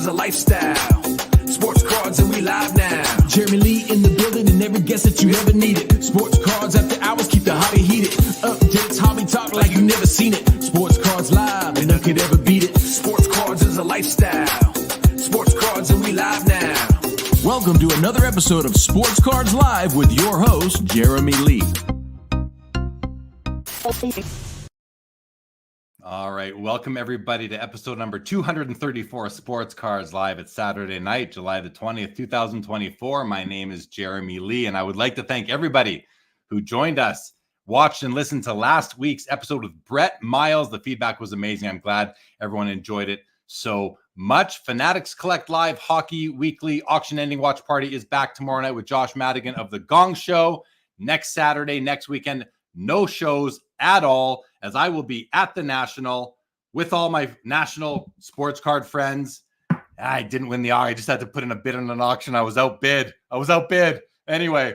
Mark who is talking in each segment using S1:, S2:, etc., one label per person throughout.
S1: a lifestyle. Sports cards and we live now. JLee in the building and every guest that you ever needed. Sports cards after hours keep the hobby heated. Updates, hobby talk like you never seen it. Sports cards live and none could ever beat it. Sports cards is a lifestyle. Sports cards and we live now. Welcome to another episode of Sports Cards Live with your host, JLee.
S2: All right, welcome everybody to episode number 234 of Sports Cards Live. It's Saturday night, July the 20th, 2024. My name is JLee, and I would like to thank everybody who joined us, watched and listened to last week's episode with Brett Miles. The feedback was amazing. I'm glad everyone enjoyed it so much. Fanatics Collect Live Hockey Weekly Auction Ending Watch Party is back tomorrow night with Josh Madigan of The Gong Show. Next Saturday, next weekend, no shows at all, as I will be at the National with all my National sports card friends. I didn't win the auction. I just had to put in a bid on an auction. I was outbid. Anyway,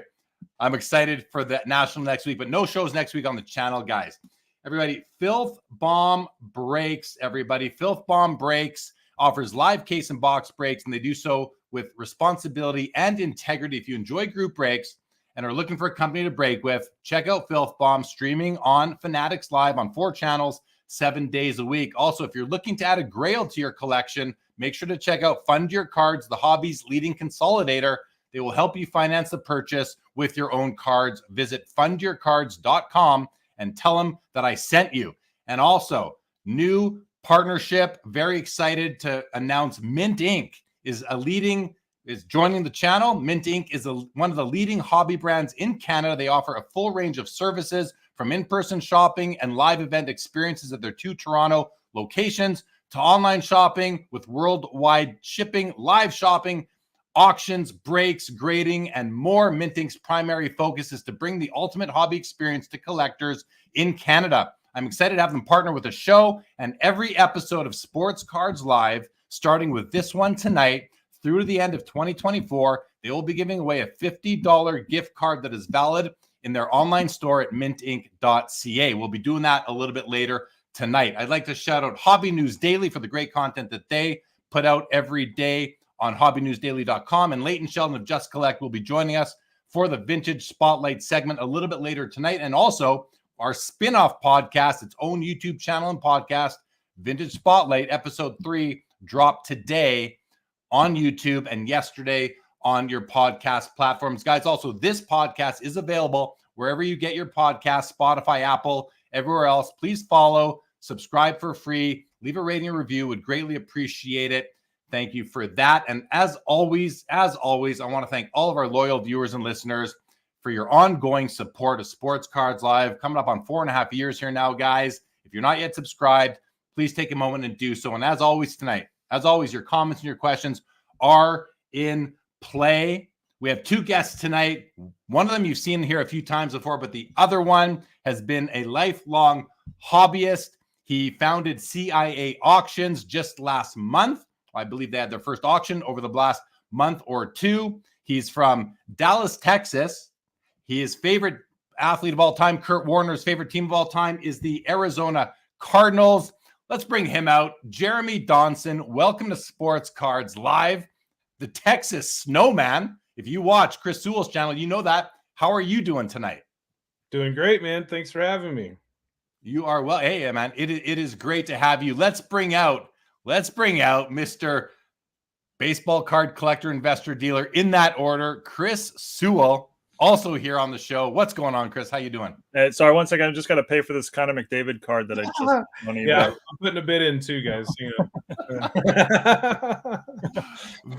S2: I'm excited for the National next week, but no shows next week on the channel, guys. Everybody, Filth Bomb Breaks, everybody. Filth Bomb Breaks offers live case and box breaks, and they do so with responsibility and integrity. If you enjoy group breaks and are looking for a company to break with, check out Filth Bomb, streaming on Fanatics Live on 4 channels, 7 days a week. Also, if you're looking to add a grail to your collection, make sure to check out Fund Your Cards, the hobby's leading consolidator. They will help you finance the purchase with your own cards. Visit fundyourcards.com and tell them that I sent you. And also, new partnership, very excited to announce Mint Inc. is joining the channel. Mint Inc. is one of the leading hobby brands in Canada. They offer a full range of services, from in-person shopping and live event experiences at their 2 Toronto locations to online shopping with worldwide shipping, live shopping, auctions, breaks, grading, and more. Mint Inc.'s primary focus is to bring the ultimate hobby experience to collectors in Canada. I'm excited to have them partner with the show and every episode of Sports Cards Live, starting with this one tonight, through to the end of 2024, they will be giving away a $50 gift card that is valid in their online store at mintinc.ca. We'll be doing that a little bit later tonight. I'd like to shout out Hobby News Daily for the great content that they put out every day on hobbynewsdaily.com. And Leighton Sheldon of Just Collect will be joining us for the Vintage Spotlight segment a little bit later tonight. And also our spin-off podcast, its own YouTube channel and podcast, Vintage Spotlight, episode 3, dropped today on YouTube and yesterday on your podcast platforms. Guys, also, this podcast is available wherever you get your podcast, Spotify, Apple, everywhere else. Please follow, subscribe for free, leave a rating and review. Would greatly appreciate it. Thank you for that. And as always, I want to thank all of our loyal viewers and listeners for your ongoing support of Sports Cards Live. Coming up on 4.5 years here now, guys. If you're not yet subscribed, please take a moment and do so. And as always tonight, your comments and your questions are in play. We have 2 guests tonight. One of them you've seen here a few times before, but the other one has been a lifelong hobbyist. He founded CIA Auctions just last month. I believe they had their first auction over the last month or 2. He's from Dallas, Texas. His favorite athlete of all time, Kurt Warner's favorite team of all time, is the Arizona Cardinals. Let's bring him out. Jeremy Donson, welcome to Sports Cards Live, the Texas Snowman. If you watch Chris Sewall's channel, you know that. How are you doing tonight?
S3: Doing great, man. Thanks for having me.
S2: You are well. Hey, man, it is great to have you. Let's bring out Mr. Baseball Card Collector, Investor, Dealer, in that order, Chris Sewall. Also here on the show. What's going on, Chris? How you doing?
S4: Sorry, one second. I just got to pay for this Connor McDavid card that I just money
S3: yeah,
S4: about.
S3: I'm putting a bid in too, guys.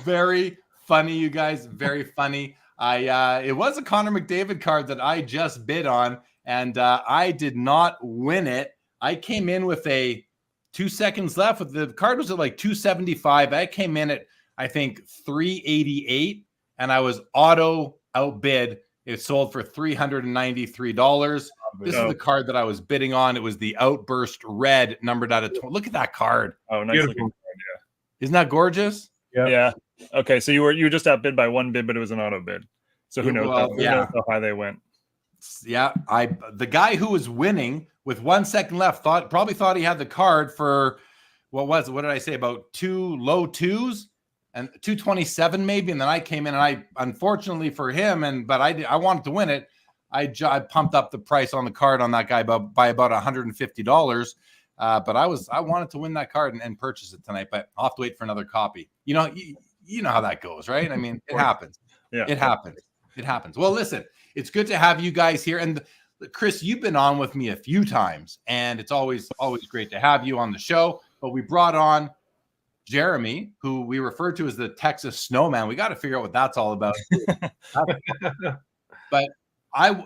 S2: Very funny, you guys. Very funny. It was a Connor McDavid card that I just bid on, and I did not win it. I came in with 2 seconds left. With the card was at like 275. I came in at, I think, 388, and I was auto outbid. It sold for $393. This is the card that I was bidding on. It was the Outburst Red, numbered out of 20. Look at that card.
S4: Oh, nice looking card, yeah.
S2: Isn't that gorgeous?
S4: Yeah. Okay, so you were just outbid by 1 bid, but it was an auto bid. So who knows how high they went?
S2: Yeah, the guy who was winning with 1 second left probably thought he had the card for what did I say, about 2 low 2s, and 227 maybe. And then I came in and I, unfortunately for him, but I wanted to win it. I pumped up the price on the card on that guy by about $150. But I wanted to win that card and purchase it tonight, but I'll have to wait for another copy. You know how that goes, right? I mean, it happens.
S4: Yeah,
S2: it happens. It happens. Well, listen, it's good to have you guys here. And Chris, you've been on with me a few times, and it's always great to have you on the show. But we brought on Jeremy, who we refer to as the Texas Snowman. We got to figure out what that's all about. But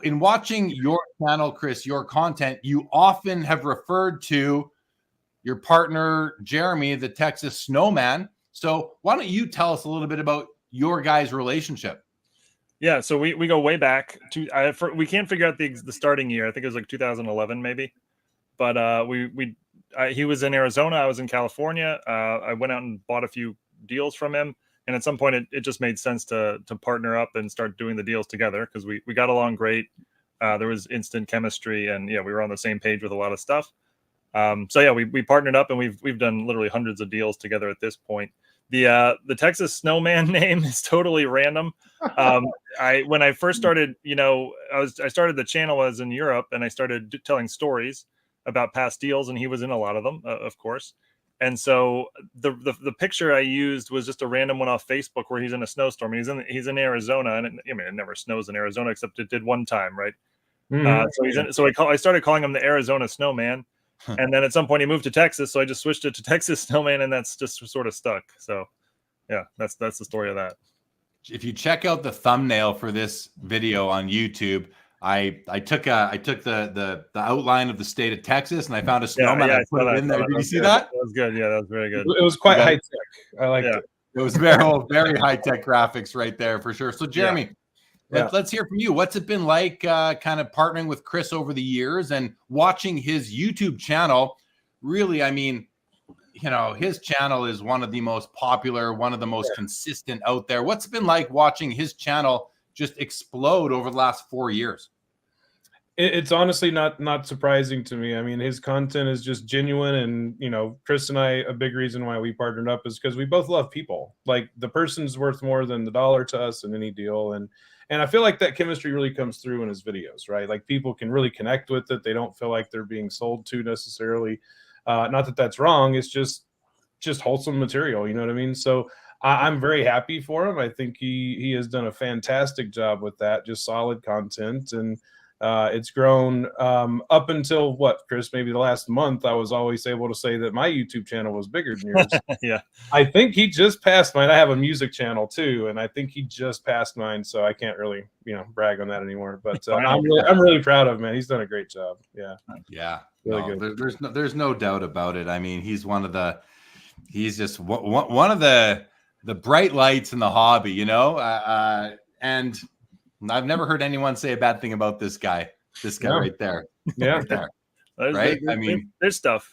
S2: in watching your channel, Chris, your content, you often have referred to your partner, Jeremy, the Texas Snowman. So why don't you tell us a little bit about your guys' relationship?
S4: Yeah, so we go way back to we can't figure out the starting year. I think it was like 2011 maybe. But he was in Arizona, I was in California. I went out and bought a few deals from him, and at some point it just made sense to partner up and start doing the deals together because we got along great. There was instant chemistry, and we were on the same page with a lot of stuff. So yeah, we partnered up, and we've done literally hundreds of deals together at this point. The Texas Snowman name is totally random. When I first started, I started the channel as in Europe, and I started telling stories about past deals, and he was in a lot of them, of course. And so the picture I used was just a random one off Facebook where he's in a snowstorm. He's in Arizona, and it never snows in Arizona except it did one time, right? Mm-hmm. I started calling him the Arizona Snowman. And then at some point he moved to Texas, so I just switched it to Texas Snowman, and that's just sort of stuck. So yeah, that's the story of that.
S2: If you check out the thumbnail for this video on YouTube, I took the outline of the state of Texas, and I found a snowman. I put it in there. Did you see that?
S4: That was good. Yeah, that was very good.
S3: It was quite high tech. I liked it.
S2: It was very high tech graphics right there for sure. So Jeremy, let's hear from you. What's it been like kind of partnering with Chris over the years and watching his YouTube channel? Really, I mean, his channel is one of the most popular, one of the most consistent out there. What's it been like watching his channel just explode over the last 4 years?
S3: It's honestly not surprising to me. I mean, his content is just genuine, and Chris and I, a big reason why we partnered up is because we both love people. Like, the person's worth more than the dollar to us in any deal, and I feel like that chemistry really comes through in his videos, right? Like, people can really connect with it. They don't feel like they're being sold to necessarily. Not that that's wrong. It's just wholesome material. You know what I mean? So I'm very happy for him. I think he has done a fantastic job with that. Just solid content, and it's grown up until what, Chris? Maybe the last month, I was always able to say that my YouTube channel was bigger than yours.
S4: Yeah,
S3: I think he just passed mine. I have a music channel too, and I think he just passed mine. So I can't really, brag on that anymore. But I'm really proud of him, man. He's done a great job. Yeah, really good.
S2: There's no doubt about it. I mean, he's just one of the bright lights in the hobby, and I've never heard anyone say a bad thing about this guy. This guy right there.
S3: Yeah.
S2: Right there. Right? I mean,
S4: there's stuff.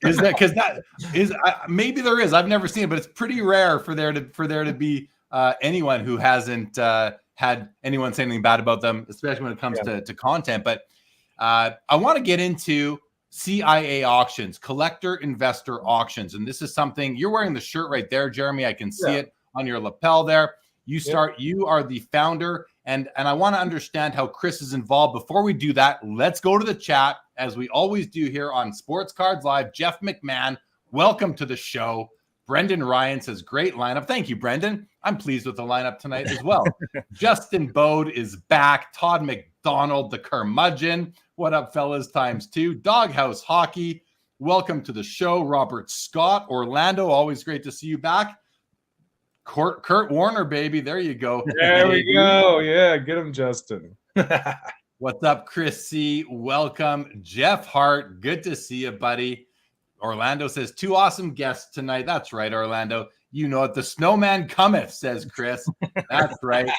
S2: Is that because that is maybe there is. I've never seen it, but it's pretty rare for there to be anyone who hasn't had anyone say anything bad about them, especially when it comes to content. But I want to get into CIA auctions, collector investor auctions. And this is something you're wearing the shirt right there, Jeremy. I can see it on your lapel there. You are the founder, and I want to understand how Chris is involved. Before we do that, let's go to the chat as we always do here on Sports Cards Live. Jeff McMahon, welcome to the show. Brendan Ryan says, great lineup. Thank you, Brendan. I'm pleased with the lineup tonight as well. Justin Bode is back. Todd McDonald, the curmudgeon. What up, fellas? ×2. Doghouse Hockey, welcome to the show. Robert Scott, Orlando, always great to see you back. Kurt Warner, baby. There you go.
S3: There we go. Yeah, get him, Justin.
S2: What's up, Chris C? Welcome. Jeff Hart, good to see you, buddy. Orlando says, 2 awesome guests tonight. That's right, Orlando. You know it. The snowman cometh, says Chris. That's right.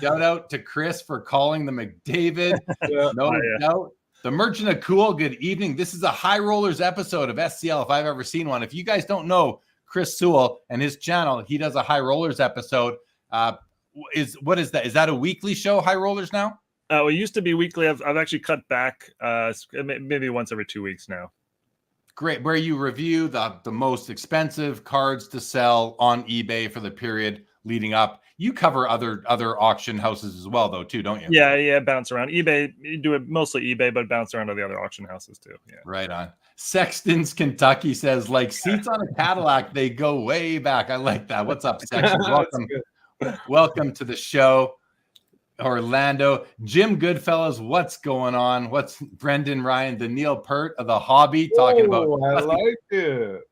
S2: Shout out to Chris for calling the McDavid. No doubt. The Merchant of Cool, good evening. This is a High Rollers episode of SCL if I've ever seen one. If you guys don't know Chris Sewall and his channel, he does a High Rollers episode. What is that? Is that a weekly show, High Rollers now?
S4: It used to be weekly. I've actually cut back maybe once every 2 weeks now.
S2: great, where you review the most expensive cards to sell on eBay for the period leading up. You cover other auction houses as well, though, too, don't you?
S4: Yeah, bounce around eBay. You do it mostly eBay, but bounce around to the other auction houses too. Yeah,
S2: right on. Sexton's Kentucky says, like seats on a Cadillac, they go way back. I like that. What's up, Sextons? Welcome to the show. Orlando, Jim Goodfellas, what's going on? What's Brendan Ryan, the Neil Peart of the hobby, talking about?
S3: I like it.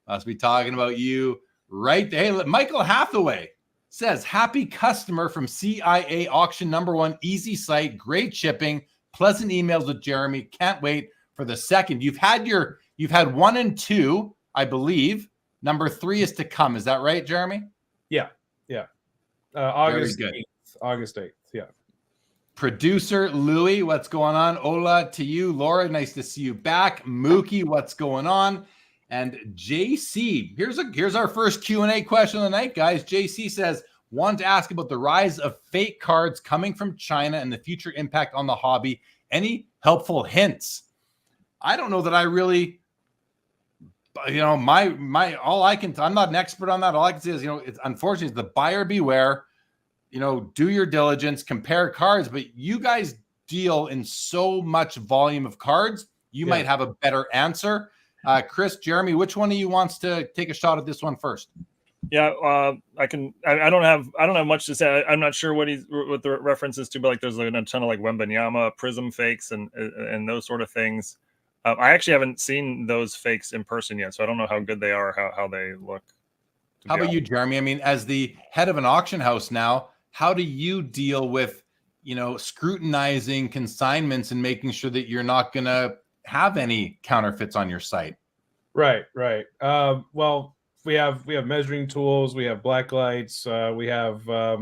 S2: Must be talking about you right there. Hey, Michael Hathaway says, happy customer from CIA auction #1, easy site, great shipping, pleasant emails with Jeremy. Can't wait for the second. You've had 1 and 2, I believe. Number 3 is to come. Is that right, Jeremy?
S3: Yeah. August 8th. August 8th. Yeah.
S2: Producer Louie, what's going on? Ola to you. Laura, nice to see you back. Mookie, what's going on? And JC, here's our first Q&A question of the night, guys. JC says, want to ask about the rise of fake cards coming from China and the future impact on the hobby. Any helpful hints? I don't know that I really, all I can, I'm not an expert on that. All I can say is, it's unfortunately the buyer beware, do your diligence, compare cards, but you guys deal in so much volume of cards. You might have a better answer. Chris, Jeremy, which one of you wants to take a shot at this one first?
S4: Yeah, I can. I don't have much to say. I'm not sure what the references to, but like there's a ton of like Wembanyama prism fakes and those sort of things. I actually haven't seen those fakes in person yet, so I don't know how good they are, how they look.
S2: How about you, Jeremy? I mean, as the head of an auction house now, how do you deal with, scrutinizing consignments and making sure that you're not going to have any counterfeits on your site?
S3: Right. Well, we have measuring tools, we have black lights, we have a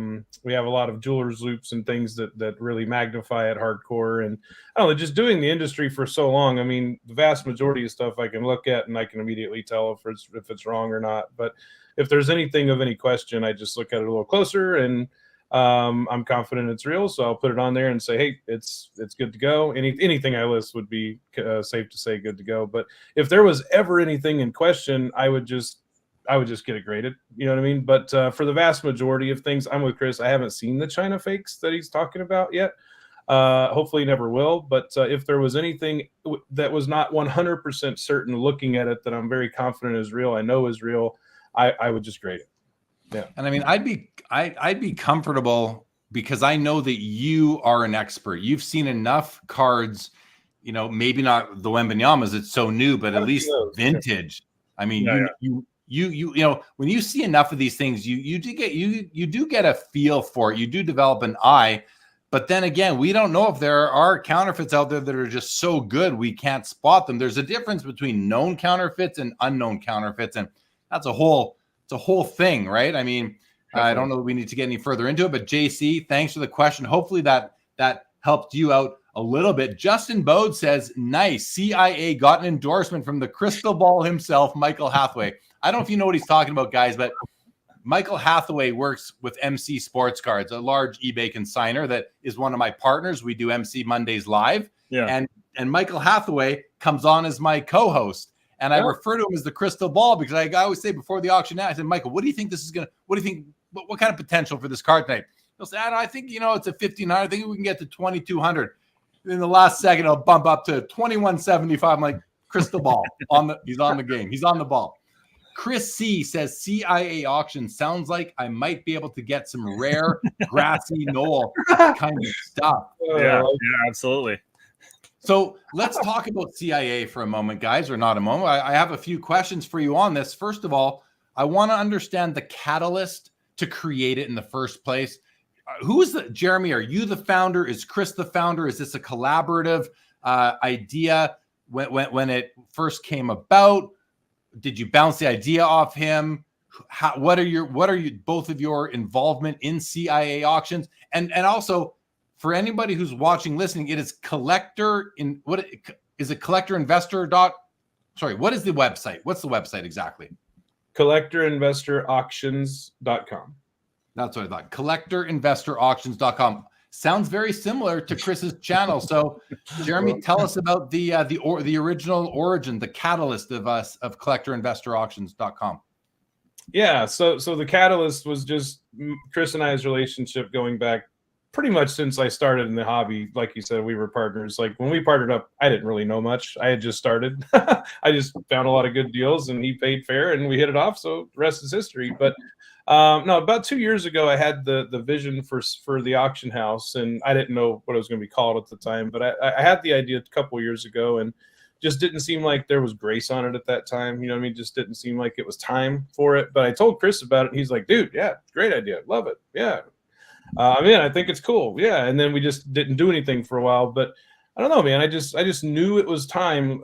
S3: lot of jeweler's loops and things that really magnify it hardcore. And I don't know, just doing the industry for so long. I mean, the vast majority of stuff I can look at and I can immediately tell if it's wrong or not. But if there's anything of any question, I just look at it a little closer and I'm confident it's real, so I'll put it on there and say, hey, it's good to go. Anything I list would be safe to say good to go. But if there was ever anything in question, I would just get it graded. You know what I mean? But for the vast majority of things, I'm with Chris. I haven't seen the China fakes that he's talking about yet. Hopefully never will. But if there was anything that was not 100% certain looking at it that I'm very confident is real, I know is real, I would just grade it. Yeah.
S2: And I mean, I'd be comfortable because I know that you are an expert. You've seen enough cards, maybe not the Wembanyamas, it's so new, but at least vintage. I mean, you when you see enough of these things, you do get a feel for it. You do develop an eye. But then again, we don't know if there are counterfeits out there that are just so good we can't spot them. There's a difference between known counterfeits and unknown counterfeits, and that's a whole thing, right? I mean, I don't know if we need to get any further into it, but JC, thanks for the question. Hopefully that helped you out a little bit. Justin Bode says, nice. CIA got an endorsement from the crystal ball himself, Michael Hathaway. I don't know if you know what he's talking about, guys, but Michael Hathaway works with MC Sports Cards, a large eBay consigner that is one of my partners. We do MC Mondays live. Yeah. And Michael Hathaway comes on as my co-host. And I refer to him as the crystal ball because I always say before the auction, I said, Michael, what do you think this is going to, what do you think, what kind of potential for this card tonight? He'll say, I think, it's a 1,500. I think we can get to 2,200. In the last second, I'll bump up to 2,175. I'm like, crystal ball. He's on the game. He's on the ball. Chris C says, CIA auction sounds like I might be able to get some rare grassy knoll kind of stuff.
S4: Yeah, absolutely.
S2: So let's talk about CIA for a moment, guys, or not a moment. I have a few questions for you on this. First of all, I want to understand the catalyst to create it in the first place. Jeremy, are you the founder? Is Chris the founder? Is this a collaborative idea when it first came about? Did you bounce the idea off him? What are both of your involvement in CIA auctions? And also, for anybody who's watching, listening, it is collector investor sorry, what is the website? What's the website exactly?
S3: CollectorInvestorAuctions.com.
S2: That's what I thought. CollectorInvestorAuctions.com. sounds very similar to Chris's channel. So, Jeremy, tell us about the original origin, the catalyst of collectorinvestorauctions.com.
S3: Yeah, so the catalyst was just Chris and I's relationship going back pretty much since I started in the hobby. Like you said, we were partners. Like when we partnered up, I didn't really know much. I had just started. I just found a lot of good deals, and he paid fair, and we hit it off. So the rest is history. But no, about 2 years ago, I had the vision for the auction house, and I didn't know what it was going to be called at the time. But I had the idea a couple of years ago, and just didn't seem like there was grace on it at that time. You know what I mean? Just didn't seem like it was time for it. But I told Chris about it, and he's like, dude, yeah, great idea. Love it. Yeah. I think it's cool. Yeah. And then we just didn't do anything for a while. But I don't know, man. I just knew it was time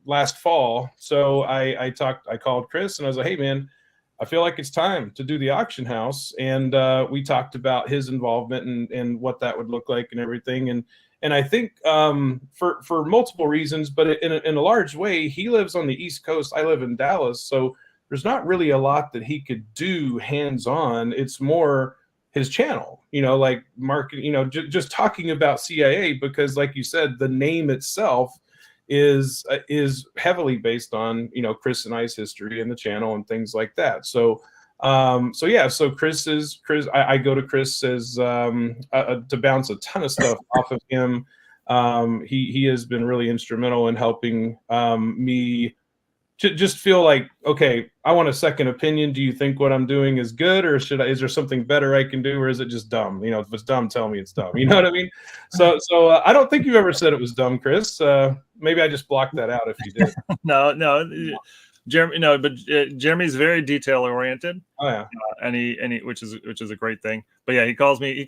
S3: last fall. So I called Chris, and I was like, hey, man, I feel like it's time to do the auction house. And we talked about his involvement and what that would look like and everything. And I think for multiple reasons, but in a large way, he lives on the East Coast. I live in Dallas. So there's not really a lot that he could do hands-on. It's more his channel, like marketing, just talking about CIA, because like you said, the name itself is heavily based on, Chris and I's history and the channel and things like that. So Chris, I go to Chris as to bounce a ton of stuff off of him. He has been really instrumental in helping me just feel like, okay, I want a second opinion. Do you think what I'm doing is good, or is there something better I can do, or is it just dumb? If it's dumb, tell me it's dumb. You know what I mean? So I don't think you ever said it was dumb, Chris. Maybe I just blocked that out if you did.
S4: No. Jeremy, no, but Jeremy's very detail oriented.
S3: Oh yeah,
S4: and which is a great thing. But yeah, he calls me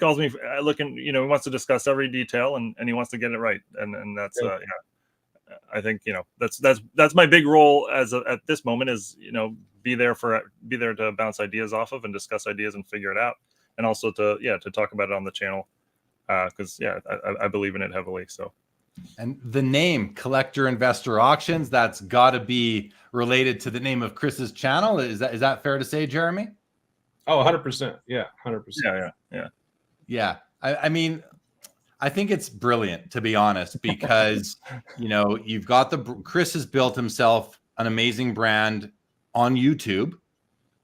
S4: looking. He wants to discuss every detail, and he wants to get it right. And that's yeah. I think that's my big role at this moment is be there to bounce ideas off of and discuss ideas and figure it out, and also to talk about it on the channel because I believe in it heavily. So.
S2: And the name Collector Investor Auctions, that's got to be related to the name of Chris's channel. Is that fair to say, Jeremy?
S3: Oh, 100%. Yeah, 100%.
S2: Yeah. I mean, I think it's brilliant, to be honest, because you've got Chris has built himself an amazing brand on YouTube,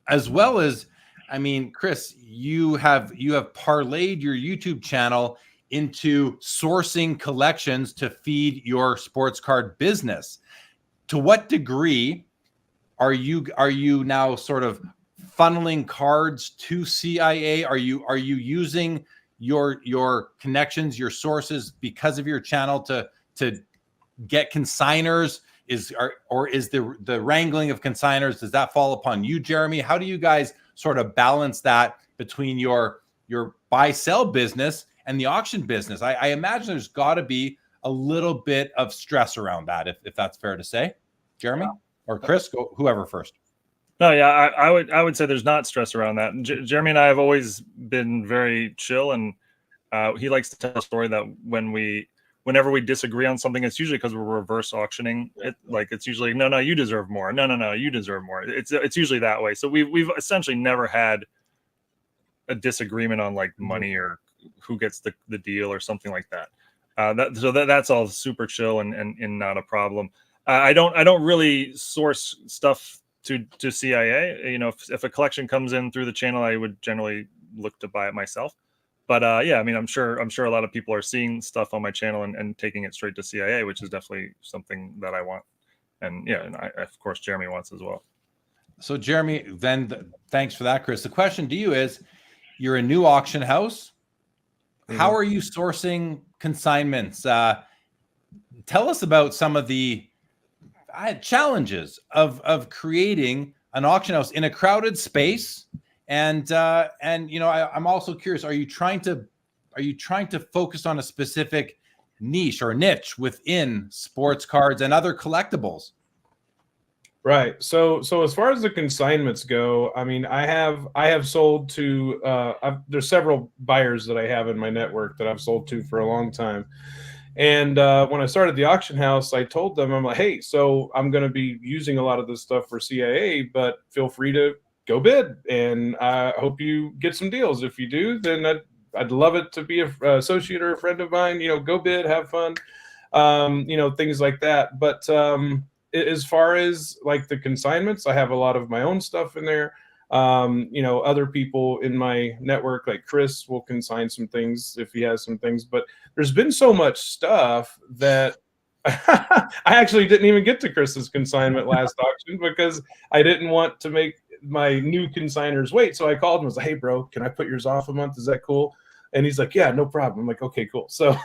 S2: as well as, I mean, Chris, you have parlayed your YouTube channel into sourcing collections to feed your sports card business. To what degree are you now sort of funneling cards to CIA? Are you using your connections, your sources because of your channel to get consigners? Is the wrangling of consigners, does that fall upon you, Jeremy? How do you guys sort of balance that between your buy sell business and the auction business? I imagine there's got to be a little bit of stress around that, if that's fair to say. Jeremy or Chris, go, whoever first.
S4: No, yeah, I would say there's not stress around that. Jeremy and I have always been very chill, and he likes to tell a story that whenever we disagree on something, it's usually because we're reverse auctioning it. Like it's usually no, you deserve more. No, you deserve more. It's usually that way. So we've essentially never had a disagreement on like money or who gets the deal or something like that. That's all super chill and not a problem. I don't really source stuff to CIA. If a collection comes in through the channel, I would generally look to buy it myself. But I mean, I'm sure a lot of people are seeing stuff on my channel and taking it straight to CIA, which is definitely something that I want. And of course, Jeremy wants as well.
S2: So Jeremy, then thanks for that, Chris. The question to you is, you're a new auction house. How are you sourcing consignments? Tell us about some of the challenges of creating an auction house in a crowded space. And I'm also curious, are you trying to focus on a specific niche or niche within sports cards and other collectibles?
S3: Right. So as far as the consignments go, I mean, I have sold to there's several buyers that I have in my network that I've sold to for a long time. And when I started the auction house, I told them, I'm like, hey, so I'm going to be using a lot of this stuff for CIA, but feel free to go bid, and I hope you get some deals. If you do, then I'd love it to be a associate or a friend of mine. Go bid, have fun, things like that. But as far as like the consignments, I have a lot of my own stuff in there. Other people in my network, like Chris, will consign some things if he has some things. But there's been so much stuff that I actually didn't even get to Chris's consignment last auction because I didn't want to make my new consigners wait. So I called him and was like, hey, bro, can I put yours off a month? Is that cool? And he's like, yeah, no problem. I'm like, okay, cool. So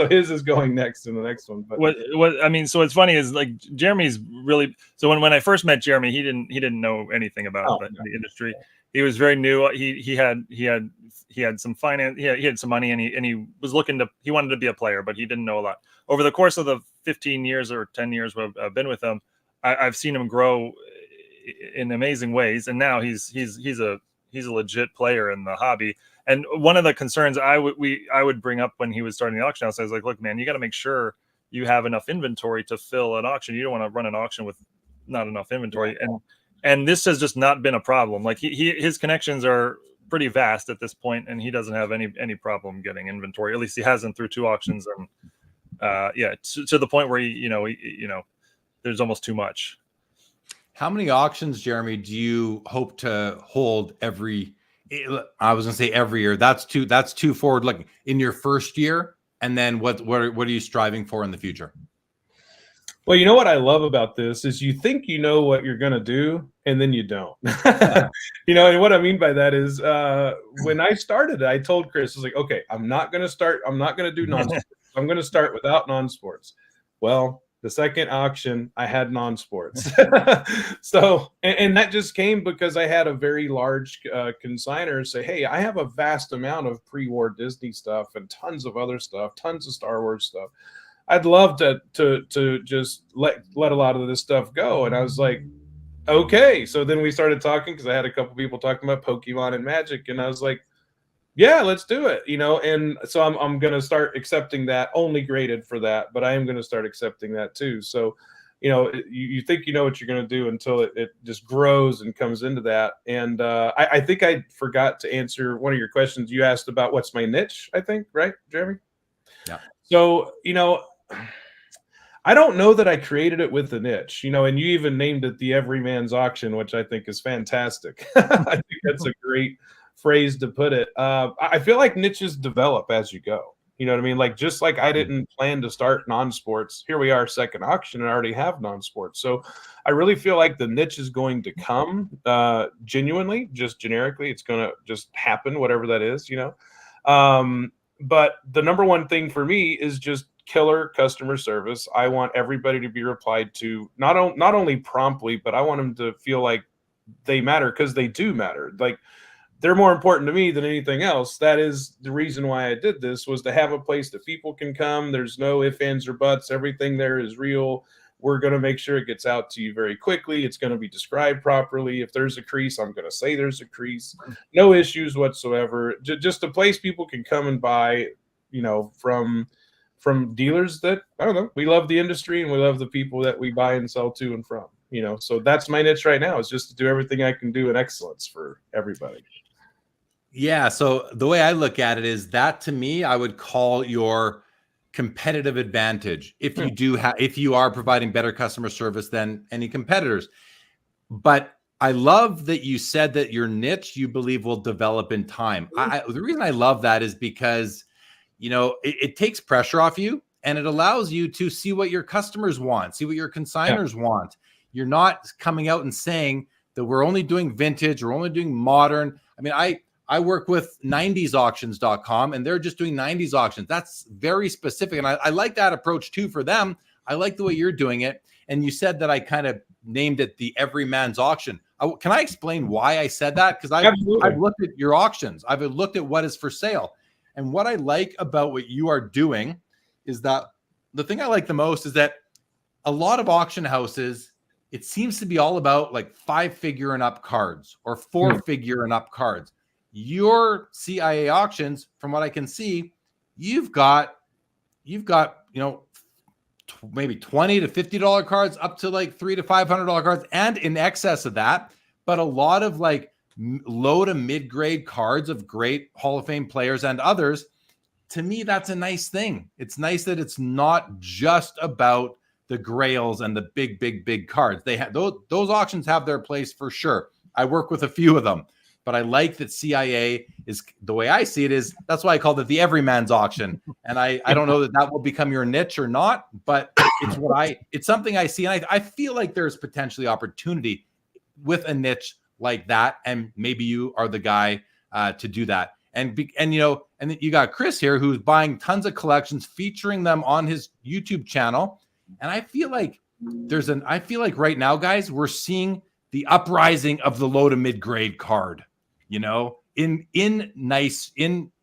S3: his is going next in the next one. But
S4: what I mean, so what's funny is like Jeremy's really, so when I first met Jeremy, he didn't know anything about the industry. He was very new. He had some finance, he had some money, and he was he wanted to be a player, but he didn't know a lot. Over the course of the 15 years or 10 years I've been with him, I've seen him grow in amazing ways, and now he's a legit player in the hobby. And one of the concerns I would bring up when he was starting the auction house, I was like, look, man, you got to make sure you have enough inventory to fill an auction. You don't want to run an auction with not enough inventory. And this has just not been a problem. Like his connections are pretty vast at this point, and he doesn't have any problem getting inventory. At least he hasn't through 2 auctions, and to the point where there's almost too much.
S2: How many auctions, Jeremy, do you hope to hold every? I was gonna say every year. That's too forward looking. In your first year, and then what are you striving for in the future?
S3: Well, you know what I love about this is you think you know what you're gonna do, and then you don't. And what I mean by that is when I started, I told Chris, I was like, okay, I'm not gonna do non-sports. I'm gonna start without non-sports. Well, the second auction, I had non-sports. So, and that just came because I had a very large consigner say, hey, I have a vast amount of pre-war Disney stuff and tons of other stuff, tons of Star Wars stuff. I'd love to just let a lot of this stuff go. And I was like, okay. So then we started talking because I had a couple people talking about Pokemon and Magic. And I was like, yeah, let's do it, and so I'm going to start accepting that, only graded for that, but I am going to start accepting that too. So, you think you know what you're going to do until it just grows and comes into that. And I think I forgot to answer one of your questions. You asked about what's my niche, I think, right, Jeremy?
S2: Yeah. So,
S3: I don't know that I created it with a niche, and you even named it the Everyman's auction, which I think is fantastic. I think that's a great phrase to put it. I feel like niches develop as you go. You know what I mean? Like, just like I didn't plan to start non-sports, here we are, second auction, and I already have non-sports. So I really feel like the niche is going to come genuinely, just generically. It's going to just happen, whatever that is, But the number one thing for me is just killer customer service. I want everybody to be replied to, not only promptly, but I want them to feel like they matter, because they do matter. Like, they're more important to me than anything else. That is the reason why I did this, was to have a place that people can come. There's no ifs, ands, or buts. Everything there is real. We're going to make sure it gets out to you very quickly. It's going to be described properly. If there's a crease, I'm going to say there's a crease. No issues whatsoever. Just a place people can come and buy, from dealers that, I don't know, we love the industry and we love the people that we buy and sell to and from. So that's my niche right now, is just to do everything I can do in excellence for everybody.
S2: Yeah. So the way I look at it is that, to me, I would call your competitive advantage if you are providing better customer service than any competitors. But I love that you said that your niche, you believe, will develop in time. The reason I love that is because, it takes pressure off you, and it allows you to see what your customers want, see what your consigners want. You're not coming out and saying that we're only doing vintage, we're only doing modern. I mean, I work with 90sauctions.com, and they're just doing 90s auctions. That's very specific. And I like that approach too for them. I like the way you're doing it. And you said that I kind of named it the Everyman's auction. Can I explain why I said that? Because I've looked at your auctions. I've looked at what is for sale. And what I like about what you are doing is that the thing I like the most is that a lot of auction houses, it seems to be all about like 5-figure and up cards or 4-figure and up cards. Your CIA auctions, from what I can see, you've got maybe $20 to $50 cards up to like $300 to $500 cards, and in excess of that, but a lot of like low to mid-grade cards of great Hall of Fame players and others, to me, that's a nice thing. It's nice that it's not just about the grails and the big cards. They have those auctions have their place for sure. I work with a few of them, but I like that CIA is, the way I see it is, that's why I called it the Everyman's auction. And I don't know that will become your niche or not, but it's something I see. And I feel like there's potentially opportunity with a niche like that. And maybe you are the guy to do that. And then you got Chris here, who's buying tons of collections, featuring them on his YouTube channel. And I feel like right now, guys, we're seeing the uprising of the low to mid grade card, in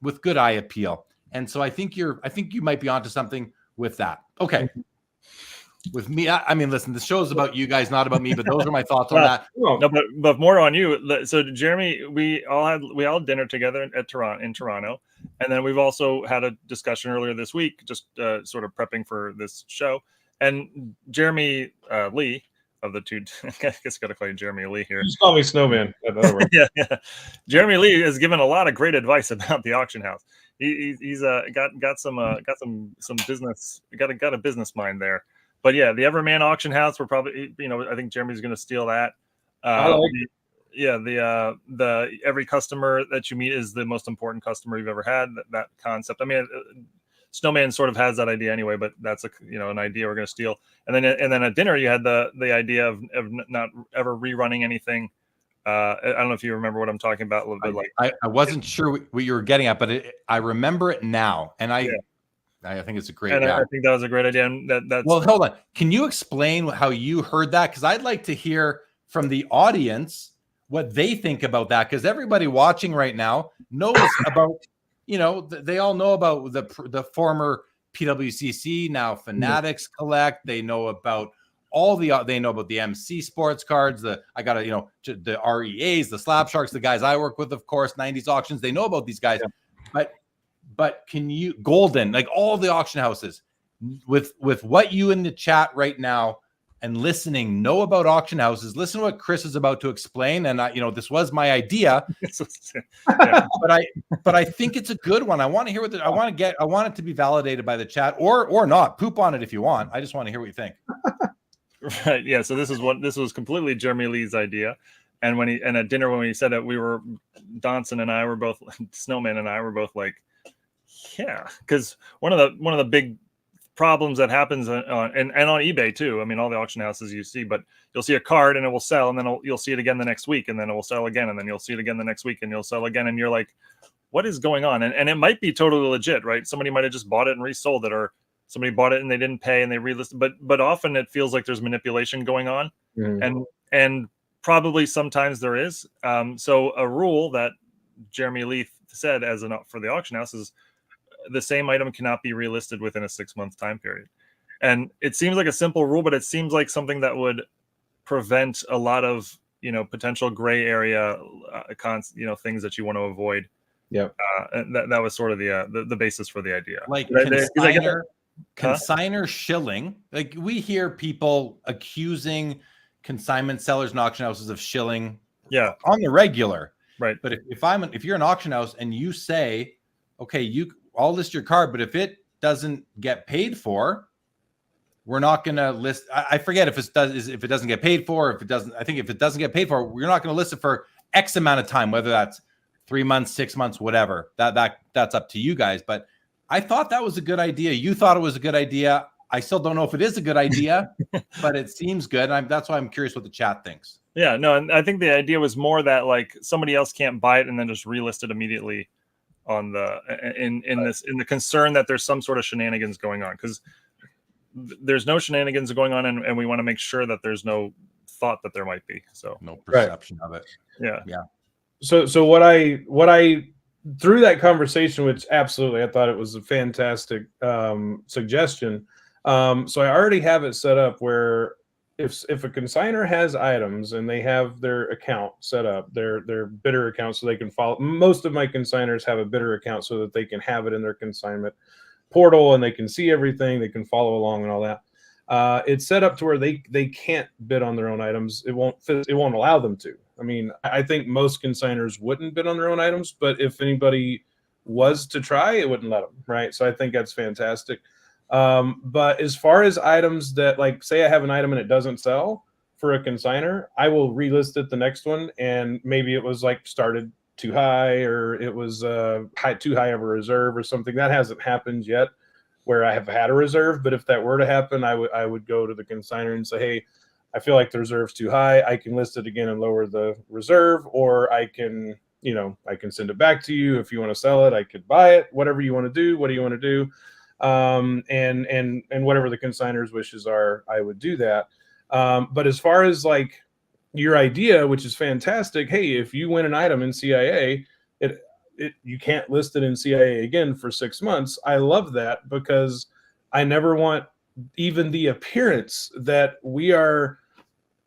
S2: with good eye appeal. And so I think you might be onto something with that. Okay. With me, I mean, listen, the show is about you guys, not about me, but those are my thoughts on that.
S4: No, but more on you. So Jeremy, we all had dinner together in Toronto, and then we've also had a discussion earlier this week, just sort of prepping for this show. And Jeremy Lee of the two, I guess got to call you Jeremy Lee here.
S3: Just call me Snowman.
S4: Yeah. Jeremy Lee has given a lot of great advice about the auction house. He's got some business, got a business mind there. But yeah, the Everyman auction house, we're probably, I think Jeremy's going to steal that. The every customer that you meet is the most important customer you've ever had. That concept. I mean, Snowman sort of has that idea anyway, but that's an idea we're going to steal. And then at dinner, you had the idea of not ever rerunning anything. I don't know if you remember what I'm talking about a little bit.
S2: I wasn't sure what you were getting at, but I remember it now, and I think it's a great.
S4: I think that was a great idea. And that's
S2: well. Hold on. Can you explain how you heard that? Because I'd like to hear from the audience what they think about that. Because everybody watching right now knows about. They all know about the former PWCC, now Fanatics Collect. They know about they know about the MC sports cards. The REAs, the Slab Sharks, the guys I work with, of course, 90s auctions. They know about these guys, but can you Golden, like all the auction houses, with what you in the chat right now and listening know about auction houses? Listen to what Chris is about to explain. And this was my idea, but I think it's a good one. I want to hear I want it to be validated by the chat or not. Poop on it if you want. I just want to hear what you think.
S4: Right. Yeah. So this was completely Jeremy Lee's idea. And at dinner, when he said it, Donson and I were both, Snowman and I were both like, yeah, because one of the big problems that happens on eBay too. I mean, all the auction houses you see, but you'll see a card and it will sell, and then you'll see it again the next week, and then it will sell again, and then you'll see it again the next week, and you'll sell again, and you're like, what is going on? And it might be totally legit, right? Somebody might have just bought it and resold it, or somebody bought it and they didn't pay and they relisted. But often it feels like there's manipulation going on, and probably sometimes there is. So a rule that Jeremy Lee said for the auction house is, the same item cannot be relisted within a 6-month time period. And it seems like a simple rule, but it seems like something that would prevent a lot of, potential gray area, things that you want to avoid. Yeah. And that was sort of the basis for the idea.
S2: Like consigner shilling. Like we hear people accusing consignment sellers and auction houses of shilling on the regular.
S4: Right.
S2: But if you're an auction house and you say, okay, I'll list your card, but if it doesn't get paid for, we're not going to list. I forget if it doesn't get paid for, if it doesn't get paid for, we're not going to list it for X amount of time, whether that's 3 months, 6 months, whatever. That's up to you guys. But I thought that was a good idea. You thought it was a good idea. I still don't know if it is a good idea, but it seems good. That's why I'm curious what the chat thinks.
S4: Yeah, no, and I think the idea was more that like somebody else can't buy it and then just relist it immediately on in the concern that there's some sort of shenanigans going on, because there's no shenanigans going on, and we want to make sure that there's no thought that there might be. So
S2: no perception of it.
S4: Yeah.
S3: So what I through that conversation, which absolutely I thought it was a fantastic suggestion. So I already have it set up where if a consigner has items and they have their account set up, their bidder account, so they can follow. Most of my consigners have a bidder account so that they can have it in their consignment portal and they can see everything, they can follow along and all that. It's set up to where they can't bid on their own items. It won't allow them to. I mean, I think most consigners wouldn't bid on their own items, but if anybody was to try, it wouldn't let them, right? So I think that's fantastic. But as far as items that, like, say I have an item and it doesn't sell for a consigner, I will relist it the next one, and maybe it was like started too high, or it was too high of a reserve or something. That hasn't happened yet where I have had a reserve, but if that were to happen, I would go to the consigner and say, hey, I feel like the reserve's too high. I can list it again and lower the reserve, or I can, I can send it back to you. If you want to sell it, I could buy it, whatever you want to do. What do you want to do? And whatever the consigner's wishes are, I would do that. But as far as like your idea, which is fantastic, hey, if you win an item in CIA, you can't list it in CIA again for 6 months. I love that, because I never want even the appearance that we are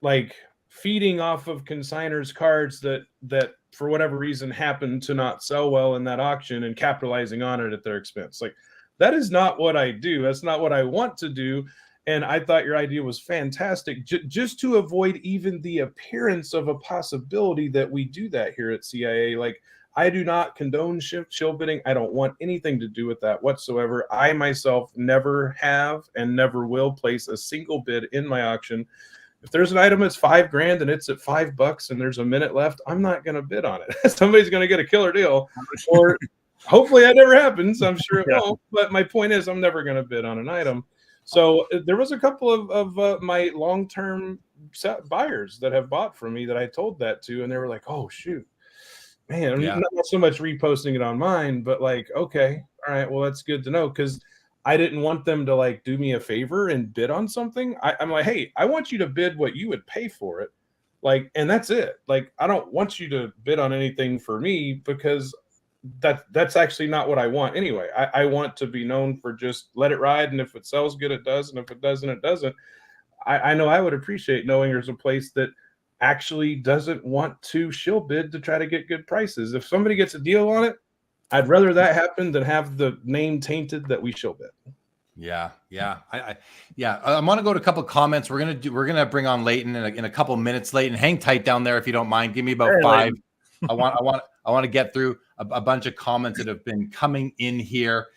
S3: like feeding off of consigners' cards that for whatever reason happen to not sell well in that auction and capitalizing on it at their expense. Like, that is not what I do. That's not what I want to do. And I thought your idea was fantastic, just to avoid even the appearance of a possibility that we do that here at CIA. Like, I do not condone shill bidding. I don't want anything to do with that whatsoever. I myself never have and never will place a single bid in my auction. If there's an item that's $5,000 and it's at $5 and there's a minute left, I'm not going to bid on it. Somebody's going to get a killer deal, or hopefully that never happens. I'm sure it won't. But my point is, I'm never going to bid on an item. So there was a couple of my long-term buyers that have bought from me that I told that to, and they were like, oh, shoot, man, I'm not so much reposting it on mine, but like, okay, all right, well, that's good to know, because I didn't want them to like do me a favor and bid on something. I'm like, hey, I want you to bid what you would pay for it. Like, and that's it. Like, I don't want you to bid on anything for me, because that's actually not what I want anyway. I want to be known for just let it ride, and if it sells good, it does, and if it doesn't, it doesn't. I know I would appreciate knowing there's a place that actually doesn't want to shill bid to try to get good prices. If somebody gets a deal on it, I'd rather that happen than have the name tainted that we shill bid.
S2: Yeah. I want to go to a couple of comments. We're gonna bring on Leighton in a couple of minutes. Leighton, hang tight down there if you don't mind. Give me about 5. I want to get through a bunch of comments that have been coming in here.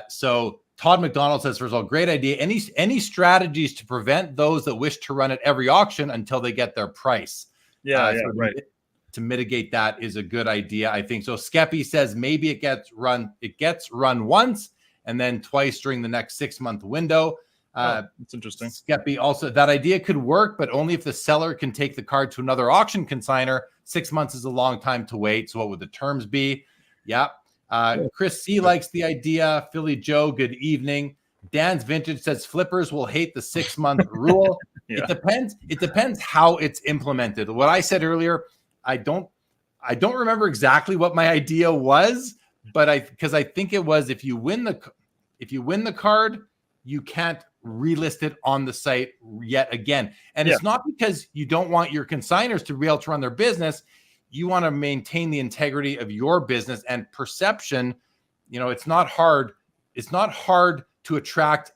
S2: So Todd McDonald says, first of all, great idea. Any strategies to prevent those that wish to run at every auction until they get their price? Right. To mitigate that is a good idea, I think. So Skeppy says maybe it gets run once and then twice during the next 6-month window.
S4: That's interesting.
S2: Skeppy also, that idea could work, but only if the seller can take the card to another auction consigner. 6 months is a long time to wait. So what would the terms be? Yeah. Chris C likes the idea. Philly Joe, good evening. Dan's Vintage says flippers will hate the 6-month rule. Yeah. It depends how it's implemented. What I said earlier, I don't remember exactly what my idea was, but because I think it was if you win the card, you can't relist it on the site yet again. And it's not because you don't want your consigners to be able to run their business. You want to maintain the integrity of your business and perception. It's not hard. It's not hard to attract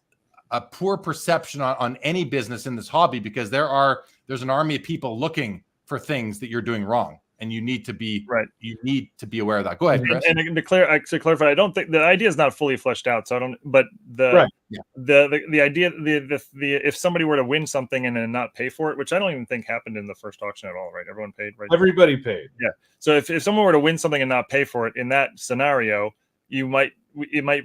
S2: a poor perception on any business in this hobby, because there's an army of people looking for things that you're doing wrong, and you need to be You need to be aware of that. Go ahead, Chris.
S4: And to clarify, I don't think the idea is not fully fleshed out. So I don't. But the idea, if somebody were to win something and then not pay for it, which I don't even think happened in the first auction at all, right? Everyone paid, right?
S3: Everybody paid.
S4: Yeah. So if someone were to win something and not pay for it, in that scenario, it might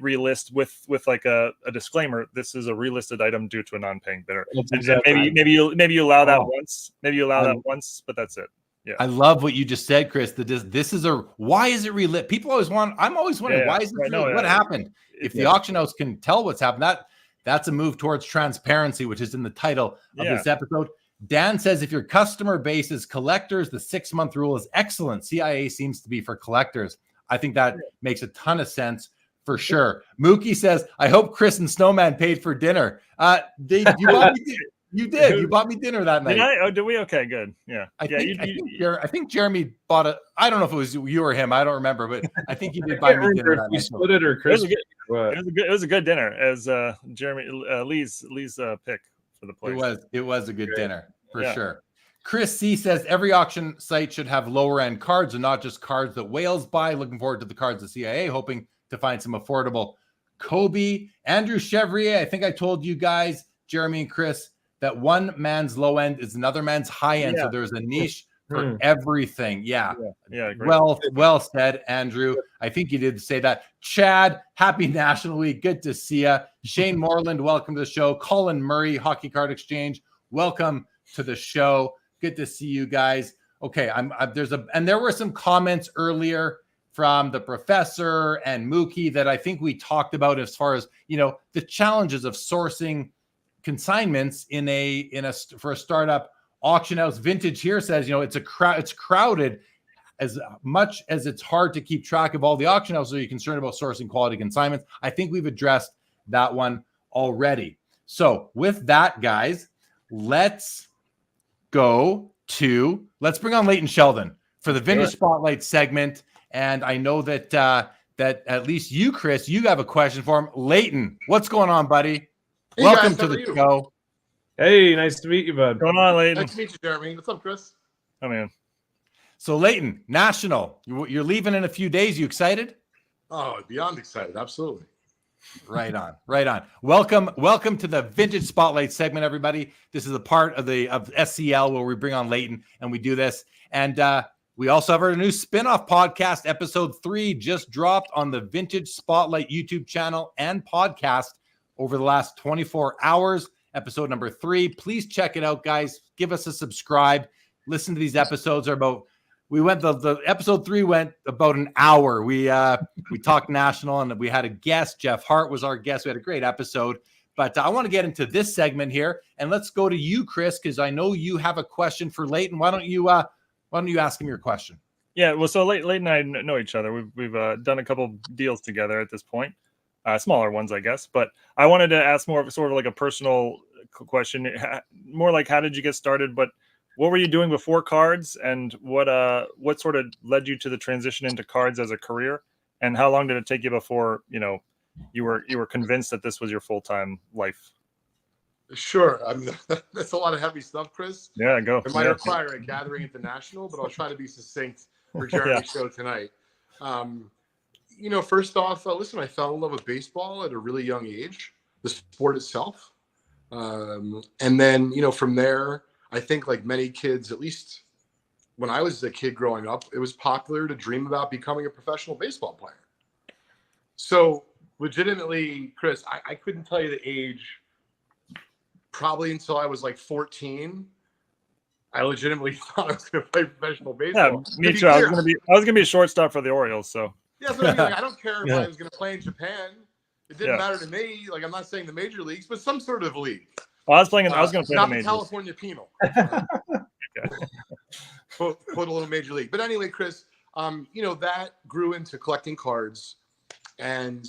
S4: relist with like a disclaimer. This is a relisted item due to a non-paying bidder. Exactly. Maybe you allow that once. Maybe you allow that once, but that's it. Yeah.
S2: I love what you just said, Chris. Why is it relit? People always I'm always wondering why is it relit? What happened? If the auction house can tell what's happened, that's a move towards transparency, which is in the title of this episode. Dan says, if your customer base is collectors, the 6-month rule is excellent. CIA seems to be for collectors. I think that makes a ton of sense for sure. Mookie says, I hope Chris and Snowman paid for dinner. You did. You bought me dinner that night.
S4: Did I? Oh, did we? Okay, good. Yeah.
S2: I think Jeremy bought it. I don't know if it was you or him. I don't remember, but I think you did buy me dinner that night.
S3: Split it or Chris?
S4: It was a good dinner, as Jeremy Lee's pick for the place.
S2: It was a good dinner for sure. Chris C says every auction site should have lower end cards and not just cards that whales buy. Looking forward to the cards of CIA, hoping to find some affordable Kobe. Andrew Chevrier, I think I told you guys, Jeremy and Chris, that one man's low end is another man's high end. So there's a niche for everything. Yeah.
S4: Great.
S2: Well said, Andrew. I think you did say that. Chad, happy National Week. Good to see you. Shane Moreland, welcome to the show. Colin Murray, Hockey Card Exchange, welcome to the show. Good to see you guys. Okay, there were some comments earlier from the professor and Mookie that I think we talked about as far as, the challenges of sourcing consignments for a startup auction house. Vintage here says, it's crowded. As much as it's hard to keep track of all the auction houses, are you concerned about sourcing quality consignments? I think we've addressed that one already. So with that, guys, let's bring on Leighton Sheldon for the Vintage Spotlight segment. And I know that at least you, Chris, you have a question for him. Leighton, what's going on, buddy?
S5: Hey
S2: Welcome
S5: guys,
S2: to the show.
S3: Hey, nice to meet you, bud.
S4: Going on, Leighton?
S5: Nice to meet you, Jeremy. What's up, Chris?
S4: Oh, man.
S2: So, Leighton, National, you're leaving in a few days. You excited?
S5: Oh, beyond excited. Absolutely.
S2: Right on. Welcome to the Vintage Spotlight segment, everybody. This is a part of SCL where we bring on Leighton and we do this. And we also have our new spin-off podcast. Episode 3 just dropped on the Vintage Spotlight YouTube channel and podcast over the last 24 hours. Episode number 3. Please check it out, guys. Give us a subscribe. Listen to these episodes. The episode 3 went about an hour. We talked national and we had a guest. Jeff Hart was our guest. We had a great episode. But I want to get into this segment here, and let's go to you, Chris, because I know you have a question for Leighton. Why don't you ask him your question?
S4: Yeah, well, so Leighton and I know each other. We've done a couple deals together at this point, smaller ones, I guess. But I wanted to ask more of sort of like a personal question, more like how did you get started? But what were you doing before cards, and what sort of led you to the transition into cards as a career? And how long did it take you before you were convinced that this was your full-time life?
S5: Sure. I mean, that's a lot of heavy stuff, Chris.
S4: Yeah, go.
S5: It might require a gathering international, but I'll try to be succinct for Jeremy's show tonight. First off, listen, I fell in love with baseball at a really young age, the sport itself. And then, from there, I think like many kids, at least when I was a kid growing up, it was popular to dream about becoming a professional baseball player. So legitimately, Chris, I couldn't tell you the age probably until I was like 14. I legitimately thought I was going to play professional baseball.
S4: Yeah, me too. I was gonna be a shortstop for the Orioles. So
S5: yeah, but I don't care if I was going to play in Japan. It didn't matter to me. Like, I'm not saying the major leagues, but some sort of league.
S4: Well, I was going to play
S5: not
S4: the majors.
S5: California Penal. Quote a little major league. But anyway, Chris, that grew into collecting cards, and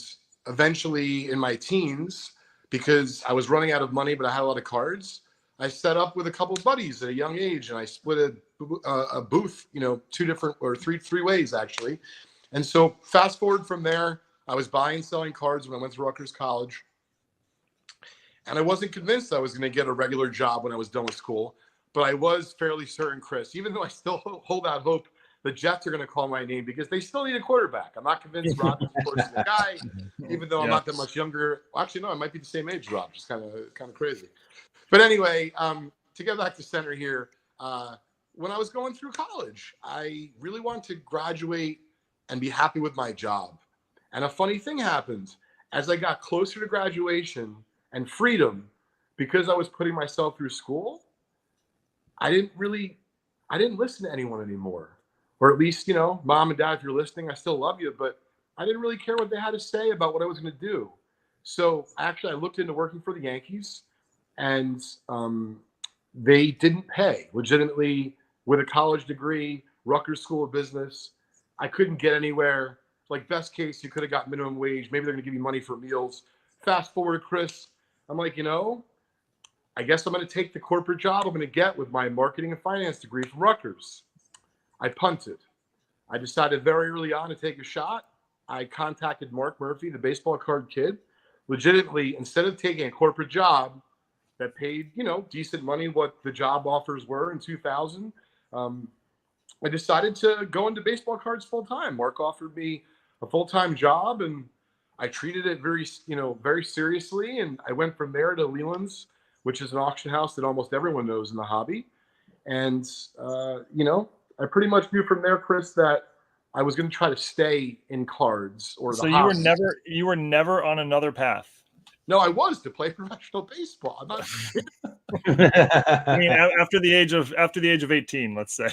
S5: eventually in my teens, because I was running out of money, but I had a lot of cards, I set up with a couple of buddies at a young age, and I split a booth, three ways actually. And so fast forward from there, I was buying and selling cards when I went to Rutgers College. And I wasn't convinced I was going to get a regular job when I was done with school, but I was fairly certain, Chris, even though I still hold out hope the Jets are going to call my name because they still need a quarterback. I'm not convinced Rob is the guy, even though I'm not that much younger. Well, actually, no, I might be the same age, Rob. Just kind of crazy. But anyway, to get back to center here, when I was going through college, I really wanted to graduate and be happy with my job. And a funny thing happened as I got closer to graduation and freedom, because I was putting myself through school. I didn't listen to anyone anymore, or at least, mom and dad, if you're listening, I still love you, but I didn't really care what they had to say about what I was going to do. So actually I looked into working for the Yankees, and they didn't pay legitimately with a college degree, Rutgers School of Business. I couldn't get anywhere. Like, best case, you could have got minimum wage. Maybe they're going to give you money for meals. Fast forward, Chris, I'm like, I guess I'm going to take the corporate job I'm going to get with my marketing and finance degree from Rutgers. I punted. I decided very early on to take a shot. I contacted Mark Murphy, the baseball card kid. Legitimately, instead of taking a corporate job, that paid, decent money, what the job offers were in 2000. I decided to go into baseball cards full time. Mark offered me a full-time job, and I treated it very seriously. And I went from there to Leland's, which is an auction house that almost everyone knows in the hobby. And, I pretty much knew from there, Chris, that I was going to try to stay in cards or the
S4: So
S5: hobby.
S4: you were never on another path.
S5: No, I was to play professional baseball. I'm not.
S4: I mean, after the age of 18, let's say.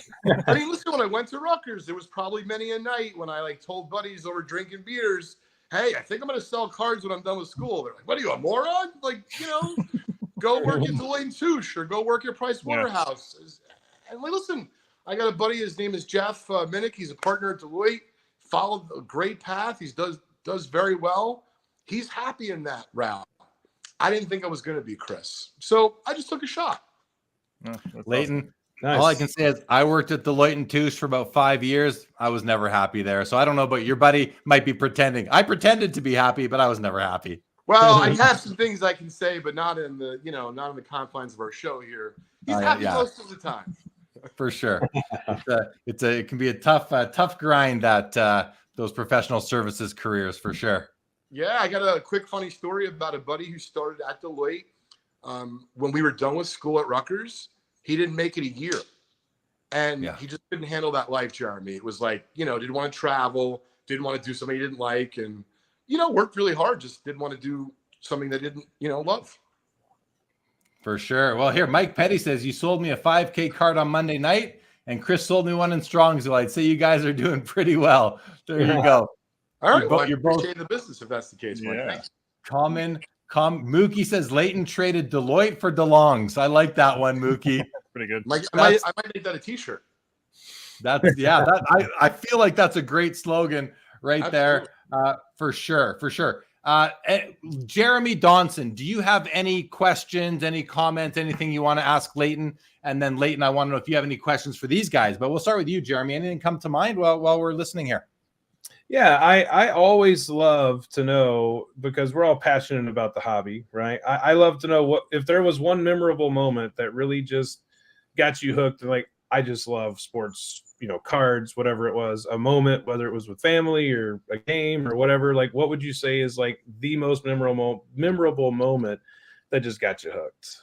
S5: I mean, listen, when I went to Rutgers, there was probably many a night when I told buddies over drinking beers, "Hey, I think I'm going to sell cards when I'm done with school." They're like, "What are you, a moron? Go work at Leighton Touche or go work at Price Waterhouse." And listen, I got a buddy. His name is Jeff Minnick. He's a partner at Deloitte. Followed a great path. He does very well. He's happy in that route. I didn't think I was going to be, Chris. So I just took a shot.
S2: Leighton,
S3: Awesome. Nice.
S2: all I can say is I worked at Deloitte and Touche for about 5 years. I was never happy there. So I don't know, but your buddy might be pretending. I pretended to be happy, but I was never happy.
S5: Well, I have some things I can say, but not in the confines of our show here. He's happy most of the time.
S2: For sure. It can be a tough grind, that those professional services careers, for sure.
S5: Yeah, I got a quick funny story about a buddy who started at Deloitte. When we were done with school at Rutgers, he didn't make it a year. And he just couldn't handle that life, Jeremy. It was didn't want to travel, didn't want to do something he didn't like, and, worked really hard, just didn't want to do something that didn't, love.
S2: For sure. Well, here, Mike Petty says, you sold me a 5K card on Monday night, and Chris sold me one in Strongsville. I'd say you guys are doing pretty well. There you go.
S5: All right.
S2: You're
S5: both
S2: both
S5: in the business if that's the case. Mike.
S4: Yeah.
S2: Mookie says Leighton traded Deloitte for DeLongs. I like that one, Mookie.
S4: Pretty good.
S5: I might make that a T-shirt.
S2: I feel like that's a great slogan right there. For sure. Jeremy Donson, do you have any questions, any comments, anything you want to ask Leighton? And then Leighton, I want to know if you have any questions for these guys, but we'll start with you, Jeremy. Anything come to mind while we're listening here?
S3: Yeah, I always love to know, because we're all passionate about the hobby, right? I love to know if there was one memorable moment that really just got you hooked. And I just love sports, cards, whatever it was, a moment, whether it was with family or a game or whatever. What would you say is the most memorable moment that just got you hooked?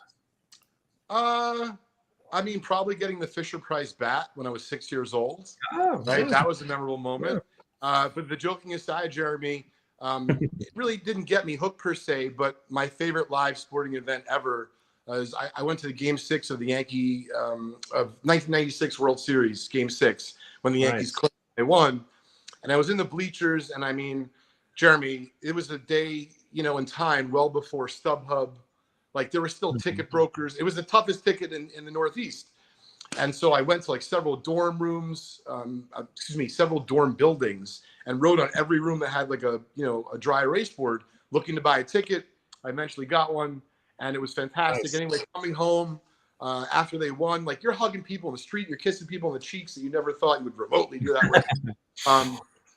S5: I mean, probably getting the Fisher-Price bat when I was 6 years old.
S3: Oh,
S5: right,
S3: yeah.
S5: that was a memorable moment. But the joking aside, Jeremy, it really didn't get me hooked per se. But my favorite live sporting event ever is I went to the Game 6 of the Yankee of 1996 World Series, Game 6, when the Yankees they won, and I was in the bleachers. And I mean, Jeremy, it was a day, in time well before StubHub. There were still ticket brokers. It was the toughest ticket in the Northeast. And so I went to several dorm rooms, several dorm buildings, and wrote on every room that had a dry erase board looking to buy a ticket. I eventually got one, and it was fantastic. Nice. Anyway, coming home after they won, you're hugging people in the street, you're kissing people on the cheeks that you never thought you would remotely do that with.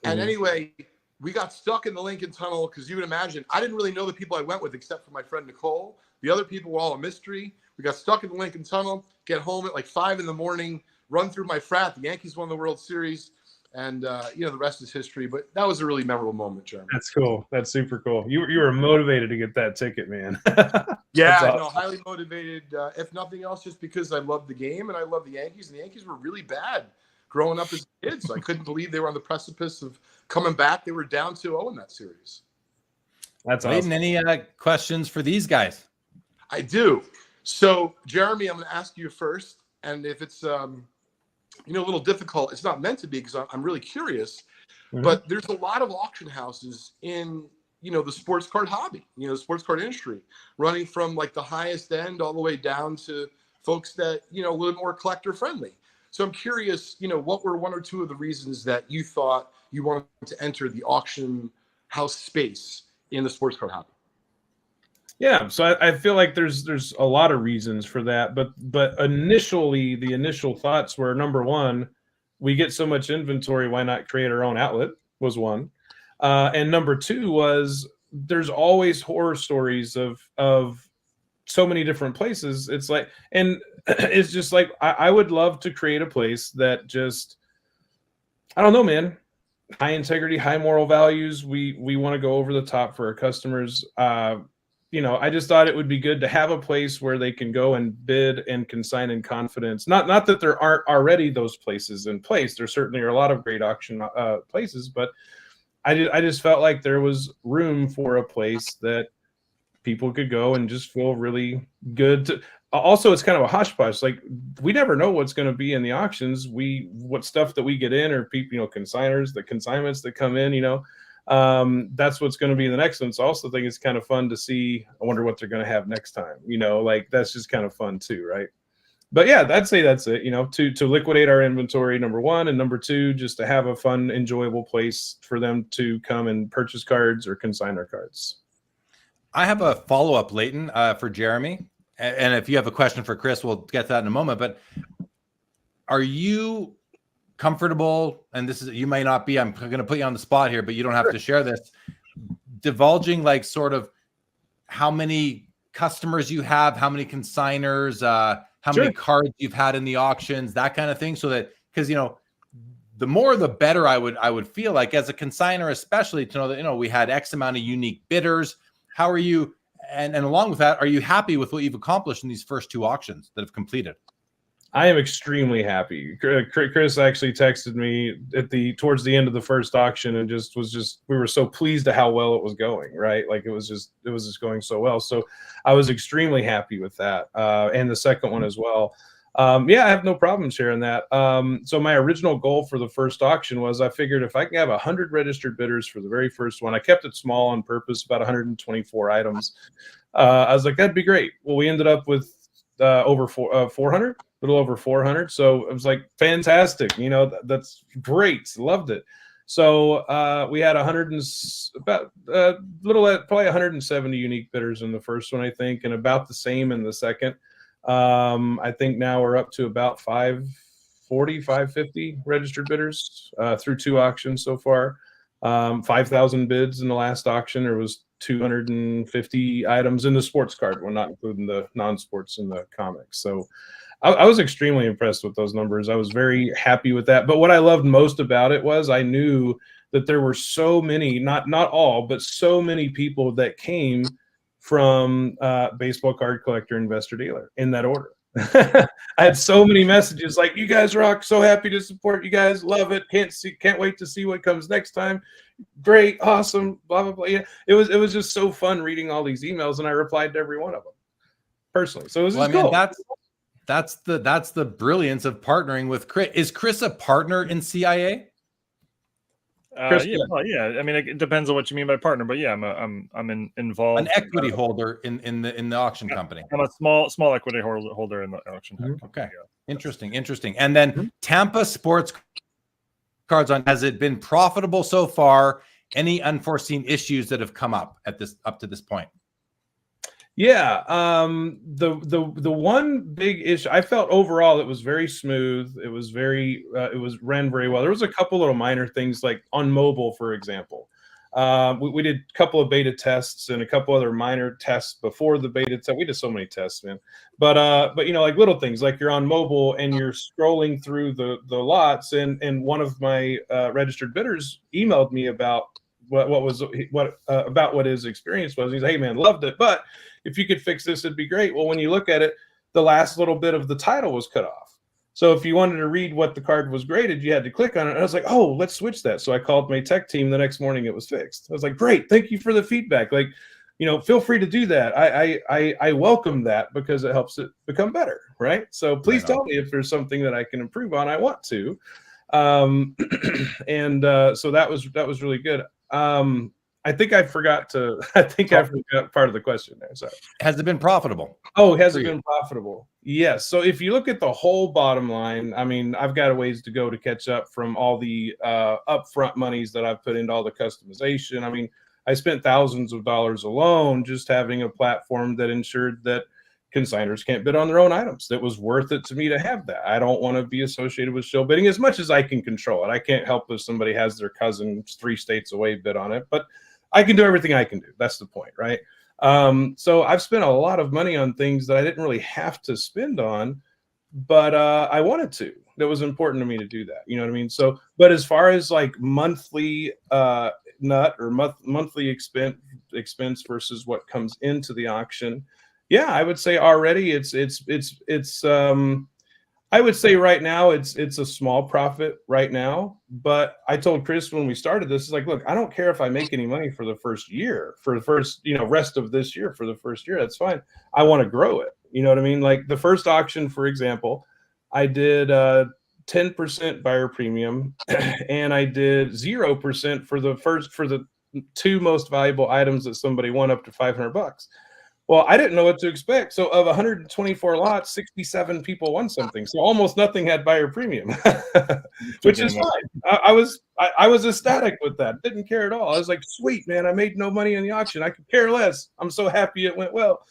S5: And anyway, we got stuck in the Lincoln Tunnel because you would imagine, I didn't really know the people I went with except for my friend Nicole. The other people were all a mystery. We got stuck in the Lincoln Tunnel, get home at 5 a.m, run through my frat. The Yankees won the World Series, and the rest is history. But that was a really memorable moment, Jeremy.
S3: That's cool. That's super cool. You were motivated to get that ticket, man.
S5: Yeah,
S3: awesome.
S5: No, highly motivated. If nothing else, just because I love the game and I love the Yankees. And the Yankees were really bad growing up as kids. I couldn't believe they were on the precipice of coming back. They were down 2-0 in that series.
S3: That's
S2: Leighton,
S3: awesome.
S2: any questions for these guys?
S5: I do. So, Jeremy, I'm going to ask you first, and if it's a little difficult, it's not meant to be because I'm really curious. Mm-hmm. But there's a lot of auction houses in the sports card hobby, the sports card industry, running from the highest end all the way down to folks that a little more collector friendly. So I'm curious, what were one or two of the reasons that you thought you wanted to enter the auction house space in the sports card hobby?
S3: Yeah, so I feel like there's a lot of reasons for that, but initially the initial thoughts were, number one, we get so much inventory, why not create our own outlet, was one, and number two was there's always horror stories of so many different places. It's like, and it's just like, I would love to create a place that just, I don't know, man, high integrity, high moral values. We want to go over the top for our customers. I just thought it would be good to have a place where they can go and bid and consign in confidence. Not that there aren't already those places in place. There certainly are a lot of great auction places, but I just felt like there was room for a place that people could go and just feel really good. Also, it's kind of a hush push. Like, we never know what's going to be in the auctions. What stuff that we get in, or people, consigners, the consignments that come in, that's what's going to be the next one. So I also think it's kind of fun to see. I wonder what they're going to have next time. Like, that's just kind of fun too, right? But yeah, I'd say that's it. To liquidate our inventory, number one, and number two, just to have a fun, enjoyable place for them to come and purchase cards or consign our cards.
S2: I have a follow-up, Leighton, for Jeremy. And if you have a question for Chris, we'll get to that in a moment. But are you comfortable, and this is, you may not be, I'm going to put you on the spot here, but you don't have to share this, divulging like sort of how many customers you have, how many consigners, how many cards you've had in the auctions, that kind of thing, so that, because the more the better, I would feel like, as a consigner especially, to know that we had X amount of unique bidders. How are you, and along with that, are you happy with what you've accomplished in these first two auctions that have completed?
S3: I am extremely happy. Chris actually texted me towards the end of the first auction, and we were so pleased at how well it was going, right? Like, it was just going so well. So I was extremely happy with that. And the second one as well. Yeah, I have no problem sharing that. So my original goal for the first auction was, I figured if I can have 100 registered bidders for the very first one, I kept it small on purpose, about 124 items. I was like, that'd be great. Well, we ended up with over 400, a little over 400. So it was like, fantastic. That's great. Loved it. So we had probably 170 unique bidders in the first one, I think, and about the same in the second. I think now we're up to about 550 registered bidders through two auctions so far. 5,000 bids in the last auction. There was 250 items in the sports card one, not including the non-sports in the comics. So I was extremely impressed with those numbers. I was very happy with that. But what I loved most about it was, I knew that there were so many, not all, but so many people that came from baseball card collector, investor, dealer, in that order. I had so many messages like, you guys rock, so happy to support you guys, love it, can't wait to see what comes next time, great, awesome, blah blah blah. Yeah, it was just so fun reading all these emails, and I replied to every one of them personally. So it was cool.
S2: That's the brilliance of partnering with Chris. Is Chris a partner in CIA?
S4: Yeah. I mean, it depends on what you mean by partner, but yeah, I'm involved.
S2: An equity holder in the auction company.
S4: I'm a small equity holder in the auction company.
S2: Okay, interesting. And then Tampa Sports Cards has it been profitable so far? Any unforeseen issues that have come up up to this point?
S3: Yeah, the one big issue, I felt overall it was very smooth. It was ran very well. There was a couple little minor things, like on mobile, for example. We did a couple of beta tests and a couple other minor tests before the beta test. We did so many tests, man. But like little things, like you're on mobile and you're scrolling through the lots, and one of my registered bidders emailed me about what his experience was. He's like, hey man, loved it, but if you could fix this, it'd be great. Well, when you look at it, the last little bit of the title was cut off. So if you wanted to read what the card was graded, you had to click on it. And I was like, oh, let's switch that. So I called my tech team the next morning. It was fixed. I was like, great. Thank you for the feedback. Like, feel free to do that. I welcome that, because it helps it become better. Right. So please tell me if there's something that I can improve on. I want to. So that was really good. I think I forgot part of the question there. Sorry.
S2: Has it been profitable?
S3: Oh, has it been profitable? Yes. So if you look at the whole bottom line, I mean, I've got a ways to go to catch up from all the upfront monies that I've put into all the customization. I mean, I spent thousands of dollars alone just having a platform that ensured that consigners can't bid on their own items. That was worth it to me to have that. I don't want to be associated with show bidding as much as I can control it. I can't help if somebody has their cousin 3 states away bid on it, but I can do everything I can do. That's the point, right? So I've spent a lot of money on things that I didn't really have to spend on, but I wanted to. That was important to me to do that. You know what I mean? So, but as far as like monthly nut or monthly expense versus what comes into the auction, yeah, I would say already it's I would say right now it's a small profit right now. But I told Chris when we started this, is like, look, I don't care if I make any money for the first year, for the first, rest of this year, for the first year, that's fine. I want to grow it. You know what I mean? Like the first auction, for example, I did 10% buyer premium and I did 0% for the two most valuable items that somebody won up to $500. Well, I didn't know what to expect. So of 124 lots, 67 people won something. So almost nothing had buyer premium, which is fine. I was ecstatic with that. Didn't care at all. I was like, sweet, man, I made no money in the auction. I could care less. I'm so happy it went well.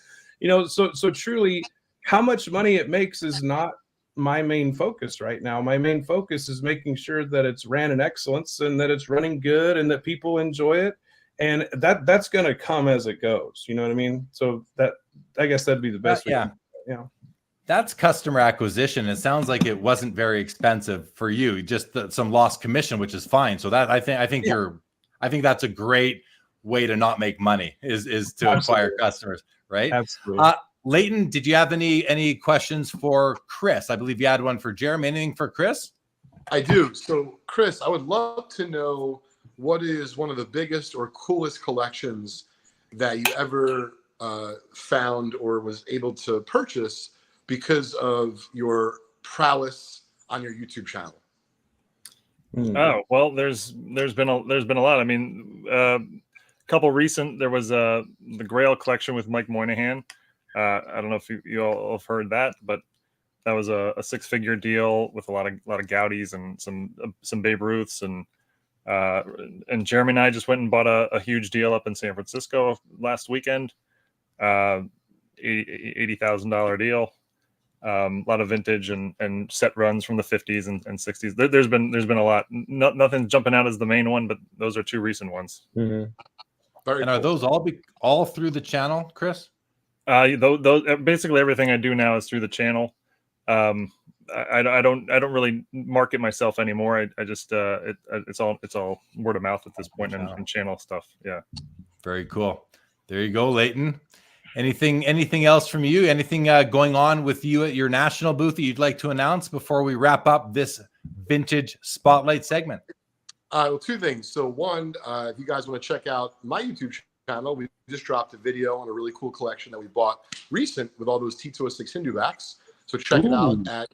S3: So truly how much money it makes is not my main focus right now. My main focus is making sure that it's ran in excellence and that it's running good and that people enjoy it. And that's going to come as it goes. You know what I mean? So that, I guess that'd be the best way. Yeah.
S2: That's customer acquisition. It sounds like it wasn't very expensive for you, just some lost commission, which is fine. So that I think that's a great way to not make money is to acquire customers, right?
S3: Absolutely.
S2: Leighton, did you have any questions for Chris? I believe you had one for Jeremy. Anything for Chris?
S5: I do. So Chris, I would love to know what is one of the biggest or coolest collections that you ever found or was able to purchase because of your prowess on your YouTube channel?
S4: Oh, well, there's been a lot. I mean, a couple recent, there was the Grail collection with Mike Moynihan. I don't know if you all have heard that, but that was a 6-figure deal with a lot of Gaudis and some Babe Ruths, and Jeremy and I just went and bought a huge deal up in San Francisco last weekend, $80,000 deal. A lot of vintage and set runs from the 50s and 60s. There's been a lot. Nothing jumping out as the main one, but those are two recent ones.
S5: Very
S2: and are those all through the channel, Chris?
S4: Those basically everything I do now is through the channel. I don't really market myself anymore. I just it's all word of mouth at this point and channel stuff. Yeah.
S2: Very cool. There you go, Leighton. Anything else from you? Anything going on with you at your national booth that you'd like to announce before we wrap up this vintage spotlight segment?
S5: Well, two things. So one, if you guys want to check out my YouTube channel, we just dropped a video on a really cool collection that we bought recent with all those T206 Hindu backs. So check it out at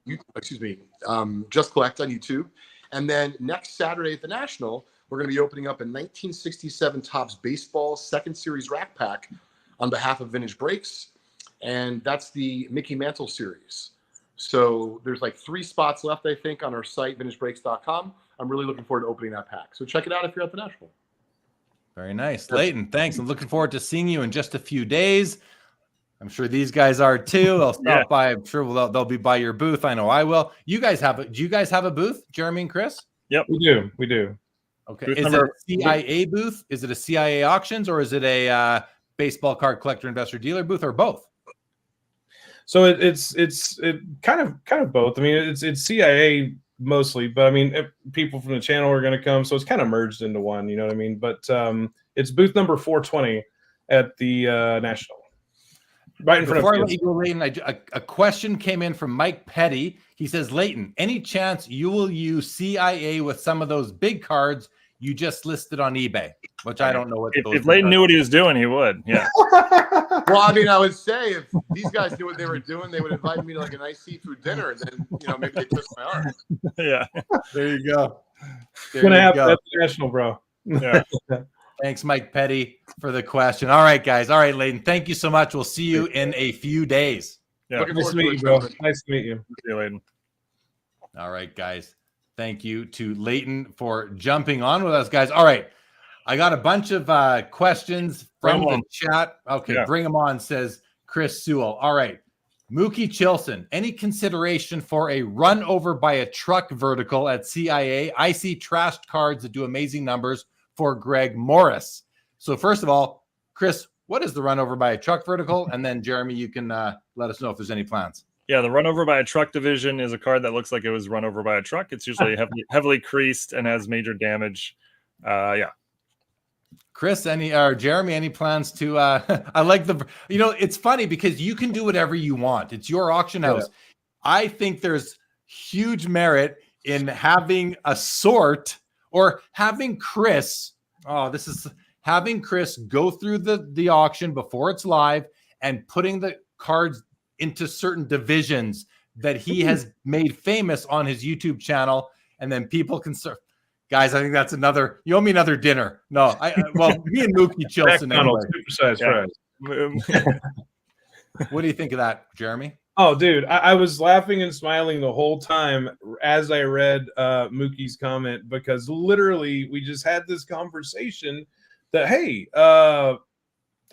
S5: Just Collect on YouTube. And then next Saturday at the National, we're going to be opening up a 1967 Topps Baseball Second Series rack pack on behalf of Vintage Breaks. And that's the Mickey Mantle series. So there's like 3 spots left, I think, on our site, vintagebreaks.com. I'm really looking forward to opening that pack. So check it out if you're at the National.
S2: Very nice. Leighton, thanks. I'm looking forward to seeing you in just a few days. I'm sure these guys are too. They'll stop by. I'm sure they'll be by your booth. I know I will. Do you guys have a booth, Jeremy and Chris?
S4: Yep,
S3: we do.
S2: Okay. Is it a CIA booth? Is it a CIA auctions, or is it a baseball card collector, investor, dealer booth, or both?
S3: So it's kind of both. I mean, it's CIA mostly, but I mean, people from the channel are going to come, so it's kind of merged into one. You know what I mean? But it's booth number 420 at the National. Right in front
S2: Before
S3: of
S2: I let you go, Leighton, a question came in from Mike Petty. He says, Leighton, any chance you will use CIA with some of those big cards you just listed on eBay? Which I don't know what those.
S4: If Leighton knew what he was doing, he would. Yeah.
S5: Well, I mean, I would say if these guys knew what they were doing, they would invite me to like a nice seafood dinner, and then maybe they twist my arm.
S4: Yeah.
S2: There you go.
S3: It's gonna happen at the National, bro.
S4: Yeah.
S2: Thanks, Mike Petty, for the question. All right, guys. All right, Leighton. Thank you so much. We'll see you in a few days.
S4: Yeah.
S3: Nice to meet you, bro. Nice to meet you.
S4: See you, Leighton.
S2: All right, guys. Thank you to Leighton for jumping on with us, guys. All right. I got a bunch of questions from the chat. Okay, yeah. Bring them on, says Chris Sewall. All right. Mookie Chilson, any consideration for a run over by a truck vertical at CIA? I see trashed cards that do amazing numbers for Greg Morris. So first of all, Chris, what is the run over by a truck vertical? And then Jeremy, you can let us know if there's any plans.
S4: Yeah, the run over by a truck division is a card that looks like it was run over by a truck. It's usually heavily creased and has major damage. Yeah.
S2: Chris, or Jeremy, any plans to I like it's funny because you can do whatever you want. It's your auction house. Yeah. I think there's huge merit in having a sort or having Chris. Having Chris go through the auction before it's live and putting the cards into certain divisions that he has made famous on his YouTube channel, and then people can serve. Guys, I think that's you owe me another dinner. No, me and Mookie Chilson anyway.
S3: Supersized fries.
S2: What do you think of that, Jeremy?
S3: Oh, dude, I was laughing and smiling the whole time as I read Mookie's comment, because literally we just had this conversation that, hey,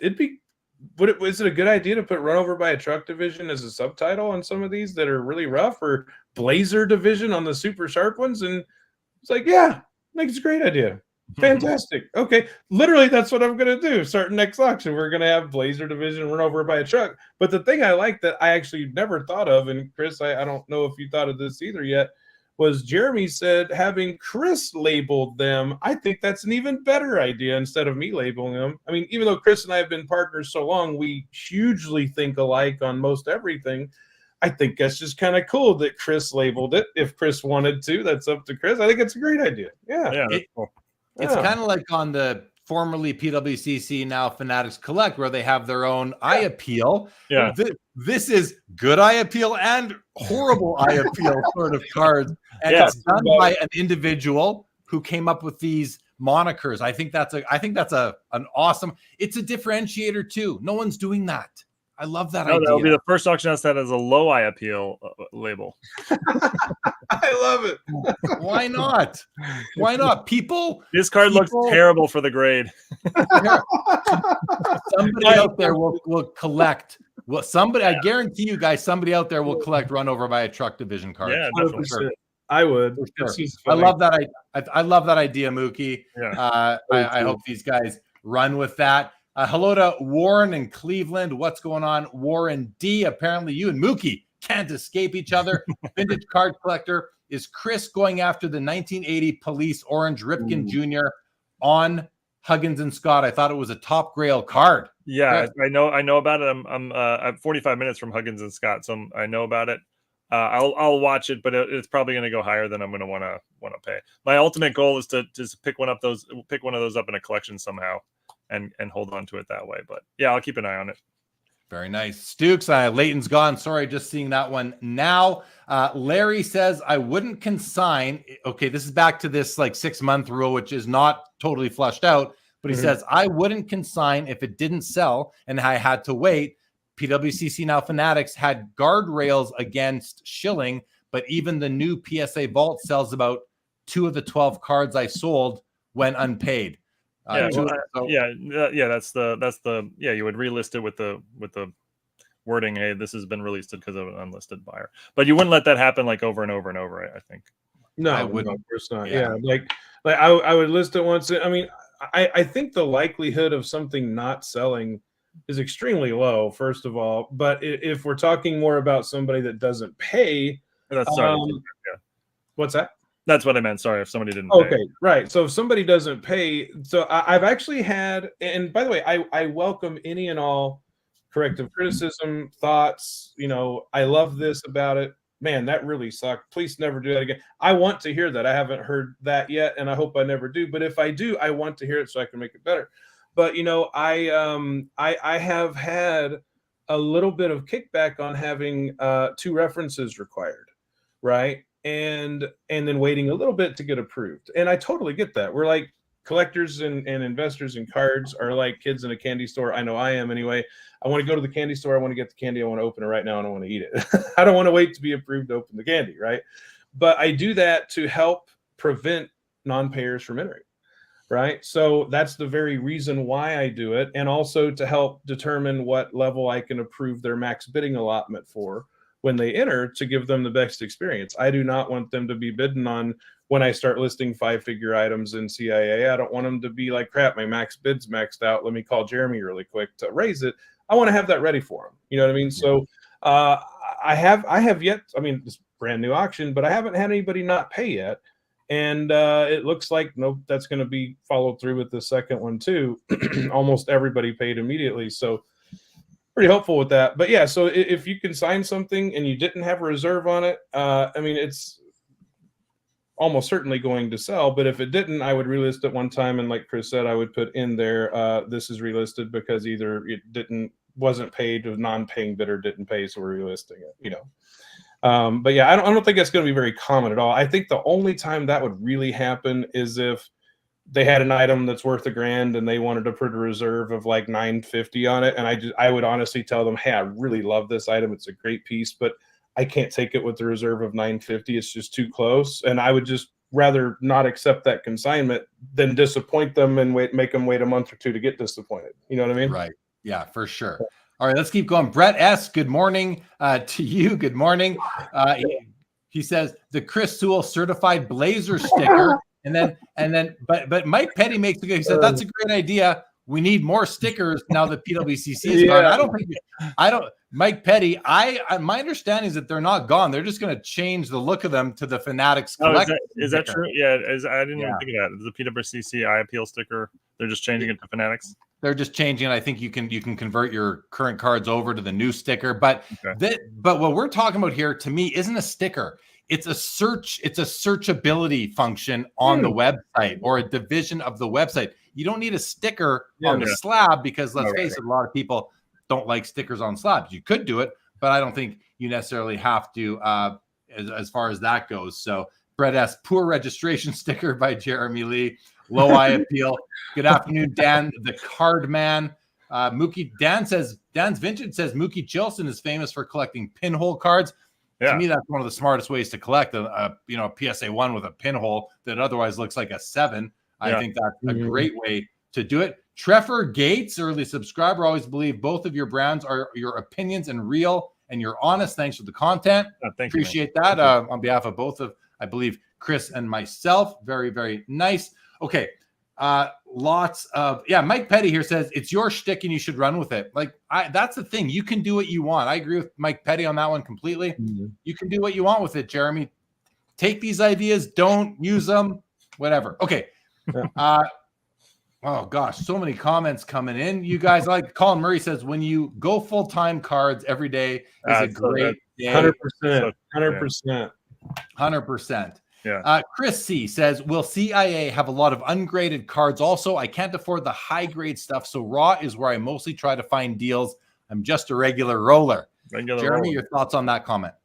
S3: is it a good idea to put run over by a truck division as a subtitle on some of these that are really rough, or blazer division on the super sharp ones? And it's like, yeah, I think it's a great idea. Fantastic. Okay. Literally, that's what I'm going to do. Starting next auction, we're going to have blazer division run over by a truck. But the thing I like that I actually never thought of, and Chris, I don't know if you thought of this either yet, was Jeremy said having Chris labeled them. I think that's an even better idea instead of me labeling them. I mean, even though Chris and I have been partners so long, we hugely think alike on most everything. I think that's just kind of cool that Chris labeled it. If Chris wanted to, that's up to Chris. I think it's a great idea. Yeah.
S2: It's kind of like on the formerly PWCC, now Fanatics Collect, where they have their own eye appeal.
S4: Yeah.
S2: This is good eye appeal and horrible eye appeal sort of cards. And it's done by an individual who came up with these monikers. I think that's an awesome, it's a differentiator too. No one's doing that. I love that idea.
S4: That'll be the first auction house that has a low eye appeal label.
S3: I love it.
S2: Why not? Why not?
S4: This card looks terrible for the grade.
S2: Somebody out there will collect. Well, I guarantee you guys, somebody out there will collect run over by a truck division card.
S4: Yeah, definitely.
S2: Sure.
S3: I would.
S2: Sure. I love that. I love that idea, Mookie.
S4: Yeah.
S2: I hope these guys run with that. Hello to Warren in Cleveland. What's going on, Warren D? Apparently you and Mookie can't escape each other. Vintage card collector. Is Chris going after the 1980 Police Orange Ripken Jr. on Huggins and Scott? I thought it was a top grail card.
S4: Yeah, I know about it. I'm 45 minutes from Huggins and Scott, so I know about it. I'll watch it, but it's probably going to go higher than I'm going to want to pay. My ultimate goal is to just pick one of those up in a collection somehow and hold on to it that way. But yeah, I'll keep an eye on it.
S2: Very nice. Stukes, Leighton's gone. Sorry, just seeing that one now. Larry says, I wouldn't consign. Okay, this is back to this like 6-month rule, which is not totally flushed out. But he says, I wouldn't consign if it didn't sell and I had to wait. PWCC Now Fanatics had guardrails against shilling, but even the new PSA vault sells about 2 of the 12 cards I sold when unpaid.
S4: You would relist it with the wording, hey, this has been released because of an unlisted buyer. But you wouldn't let that happen like over and over and over, I think.
S3: No, I wouldn't. Of course not. Yeah. Like I would list it once. I mean, I think the likelihood of something not selling is extremely low, first of all. But if we're talking more about somebody that doesn't pay, what's that?
S4: That's what I meant. Sorry, if somebody didn't pay.
S3: Okay, right. So if somebody doesn't pay, so I've actually had, and by the way, I welcome any and all corrective criticism, thoughts. I love this about it. Man, that really sucked. Please never do that again. I want to hear that. I haven't heard that yet, and I hope I never do. But if I do, I want to hear it so I can make it better. But I have had a little bit of kickback on having 2 references required, right? And then waiting a little bit to get approved. And I totally get that. We're like collectors and investors in cards are like kids in a candy store. I know I am anyway. I want to go to the candy store. I want to get the candy. I want to open it right now and I want to eat it. I don't want to wait to be approved to open the candy, right? But I do that to help prevent non-payers from entering, right? So that's the very reason why I do it. And also to help determine what level I can approve their max bidding allotment for, when they enter to give them the best experience. I do not want them to be bidding on when I start listing 5-figure items in CIA. I don't want them to be like, crap, my max bid's maxed out. Let me call Jeremy really quick to raise it. I want to have that ready for them. You know what I mean? So I have yet, I mean, it's brand new auction, but I haven't had anybody not pay yet. And it looks like, nope, that's going to be followed through with the second one too. Almost everybody paid immediately. So pretty hopeful with that. But yeah, so if you can sign something and you didn't have a reserve on it, I mean, it's almost certainly going to sell. But if it didn't, I would relist it one time. And like Chris said, I would put in there, this is relisted because either it wasn't paid, or non-paying bidder didn't pay, so we're relisting it, you know. But yeah, I don't think that's going to be very common at all. I think the only time that would really happen is if they had an item that's worth $1,000 and they wanted to put a reserve of like $950 on it. And I would honestly tell them, hey, I really love this item. It's a great piece, but I can't take it with the reserve of $950. It's just too close. And I would just rather not accept that consignment than disappoint them and make them wait a month or two to get disappointed. You know what I mean?
S2: Right. Yeah, for sure. All right, let's keep going. Brett S., good morning to you. Good morning. He says the Chris Sewall certified blazer sticker. And then, but Mike Petty makes a good. He said that's a great idea. We need more stickers now that PWCC is gone. Mike Petty. My understanding is that they're not gone. They're just going to change the look of them to the Fanatics collection.
S4: Is that true? Yeah, I didn't even think of that. The PWCC eye appeal sticker. They're just changing it to Fanatics.
S2: They're just changing it. I think you can convert your current cards over to the new sticker. But but what we're talking about here, to me, isn't a sticker. It's a searchability function on the website, or a division of the website. You don't need a sticker on the slab, because let's face it, a lot of people don't like stickers on slabs. You could do it, but I don't think you necessarily have to as far as that goes. So Brett S., poor registration sticker by Jeremy Lee. Low eye appeal. Good afternoon, Dan, the card man. Dan's Vintage says Mookie Chilson is famous for collecting pinhole cards. Yeah. To me, that's one of the smartest ways to collect a PSA 1 with a pinhole that otherwise looks like a 7. I think that's a great way to do it. Trevor Gates, early subscriber, always believe both of your brands are your opinions and real, and you're honest. Thanks for the content. Appreciate that on behalf of both of, I believe, Chris and myself. Very, very nice. Okay. Lots of, Mike Petty here says it's your shtick and you should run with it. Like, that's the thing. You can do what you want. I agree with Mike Petty on that one completely. You can do what you want with it, Jeremy. Take these ideas, don't use them, whatever. Okay. Oh gosh, so many comments coming in. You guys, like Colin Murray says, when you go full-time cards every day is a great day.
S3: 100%.
S2: 100%. Yeah. Chris C says, will CIA have a lot of ungraded cards also? I can't afford the high grade stuff, so raw is where I mostly try to find deals. I'm just a regular roller. Jeremy, your thoughts on that comment?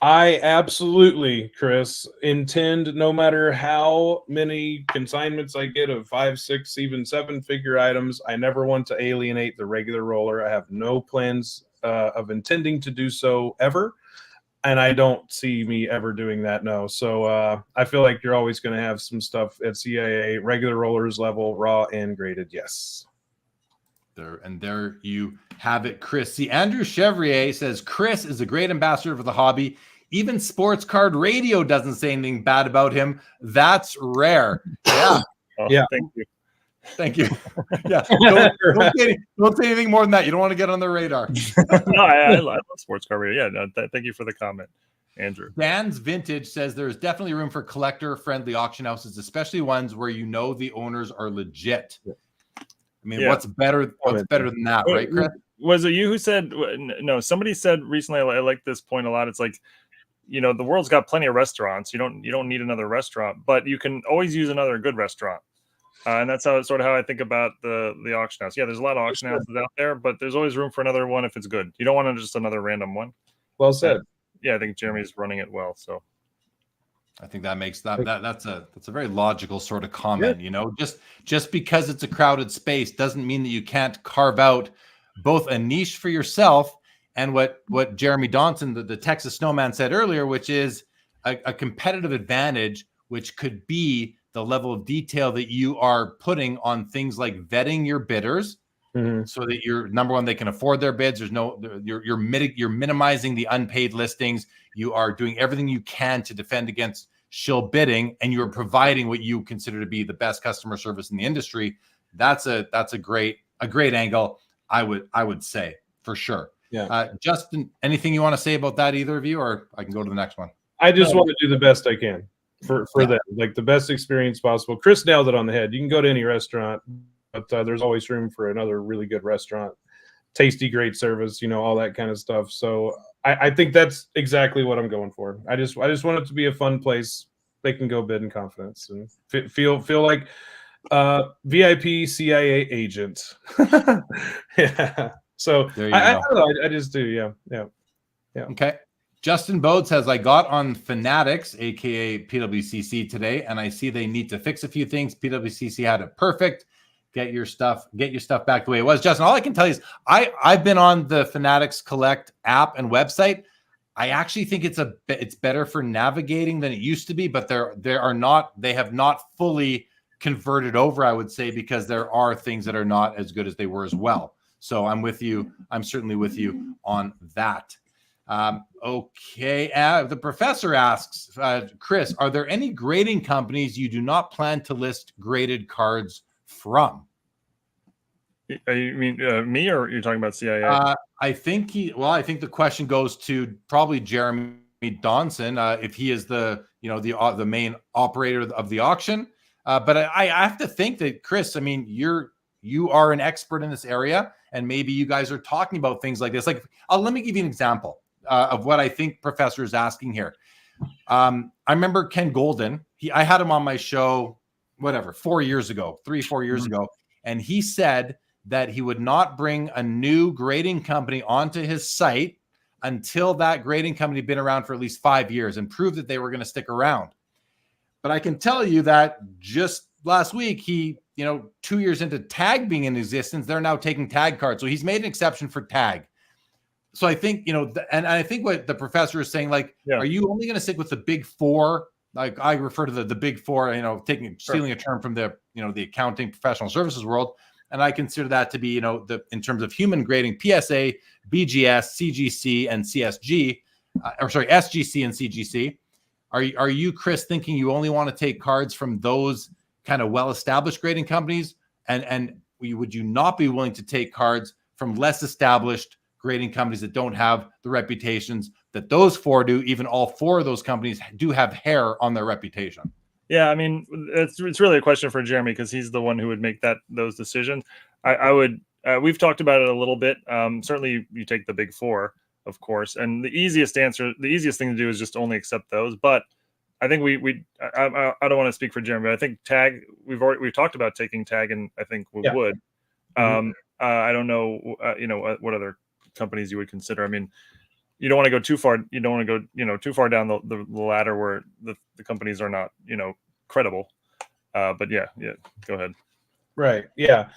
S3: I absolutely, Chris, intend, no matter how many consignments I get of 5, 6, even 7-figure items, I never want to alienate the regular roller. I have no plans of intending to do so ever. And I don't see me ever doing that, no. So I feel like you're always going to have some stuff at CIA, regular rollers level, raw and graded, yes.
S2: There you have it, Chris. See, Andrew Chevrier says, Chris is a great ambassador for the hobby. Even Sports Card Radio doesn't say anything bad about him. That's rare. Yeah.
S4: Thank you.
S2: Thank you. Yeah. Don't say anything more than that. You don't want to get on the radar.
S4: No, I love Sports Card Radio. Yeah. No, thank you for the comment, Andrew.
S2: Dan's Vintage says there's definitely room for collector-friendly auction houses, especially ones where you know the owners are legit. I mean, what's better than that, right, Chris?
S4: Was it you who said, no, somebody said recently, I like this point a lot. It's like, the world's got plenty of restaurants. You don't need another restaurant, but you can always use another good restaurant. And that's how I think about the auction house. Yeah, there's a lot of auction houses out there, but there's always room for another one if it's good. You don't want just another random one.
S3: Well said.
S4: Yeah, I think Jeremy's running it well. So
S2: I think that makes that's a very logical sort of comment. Just because it's a crowded space doesn't mean that you can't carve out both a niche for yourself and what Jeremy Donson, the Texas Snowman, said earlier, which is a competitive advantage, which could be the level of detail that you are putting on things like vetting your bidders, so that you're number one, they can afford their bids. There's no, you're minimizing the unpaid listings. You are doing everything you can to defend against shill bidding, and you're providing what you consider to be the best customer service in the industry. That's a great angle. I would say for sure.
S3: Yeah.
S2: Justin, anything you want to say about that, either of you, or I can go to the next one?
S3: I just want to do the best I can for them, like the best experience possible. Chris nailed it on the head. You can go to any restaurant, but there's always room for another really good restaurant, tasty, great service, all that kind of stuff. So I think that's exactly what I'm going for. I just want it to be a fun place. They can go bid in confidence and feel like VIP CIA agent. Yeah. So I don't know. I just do. Yeah.
S2: Okay. Justin Bode says, I got on Fanatics, aka PWCC today, and I see they need to fix a few things. PWCC had it perfect. Get your stuff back the way it was. Justin, all I can tell you is I've been on the Fanatics Collect app and website. I actually think it's better for navigating than it used to be, but they have not fully converted over, I would say, because there are things that are not as good as they were as well. So I'm with you. I'm certainly with you on that. Okay. The professor asks, Chris, are there any grading companies you do not plan to list graded cards from?
S4: You mean me, or you're talking about CIA?
S2: I think the question goes to probably Jeremy Donson, if he is the main operator of the auction. But I have to think that, Chris, I mean, you are an expert in this area, and maybe you guys are talking about things like this. Like, let me give you an example of what I think Professor is asking here. I remember Ken Golden. I had him on my show, 3-4 years ago, and he said that he would not bring a new grading company onto his site until that grading company had been around for at least 5 years and proved that they were going to stick around. But I can tell you that just last week, 2 years into tag being in existence, they're now taking tag cards. So he's made an exception for tag. So I think, and I think what the professor is saying, like, are you only going to stick with the big four? Like I refer to the big four, stealing a term from the, the accounting professional services world. And I consider that to be, in terms of human grading, PSA, BGS, CGC, and CSG, SGC and CGC. Are you, Chris, thinking you only want to take cards from those kind of well-established grading companies? And would you not be willing to take cards from less established grading companies that don't have the reputations that those four do? Even all four of those companies do have hair on their reputation.
S4: Yeah, I mean, it's really a question for Jeremy, because he's the one who would make those decisions. I would. We've talked about it a little bit. Certainly, you take the big four, of course, and the easiest thing to do is just only accept those. But I think I don't want to speak for Jeremy, but I think tag. We've talked about taking tag, and I think we would. I don't know. What other companies you would consider. I mean, you don't want to go too far. You don't want to go, too far down the ladder where the companies are not, credible. But yeah, go ahead.
S3: Right. Yeah.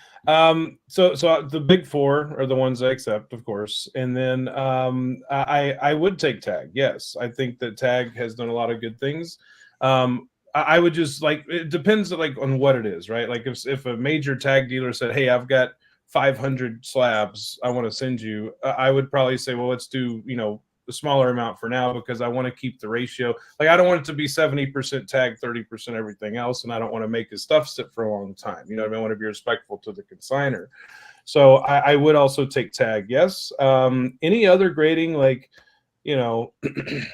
S3: So the big four are the ones I accept, of course. And then I would take tag. Yes. I think that tag has done a lot of good things. I would just it depends on what it is, right? Like if a major tag dealer said, hey, I've got 500 slabs I want to send you, I would probably say, well, let's do, a smaller amount for now, because I want to keep the ratio. Like, I don't want it to be 70% tag, 30% everything else. And I don't want to make his stuff sit for a long time. I want to be respectful to the consignor. So I would also take tag. Yes. Any other grading, like BCCG,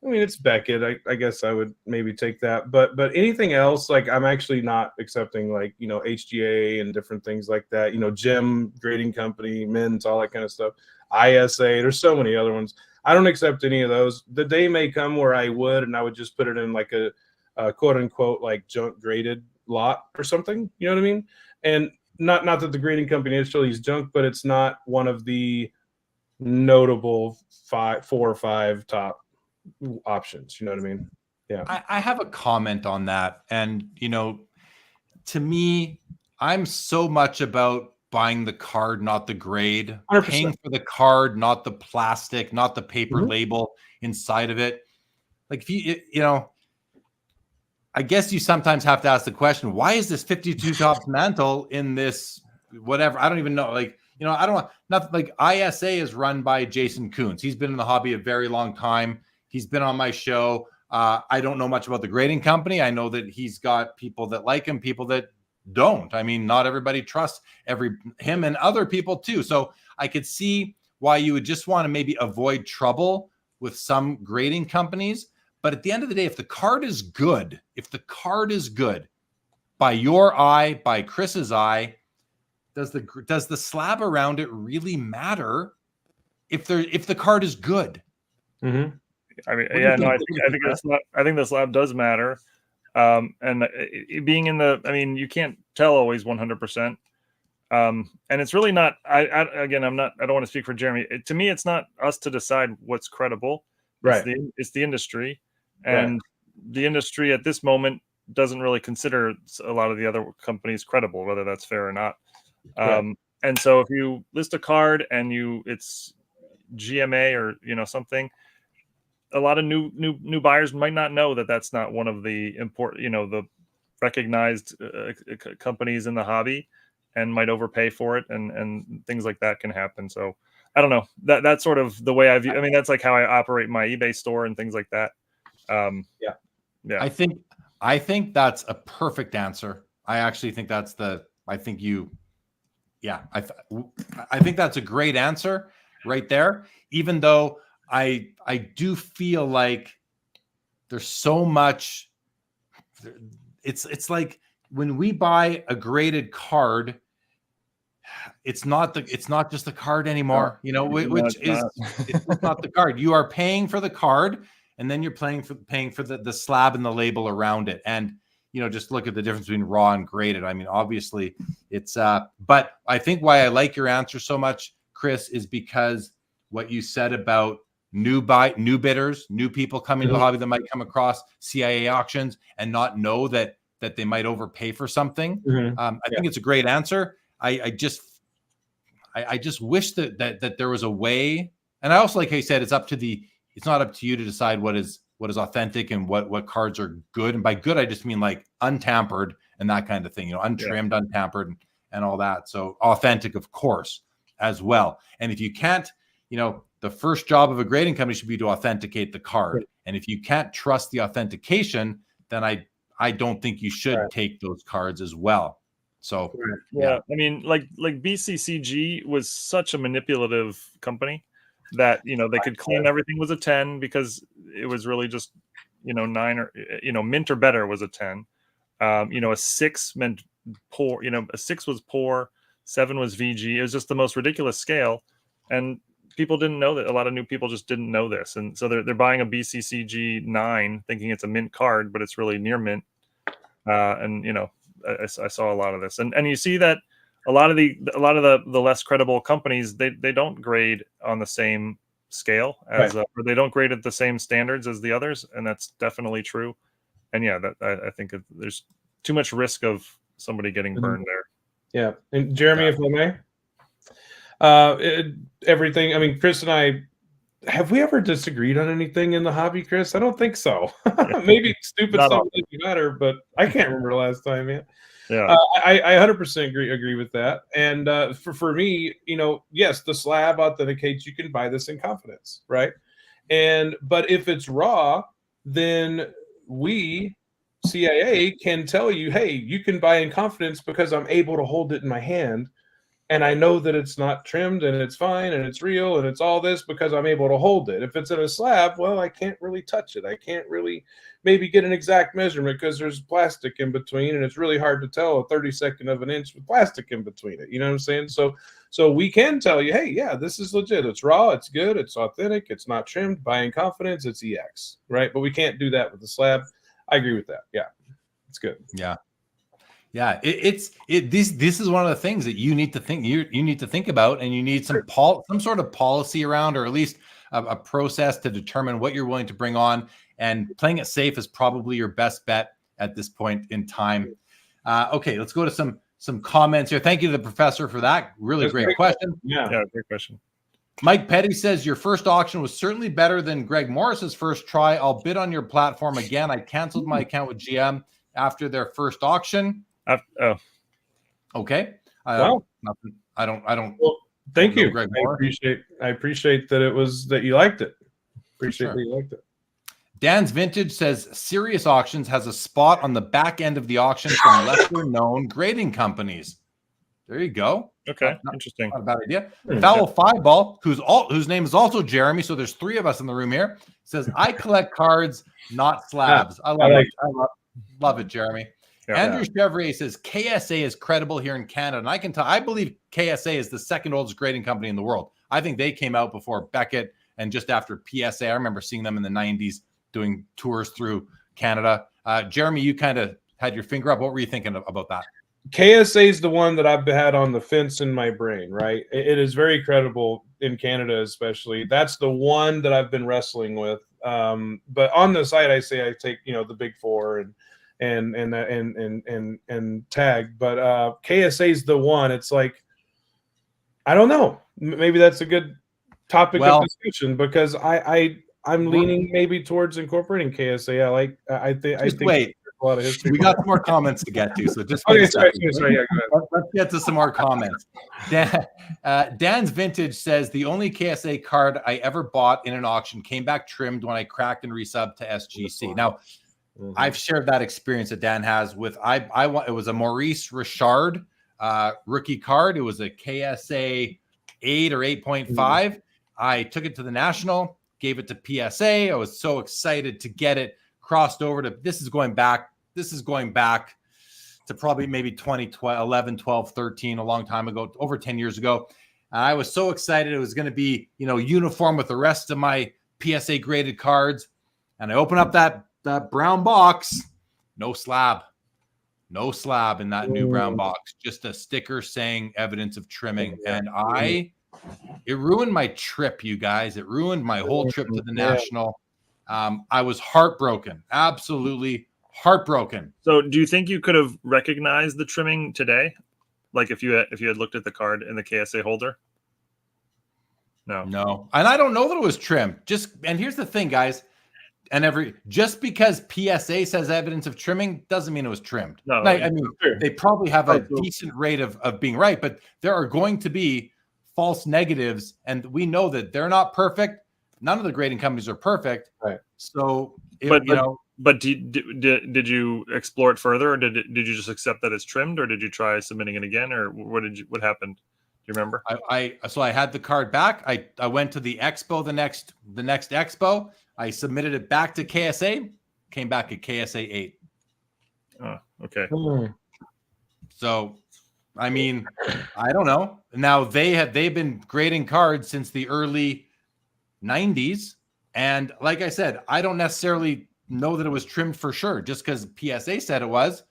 S3: I mean, it's Beckett. I guess I would maybe take that, but anything else, I'm actually not accepting, HGA and different things like that. Gem Grading Company, Mint, all that kind of stuff. ISA. There's so many other ones. I don't accept any of those. The day may come where I would, and I would just put it in a quote unquote junk graded lot or something. You know what I mean? And not that the grading company necessarily is junk, but it's not one of the notable 4 or 5 top options. You know what I mean? Yeah.
S2: I have a comment on that. And, to me, I'm so much about buying the card, not the grade,
S3: 100%.
S2: Paying for the card, not the plastic, not the paper label inside of it. Like, if I guess you sometimes have to ask the question, why is this 52 tops mantle in this whatever? I don't even know. Like, you know, I don't know. Nothing like ISA is run by Jason Kuntz. He's been in the hobby a very long time. He's been on my show. I don't know much about the grading company. I know that he's got people that like him, people that don't. I mean, not everybody trusts him and other people too. So I could see why you would just want to maybe avoid trouble with some grading companies. But at the end of the day, if the card is good, by your eye, by Chris's eye, does the slab around it really matter if the card is good?
S3: Mm-hmm.
S4: I mean, yeah, no, I think the slab does matter. And being in the, I mean, you can't tell always 100%. And it's really not, I don't want to speak for Jeremy. To me, it's not us to decide what's credible.
S3: Right.
S4: It's the industry, and the industry at this moment doesn't really consider a lot of the other companies credible, whether that's fair or not. And so if you list a card and it's GMA or, you know, something, a lot of new buyers might not know that that's not one of the important, you know, the recognized companies in the hobby, and might overpay for it, and things like that can happen. So I don't know, that's sort of the way I view. I mean, that's like how I operate my eBay store and things like that. Yeah.
S2: I think that's a perfect answer. I actually think I think that's a great answer right there. Even though I do feel like there's so much. It's like when we buy a graded card, it's not just the card anymore, you know, it's not the card. You are paying for the card, and then you're paying for the slab and the label around it. And, you know, just look at the difference between raw and graded. I mean, obviously it's but I think why I like your answer so much, Chris, is because what you said about new bidders, new people coming to the hobby that might come across CIA auctions and not know that they might overpay for something. I think it's a great answer. I just wish that there was a way. And I also, like I said, it's not up to you to decide what is authentic and what cards are good. And by good, I just mean like untampered and that kind of thing, you know, untrimmed, untampered, and all that. So authentic, of course, as well. And if you can't, you know, the first job of a grading company should be to authenticate the card. And if you can't trust the authentication, then I don't think you should take those cards as well. So
S4: I mean, like BCCG was such a manipulative company that, you know, they could claim everything was a 10 because it was really just, you know, 9 or, you know, mint or better was a 10. You know, a 6 meant poor, you know, a 6 was poor, 7 was VG. It was just the most ridiculous scale. And people didn't know that. A lot of new people just didn't know this. And so they're buying a BCCG 9 thinking it's a mint card, but it's really near mint. And, you know, I saw a lot of this, and you see that a lot of the less credible companies, they don't grade on the same scale as or they don't grade at the same standards as the others, and that's definitely true. And yeah, that I think there's too much risk of somebody getting burned there.
S3: Yeah, and Jeremy, if I may, everything. I mean, Chris and I. Have we ever disagreed on anything in the hobby, Chris? I don't think so. Maybe stupid stuff doesn't matter, but I can't remember the last time yet.
S4: Yeah,
S3: I 100% agree with that. And for me, you know, yes, the slab authenticates. You can buy this in confidence, right? But if it's raw, then we CIA can tell you, hey, you can buy in confidence because I'm able to hold it in my hand. And I know that it's not trimmed and it's fine and it's real and it's all this because I'm able to hold it. If it's in a slab, well, I can't really touch it. I can't really maybe get an exact measurement because there's plastic in between, and it's really hard to tell a 32nd of an inch with plastic in between it. You know what I'm saying? So we can tell you, hey, yeah, this is legit. It's raw. It's good. It's authentic. It's not trimmed. Buy in confidence. It's EX, right? But we can't do that with the slab. I agree with that. Yeah, it's good.
S2: Yeah. Yeah, this is one of the things that you need to think you need to think about, and you need some sort of policy around, or at least a process to determine what you're willing to bring on. And playing it safe is probably your best bet at this point in time. Okay, let's go to some comments here. Thank you to the professor for that. Really great question.
S3: Yeah,
S4: great question.
S2: Mike Petty says your first auction was certainly better than Greg Morris's first try. I'll bid on your platform again. I canceled my account with GM after their first auction. Okay.
S3: Wow.
S2: Nothing. I don't.
S3: Well, thank you.
S2: Greg
S3: I appreciate that you liked it. Appreciate
S2: Sure.
S3: that you liked it.
S2: Dan's Vintage says Serious Auctions has a spot on the back end of the auction from lesser known grading companies. There you go.
S4: Okay, interesting.
S2: Not a bad idea. Foul Five Ball, whose name is also Jeremy, so there's three of us in the room here, says I collect cards, not slabs. I love it, Jeremy. Andrew Chevrier says KSA is credible here in Canada, and I believe KSA is the second oldest grading company in the world. I think they came out before Beckett and just after PSA. I remember seeing them in the 90s doing tours through Canada. Jeremy, you kind of had your finger up. What were you thinking about that?
S3: KSA is the one that I've had on the fence in my brain, right? It is very credible in Canada, especially. That's the one that I've been wrestling with. But on the site, I say I take the big four and tag. But KSA is the one. It's like, I don't know. Maybe that's a good topic of discussion because I'm leaning maybe towards incorporating KSA. I think
S2: wait.
S3: A lot of history.
S2: We got some more comments to get to, so just
S3: sorry,
S2: let's get to some more comments. Dan's Vintage says the only KSA card I ever bought in an auction came back trimmed when I cracked and resubbed to SGC. Now, I've shared that experience that Dan has with it was a Maurice Richard rookie card. It was a KSA 8 or 8.5. I took it to the National, gave it to PSA. I was so excited to get it. Crossed over to this is going back to probably maybe 2012, 11, 12, 13, a long time ago, over 10 years ago. I was so excited it was going to be, uniform with the rest of my PSA graded cards. And I open up that brown box, no slab in that new brown box, just a sticker saying evidence of trimming. And it ruined my trip, you guys. It ruined my whole trip to the National. I was heartbroken, absolutely heartbroken.
S4: So do you think you could have recognized the trimming today? Like if you had looked at the card in the KSA holder? No.
S2: And I don't know that it was trimmed. And here's the thing, guys. Just because PSA says evidence of trimming doesn't mean it was trimmed.
S4: No,
S2: I mean, they probably have a decent rate of being right, but there are going to be false negatives, and we know that they're not perfect. None of the grading companies are perfect,
S3: right?
S2: So,
S4: but did you explore it further, or did you just accept that it's trimmed, or did you try submitting it again, or what happened? Do you remember?
S2: So I had the card back. I went to the Expo the next Expo. I submitted it back to KSA. Came back at KSA 8.
S4: Oh, okay.
S2: So, I mean, I don't know. Now they've been grading cards since the early 90s, and like I said, I don't necessarily know that it was trimmed for sure just because PSA said it was,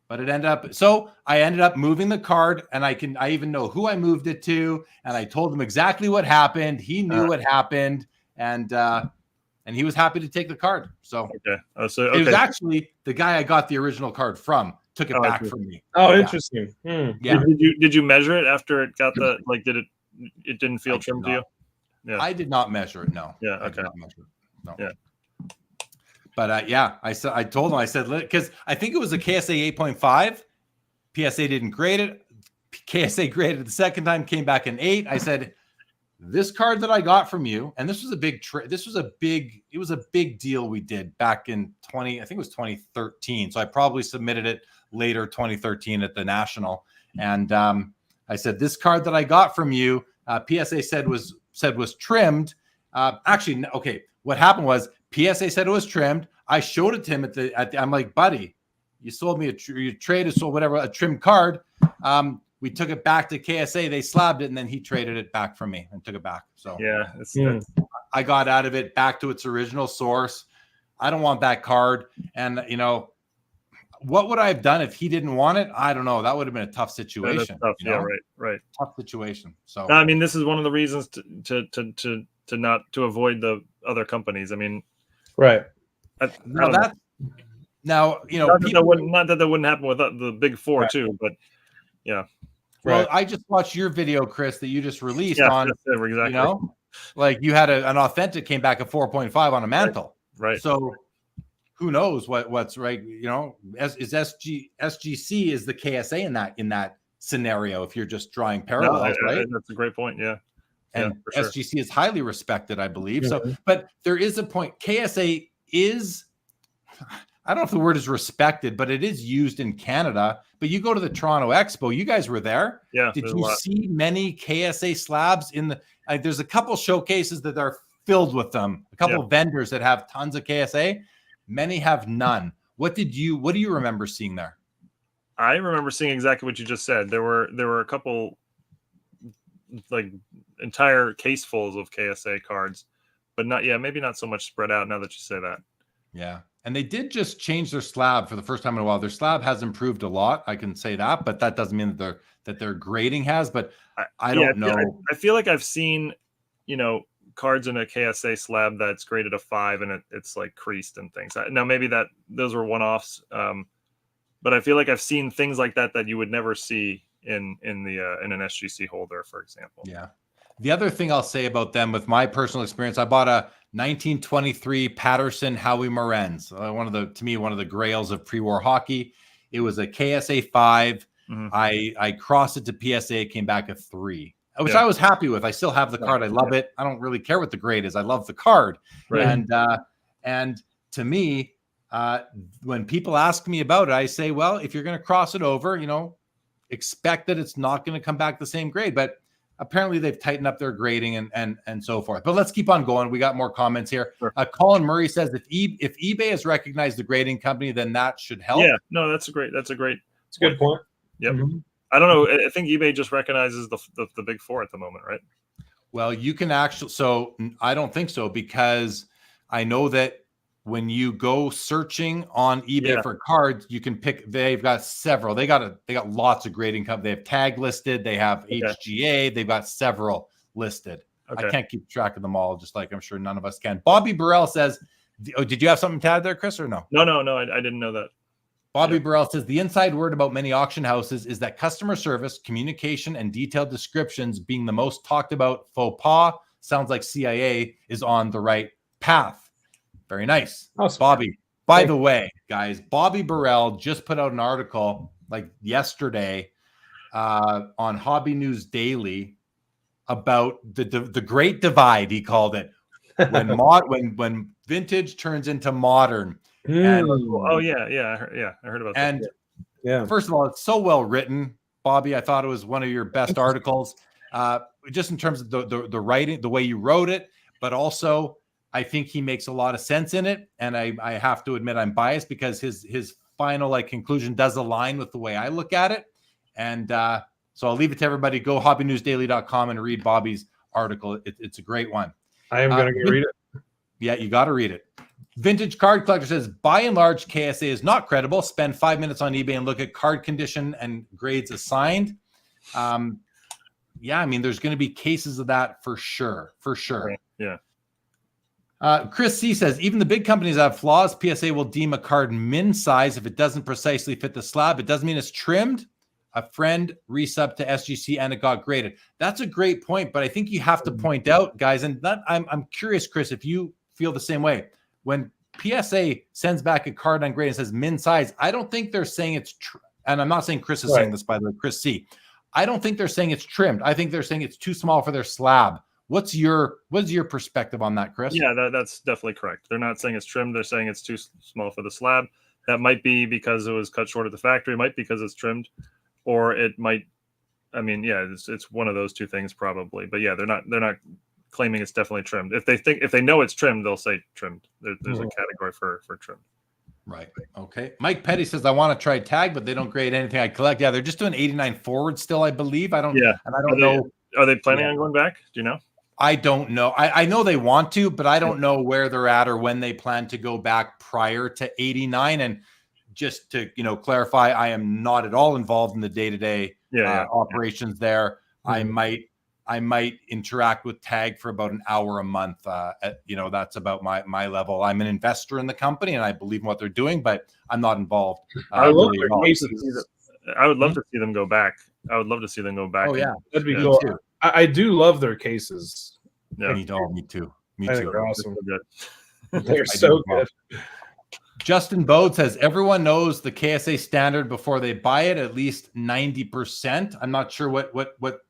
S2: but it ended up moving the card, and I even know who I moved it to, and I told him exactly what happened. He knew what happened, and he was happy to take the card. So
S4: okay.
S2: It was actually the guy I got the original card from took it back from me.
S3: Oh, interesting.
S2: Yeah.
S4: Did you measure it after it got it didn't feel trimmed to you? Yeah.
S2: I did not measure it. No.
S4: Yeah.
S2: Okay.
S4: I did not
S2: measure it. No.
S4: Yeah.
S2: But I told him, I said, because I think it was a KSA 8.5. PSA didn't grade it. KSA graded it the second time, came back an 8. I said, this card that I got from you, and this was a big it was a big deal we did back in 2013. So I probably submitted it later 2013 at the National. And I said, this card that I got from you, PSA said was trimmed. Actually, okay. What happened was PSA said it was trimmed. I showed it to him I'm like, buddy, you sold me you traded, so whatever, a trimmed card. We took it back to KSA. They slabbed it, and then he traded it back from me and took it back. So
S4: yeah,
S2: I got out of it back to its original source. I don't want that card. And what would I have done if he didn't want it? I don't know. That would have been a tough situation.
S4: Tough. Yeah, right.
S2: Tough situation. So
S4: I mean, this is one of the reasons to avoid the other companies. I mean,
S3: right.
S4: Not that that wouldn't happen with the big four too, but yeah.
S2: Well,
S3: Right.
S2: I just watched your video, Chris, that you just released
S4: Yeah,
S2: on,
S4: that's it, exactly.
S2: you know, like you had an authentic came back at 4.5 on a mantle.
S4: Right.
S2: So who knows what's right? You know, SGC is the KSA in that scenario. If you're just drawing parallels, right?
S4: That's a great point. Yeah.
S2: And
S4: for sure.
S2: SGC is highly respected, I believe.
S3: Mhm.
S2: So, but there is a point. KSA is, I don't know if the word is respected, but it is used in Canada. But you go to the Toronto Expo, you guys were there.
S4: Yeah.
S2: Did
S4: there's a
S2: you
S4: lot.
S2: see many KSA slabs in the? There's a couple showcases that are filled with them. A couple of vendors that have tons of KSA. Many have none. What do you remember seeing there?
S4: I remember seeing exactly what you just said. There were a couple like entire casefuls of KSA cards, but maybe not so much spread out now that you say that.
S2: Yeah. And they did just change their slab for the first time in a while. Their slab has improved a lot. I can say that, but that doesn't mean that their grading has, but I don't know.
S4: I feel like I've seen, cards in a KSA slab that's graded a 5 and it's like creased and things. Now maybe those were one-offs. But I feel like I've seen things like that you would never see in an SGC holder, for example.
S2: Yeah. The other thing I'll say about them, with my personal experience, I bought a 1923 Patterson Howie Morenz, one of the grails of pre-war hockey. It was a KSA 5.
S4: Mm-hmm.
S2: I crossed it to PSA. It came back a 3, which I was happy with. I still have the card. I love it. I don't really care what the grade is. I love the card. Right. And to me, when people ask me about it, I say, well, if you're going to cross it over, expect that it's not going to come back the same grade. But apparently they've tightened up their grading and so forth. But let's keep on going. We got more comments here.
S4: Sure.
S2: Colin Murray says if eBay has recognized the grading company, then that should help.
S4: Yeah, no, that's a good
S3: point.
S4: Yep.
S3: Mm-hmm.
S4: I don't know. I think eBay just recognizes the big four at the moment, right?
S2: Well, you can actually. So I don't think so, because I know that when you go searching on eBay for cards, you can pick. They've got several. They got lots of grading companies. They have Tag listed. They have HGA. They've got several listed. Okay. I can't keep track of them all, just like I'm sure none of us can. Bobby Burrell says, did you have something to add there, Chris, or no?
S4: No, I didn't know that.
S2: Bobby Burrell says the inside word about many auction houses is that customer service, communication, and detailed descriptions being the most talked about faux pas. Sounds like CIA is on the right path. Very nice. Awesome. Bobby. By the way, guys, Bobby Burrell just put out an article like yesterday on Hobby News Daily about the great divide, he called it, when vintage turns into modern. And,
S4: I heard about that.
S2: And first of all, it's so well written, Bobby. I thought it was one of your best articles, just in terms of the writing, the way you wrote it, but also I think he makes a lot of sense in it. And I have to admit I'm biased because his final conclusion does align with the way I look at it. And so I'll leave it to everybody. Go hobbynewsdaily.com and read Bobby's article. It's a great one.
S3: I am going to go read it.
S2: Yeah, you got to read it. Vintage Card Collector says, by and large, KSA is not credible. Spend 5 minutes on eBay and look at card condition and grades assigned. I mean, there's going to be cases of that for sure. Right.
S4: Yeah.
S2: Chris C says, even the big companies have flaws. PSA will deem a card min size if it doesn't precisely fit the slab. It doesn't mean it's trimmed. A friend resub to SGC and it got graded. That's a great point, but I think you have to point out, guys, and that I'm curious, Chris, if you feel the same way. When PSA sends back a card on grade and says min size, I don't think they're saying it's and I'm not saying Chris is saying this, by the way, Chris C. I don't think they're saying it's trimmed. I think they're saying it's too small for their slab. What's your perspective on that, Chris?
S4: Yeah, that's definitely correct. They're not saying it's trimmed. They're saying it's too small for the slab. That might be because it was cut short at the factory. It might be because it's trimmed, or it might. I mean, it's one of those two things probably. But they're not claiming it's definitely trimmed. If they know it's trimmed, they'll say trimmed. There's a category for trimmed.
S2: Right. Okay. Mike Petty says, I want to try tag, but they don't grade anything I collect. Yeah, they're just doing 89 forward still, I believe. I don't know.
S4: Are they planning on going back? Do you know?
S2: I don't know. I know they want to, but I don't know where they're at or when they plan to go back prior to 89. And just to, clarify, I am not at all involved in the day-to-day operations there. Mm-hmm. I might interact with Tag for about an hour a month. That's about my level. I'm an investor in the company and I believe in what they're doing, but I'm not involved.
S3: I love their cases.
S4: I would love to see them go back. I would love to see them go back.
S2: Oh yeah,
S3: That'd be
S2: me
S3: cool.
S2: too.
S3: I do love their cases.
S4: Yeah.
S2: Me too. Me
S3: I think
S2: too.
S3: they're awesome.
S4: Good.
S3: They're
S2: I
S3: so
S2: do as well.
S3: good.
S2: Justin Bode says everyone knows the KSA standard before they buy it, at least 90%. I'm not sure what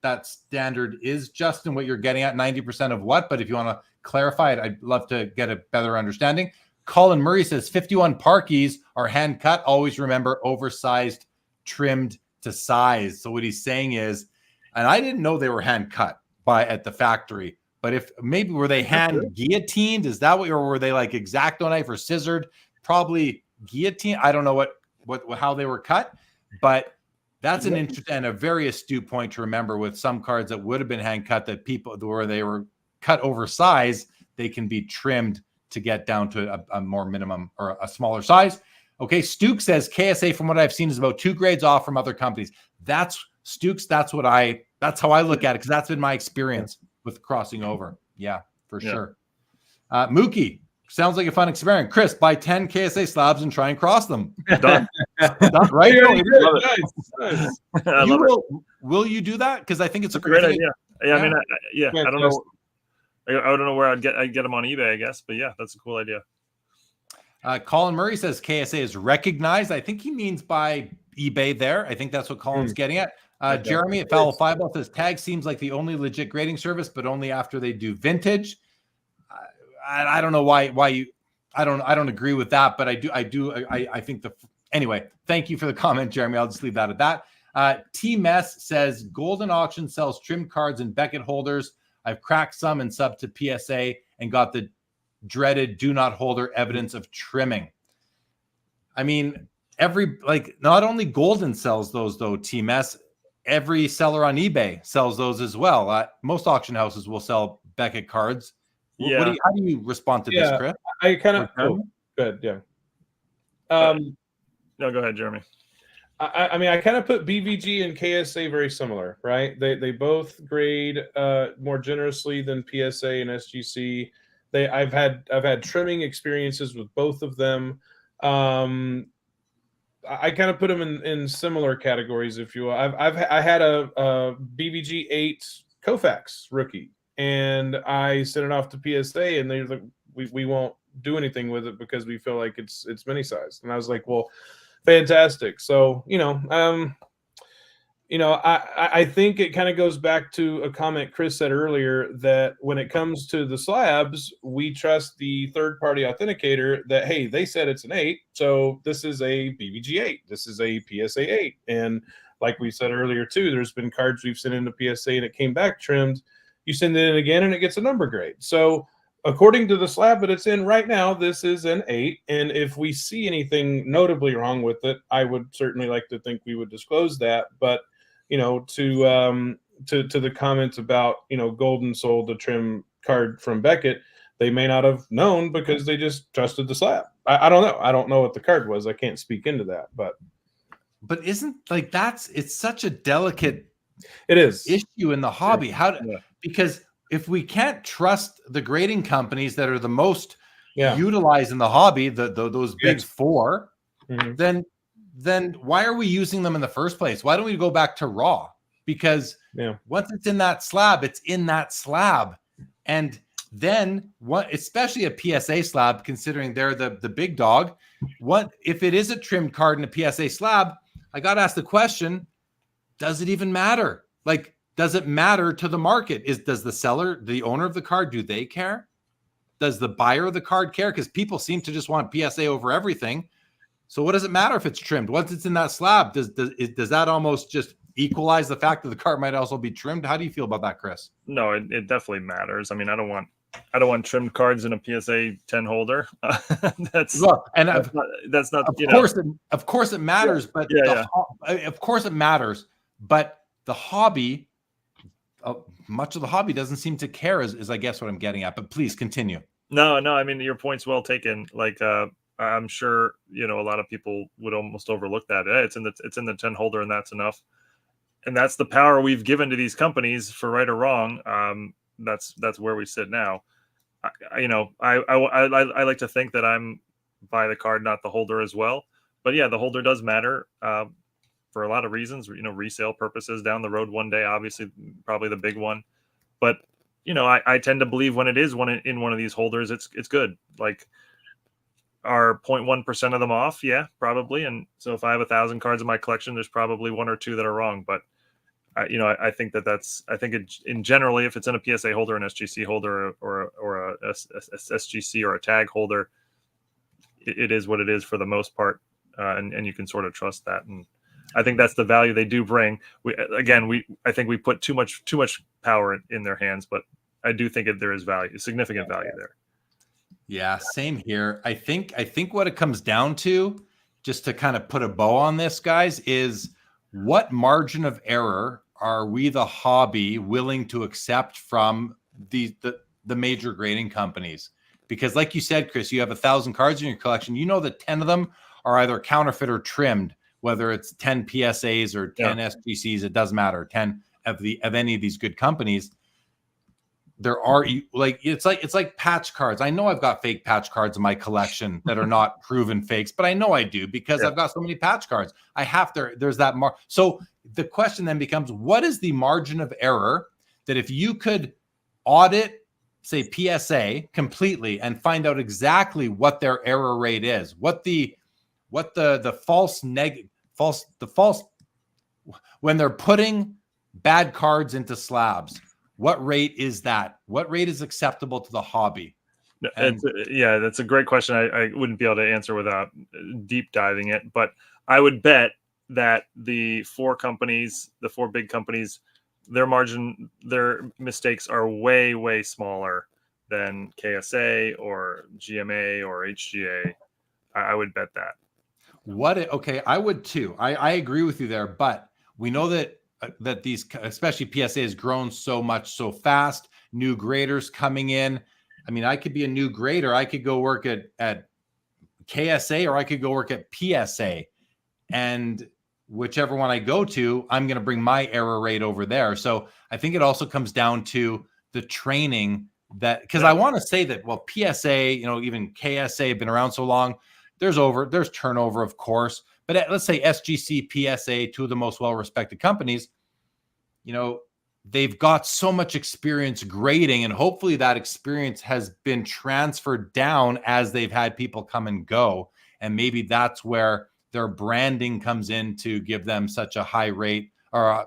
S2: that standard is, Justin, what you're getting at, 90% of what, but if you want to clarify it, I'd love to get a better understanding. Colin Murray says 51 Parkies are hand cut. Always remember oversized, trimmed to size. So what he's saying is, and I didn't know they were hand cut at the factory, but if maybe were they hand guillotined? Is that what, or were they like X-Acto knife or scissored? Probably guillotine. I don't know how they were cut, but that's an interesting and a very astute point to remember with some cards that would have been hand cut, that people where they were cut over size, they can be trimmed to get down to a more minimum or a smaller size. Okay. Stuke says KSA, from what I've seen, is about 2 grades off from other companies. That's Stuke's. That's how I look at it, because that's been my experience with crossing over. Yeah, for sure. Mookie, sounds like a fun experiment. Chris, buy 10 KSA slabs and try and cross them.
S4: Done.
S2: Done, right?
S3: Nice.
S2: Will you do that? Because I think it's a
S4: Great
S2: thing.
S4: idea. Yeah, I mean, I don't know. I don't know where I'd get them on eBay, I guess, but yeah, that's a cool idea.
S2: Colin Murray says KSA is recognized. I think he means by eBay there. I think that's what Colin's getting at. Jeremy at Foul Fireball says Tag seems like the only legit grading service, but only after they do vintage. I don't know why you. I don't agree with that, but I think anyway. Thank you for the comment, Jeremy. I'll just leave that at that. T Mess says Golden Auction sells trimmed cards and Beckett holders. I've cracked some and subbed to PSA and got the dreaded do not holder evidence of trimming. I mean, not only Golden sells those though, TMS, every seller on eBay sells those as well. Most auction houses will sell Beckett cards.
S4: Yeah.
S2: How do you respond to this, Chris?
S3: I kind of good. Yeah.
S4: No, go ahead, Jeremy.
S3: I mean, I kind of put BVG and KSA very similar, right? They both grade more generously than PSA and SGC. I've had trimming experiences with both of them. I kind of put them in similar categories, if you will. I had a BVG 8 Koufax rookie, and I sent it off to PSA, and they're like, we won't do anything with it because we feel like it's mini sized. And I was like, well, fantastic. So, I think it kind of goes back to a comment Chris said earlier, that when it comes to the slabs, we trust the third-party authenticator that, hey, they said it's an 8, so this is a BVG 8. This is a PSA 8. And like we said earlier, too, there's been cards we've sent into PSA and it came back trimmed. You send it in again and it gets a number grade. So according to the slab that it's in right now, this is an 8. And if we see anything notably wrong with it, I would certainly like to think we would disclose that. But to the comments about, Golden sold a trim card from Beckett, they may not have known because they just trusted the slab. I don't know. I don't know what the card was. I can't speak into that, but
S2: isn't it's such a delicate issue in the hobby. Because if we can't trust the grading companies that are the most utilized in the hobby, those big four, then why are we using them in the first place? Why don't we go back to raw? Because once it's in that slab, it's in that slab. And then especially a PSA slab, considering they're the big dog, what if it is a trimmed card in a PSA slab? I got to ask the question, does it even matter? Does it matter to the market? Does the seller, the owner of the card, do they care? Does the buyer of the card care? Because people seem to just want PSA over everything. So what does it matter if it's trimmed? Once it's in that slab, does that almost just equalize the fact that the card might also be trimmed? How do you feel about that, Chris?
S4: No, it definitely matters. I mean, I don't want trimmed cards in a PSA 10 holder. That's not.
S2: Of course it matters, but of course it matters. But the hobby, much of the hobby doesn't seem to care, is I guess what I'm getting at. But please continue.
S4: No. I mean, your point's well taken. I'm sure a lot of people would almost overlook that. It's in the 10 holder, and that's enough. And that's the power we've given to these companies, for right or wrong. That's where we sit now. I like to think that I'm by the card, not the holder as well. But yeah, the holder does matter. for a lot of reasons, resale purposes down the road one day, obviously probably the big one. But, I tend to believe when it is in one of these holders, it's good. Like, are 0.1% of them off? Yeah, probably. And so if I have 1,000 cards in my collection, there's probably 1 or 2 that are wrong. But I think in generally, if it's in a PSA holder, an SGC holder, or a SGC or a tag holder, it is what it is for the most part, and you can sort of trust that. And I think that's the value they do bring. I think we put too much power in their hands, but I do think there is value, significant value there.
S2: Yeah, same here. I think what it comes down to, just to kind of put a bow on this, guys, is what margin of error are we, the hobby, willing to accept from the major grading companies? Because like you said, Chris, you have 1,000 cards in your collection. That 10 of them are either counterfeit or trimmed, whether it's 10 PSAs or 10 SGCs, it doesn't matter. 10 of any of these good companies. There are it's like patch cards. I know I've got fake patch cards in my collection that are not proven fakes, but I know I do because I've got so many patch cards. I have there's that so the question then becomes, what is the margin of error that if you could audit, say, PSA completely and find out exactly what their error rate is, what the false when they're putting bad cards into slabs, what rate is that? What rate is acceptable to the hobby?
S4: That's a great question. I wouldn't be able to answer without deep diving it, but I would bet that the 4 big companies, their mistakes are way, way smaller than KSA or GMA or HGA. I would bet that.
S2: Okay, I would too. I agree with you there, but we know that these, especially PSA, has grown so much so fast. New graders coming in. I mean, I could be a new grader. I could go work at KSA or I could go work at PSA, and whichever one I go to, I'm going to bring my error rate over there. So I think it also comes down to the training because I want to say that, well, PSA, even KSA have been around so long. There's turnover, of course, but let's say SGC, PSA, 2 of the most well-respected companies, they've got so much experience grading, and hopefully that experience has been transferred down as they've had people come and go. And maybe that's where their branding comes in to give them such a high rate, or,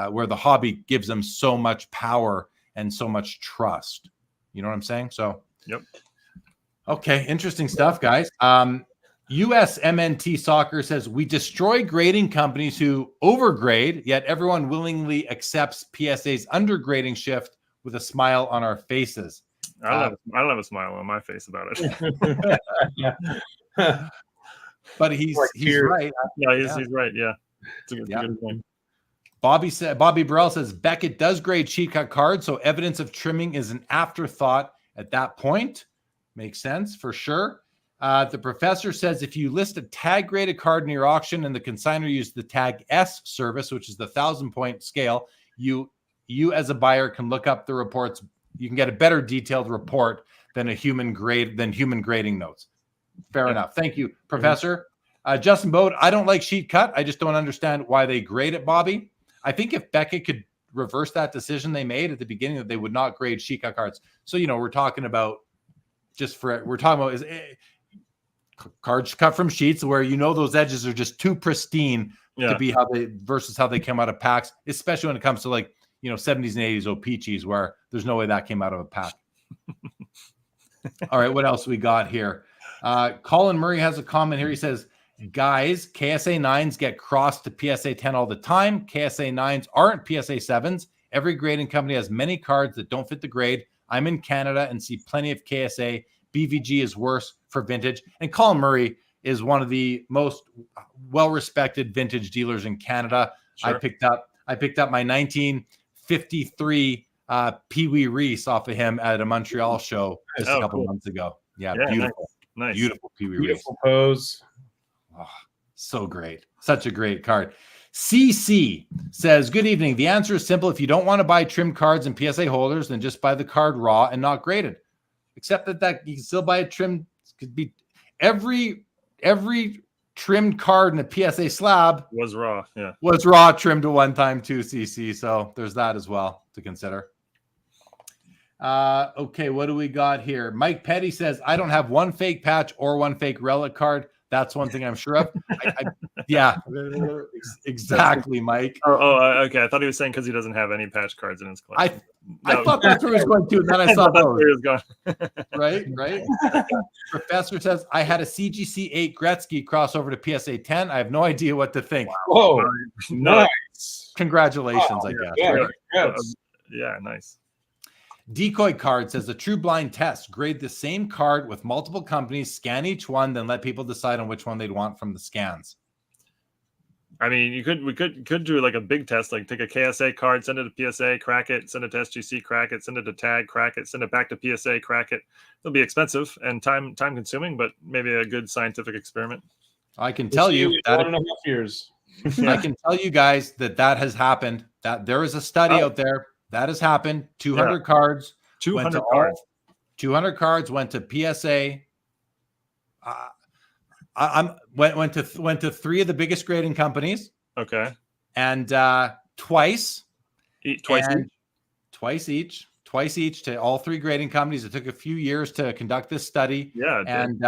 S2: where the hobby gives them so much power and so much trust. You know what I'm saying? So,
S4: yep.
S2: Okay, interesting stuff, guys. USMNT Soccer says, we destroy grading companies who overgrade, yet everyone willingly accepts PSA's undergrading shift with a smile on our faces.
S4: I don't have a smile on my face about it.
S2: But he's right.
S4: Yeah, he's right. Yeah, it's a good point.
S2: Bobby Burrell says Beckett does grade sheet cut cards, so evidence of trimming is an afterthought at that point. Makes sense for sure. The professor says if you list a tag graded card in your auction and the consignor uses the tag S service, which is the 1,000-point scale, you as a buyer can look up the reports. You can get a better detailed report than human grading notes. Fair enough. Thank you, Professor. Justin Bode, I don't like sheet cut. I just don't understand why they grade it, Bobby. I think if Beckett could reverse that decision they made at the beginning that they would not grade sheet cut cards. So, we're talking about is cards cut from sheets where those edges are just too pristine to be versus how they come out of packs, especially when it comes to 70s and 80s O-Peaches where there's no way that came out of a pack. All right, what else we got here? Colin Murray has a comment here. He says, guys, KSA 9s get crossed to PSA 10 all the time. KSA 9s aren't PSA 7s. Every grading company has many cards that don't fit the grade. I'm in Canada and see plenty of KSA. BVG is worse for vintage. And Colin Murray is one of the most well-respected vintage dealers in Canada. Sure. I picked up my 1953 Pee Wee Reese off of him at a Montreal show just a couple months ago. Yeah, beautiful. Nice. Beautiful Pee Wee Reese.
S3: Beautiful pose.
S2: Oh, so great. Such a great card. CC says, good evening. The answer is simple. If you don't want to buy trimmed cards and PSA holders, then just buy the card raw and not graded. Except that you can still buy a trimmed. Could be every trimmed card in a PSA slab
S4: Was raw. Yeah.
S2: was raw trimmed to 1x2cc. So there's that as well to consider. Okay, what do we got here? Mike Petty says, I don't have one fake patch or one fake relic card. That's one thing I'm sure of. Yeah, exactly, Mike.
S4: Okay. I thought he was saying because he doesn't have any patch cards in his collection.
S2: I thought that's where he was going to, and then I saw
S4: that's
S2: those.
S4: where he was going.
S2: Right. Professor says, I had a CGC 8 Gretzky crossover to PSA 10. I have no idea what to think.
S3: Whoa,
S2: Nice. Congratulations, I guess.
S3: Yeah,
S2: Right?
S4: Yeah, nice.
S2: Decoy Card says, a true blind test. Grade the same card with multiple companies, scan each one, then let people decide on which one they'd want from the scans.
S4: I mean, we could do like a big test, like take a KSA card, send it to PSA, crack it, send it to SGC, crack it, send it to Tag, crack it, send it back to PSA, crack it. It'll be expensive and time consuming, but maybe a good scientific experiment.
S2: I can tell you that
S3: 1.5 years.
S2: I can tell you guys that has happened. That there is a study out there that has happened. 200 cards.
S4: 200 cards.
S2: 200 cards went to PSA. Went to 3 of the biggest grading companies.
S4: Okay.
S2: And twice each to all 3 grading companies. It took a few years to conduct this study.
S4: Yeah.
S2: And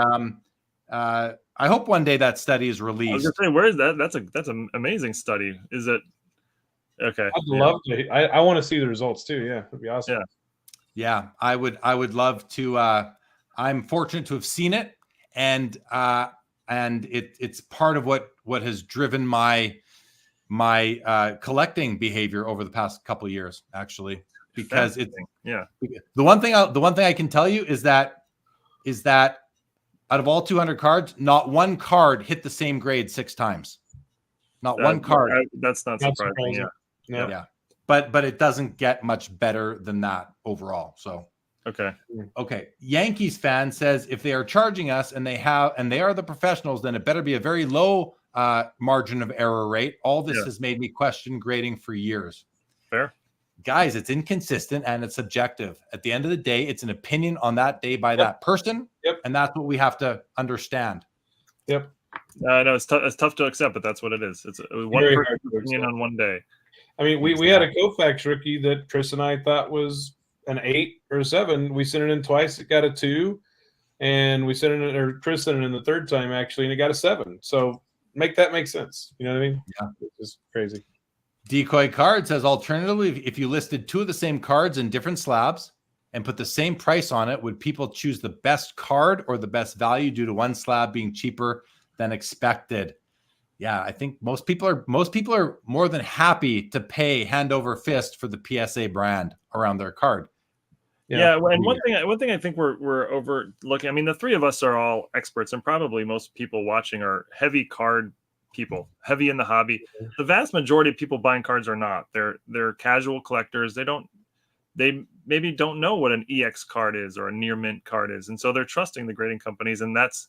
S2: I hope one day that study is released.
S4: I was gonna say, where is that? That's an amazing study. Is it? Okay.
S3: I'd love to. I want to see the results too. Yeah, that'd be awesome.
S2: Yeah, I would love to. I'm fortunate to have seen it, and it's part of what has driven my collecting behavior over the past couple of years, actually, because it's the one thing I can tell you is that out of all 200 cards, not one card hit the same grade 6 times. Not one card.
S4: That's not surprising.
S2: Yeah. But it doesn't get much better than that overall. So
S4: okay.
S2: Yankees fan says, if they are charging us and they are the professionals, then it better be a very low margin of error rate. All this has made me question grading for years.
S4: Fair.
S2: Guys, it's inconsistent and it's subjective. At the end of the day, it's an opinion on that day by that person.
S3: Yep.
S2: And that's what we have to understand.
S3: Yep.
S4: No, it's tough to accept, but that's what it is. It's one person's opinion on one day.
S3: I mean, we had a Koufax rookie that Chris and I thought was an 8 or a 7. We sent it in twice, it got a 2, and we sent it in, or Chris sent it in the third time actually, and it got a 7. So make sense. You know what I mean?
S2: Yeah,
S3: it's just crazy.
S2: Decoy Card says, alternatively, if you listed 2 of the same cards in different slabs and put the same price on it, would people choose the best card or the best value due to one slab being cheaper than expected? Yeah, I think most people are more than happy to pay hand over fist for the PSA brand around their card.
S4: Yeah, and one thing I think we're overlooking. I mean, the 3 of us are all experts, and probably most people watching are heavy card people, heavy in the hobby. The vast majority of people buying cards are not. They're casual collectors. They maybe don't know what an EX card is or a near mint card is, and so they're trusting the grading companies, and that's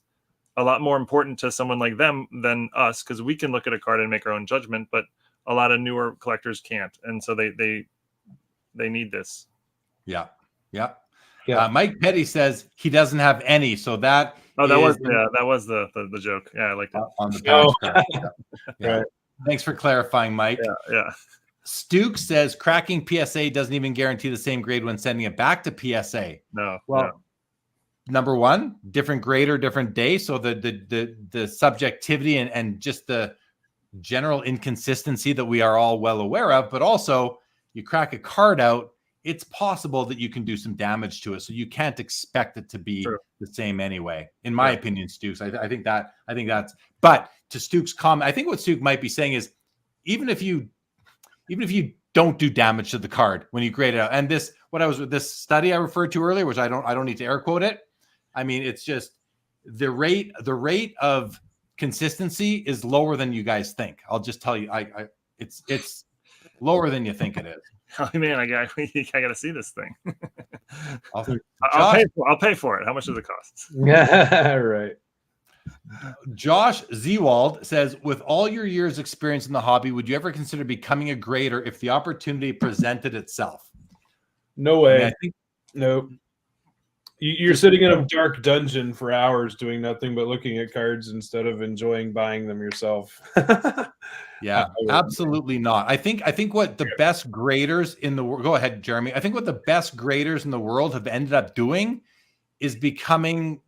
S4: a lot more important to someone like them than us, because we can look at a card and make our own judgment, but a lot of newer collectors can't, and so they need this.
S2: Yeah. Mike Petty says he doesn't have any, so that
S4: was the joke. Yeah, I like that
S2: on the patch card. Yeah.
S3: Right.
S2: Thanks for clarifying, Mike.
S4: Yeah.
S2: Stuke says cracking PSA doesn't even guarantee the same grade when sending it back to PSA.
S4: No.
S2: Number one, different grader, different day. So the subjectivity and just the general inconsistency that we are all well aware of, but also you crack a card out, it's possible that you can do some damage to it. So you can't expect it to be the same anyway, in my opinion, Stukes. I think that's, but to Stuke's comment, I think what Stuke might be saying is even if you don't do damage to the card when you grade it out, and this study I referred to earlier, which I don't need to air quote it. I mean, it's just the rate of consistency is lower than you guys think. I'll just tell you, it's lower than you think it is.
S4: Oh man, I gotta see this thing.
S2: I'll
S4: pay for it. How much does it cost?
S3: Yeah, right.
S2: Josh Zewald says, with all your years experience in the hobby, would you ever consider becoming a grader if the opportunity presented itself?
S3: No way.
S2: I think,
S3: nope. You're sitting in a dark dungeon for hours doing nothing but looking at cards instead of enjoying buying them yourself.
S2: Yeah, absolutely not. I think what the best graders in the world, go ahead, Jeremy. I think what the best graders in the world have ended up doing is becoming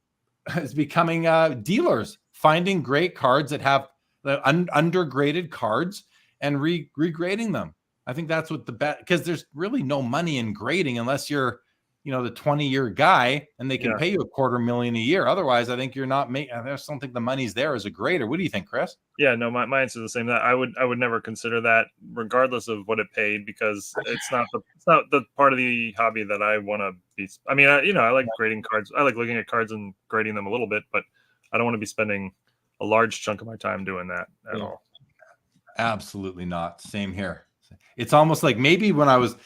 S2: dealers, finding great cards that have undergraded cards and regrading them. I think that's what the best, because there's really no money in grading unless you're, the 20-year guy and they can pay you $250,000 a year. Otherwise, I think you're not making. I don't think the money's there as a grader. What do you think, Chris?
S4: Yeah, no, my answer is the same. That I would never consider that, regardless of what it paid, because it's not the part of the hobby that I want to be. I mean, I like grading cards. I like looking at cards and grading them a little bit, but I don't want to be spending a large chunk of my time doing that at all.
S2: Absolutely not. Same here. It's almost like maybe when I was,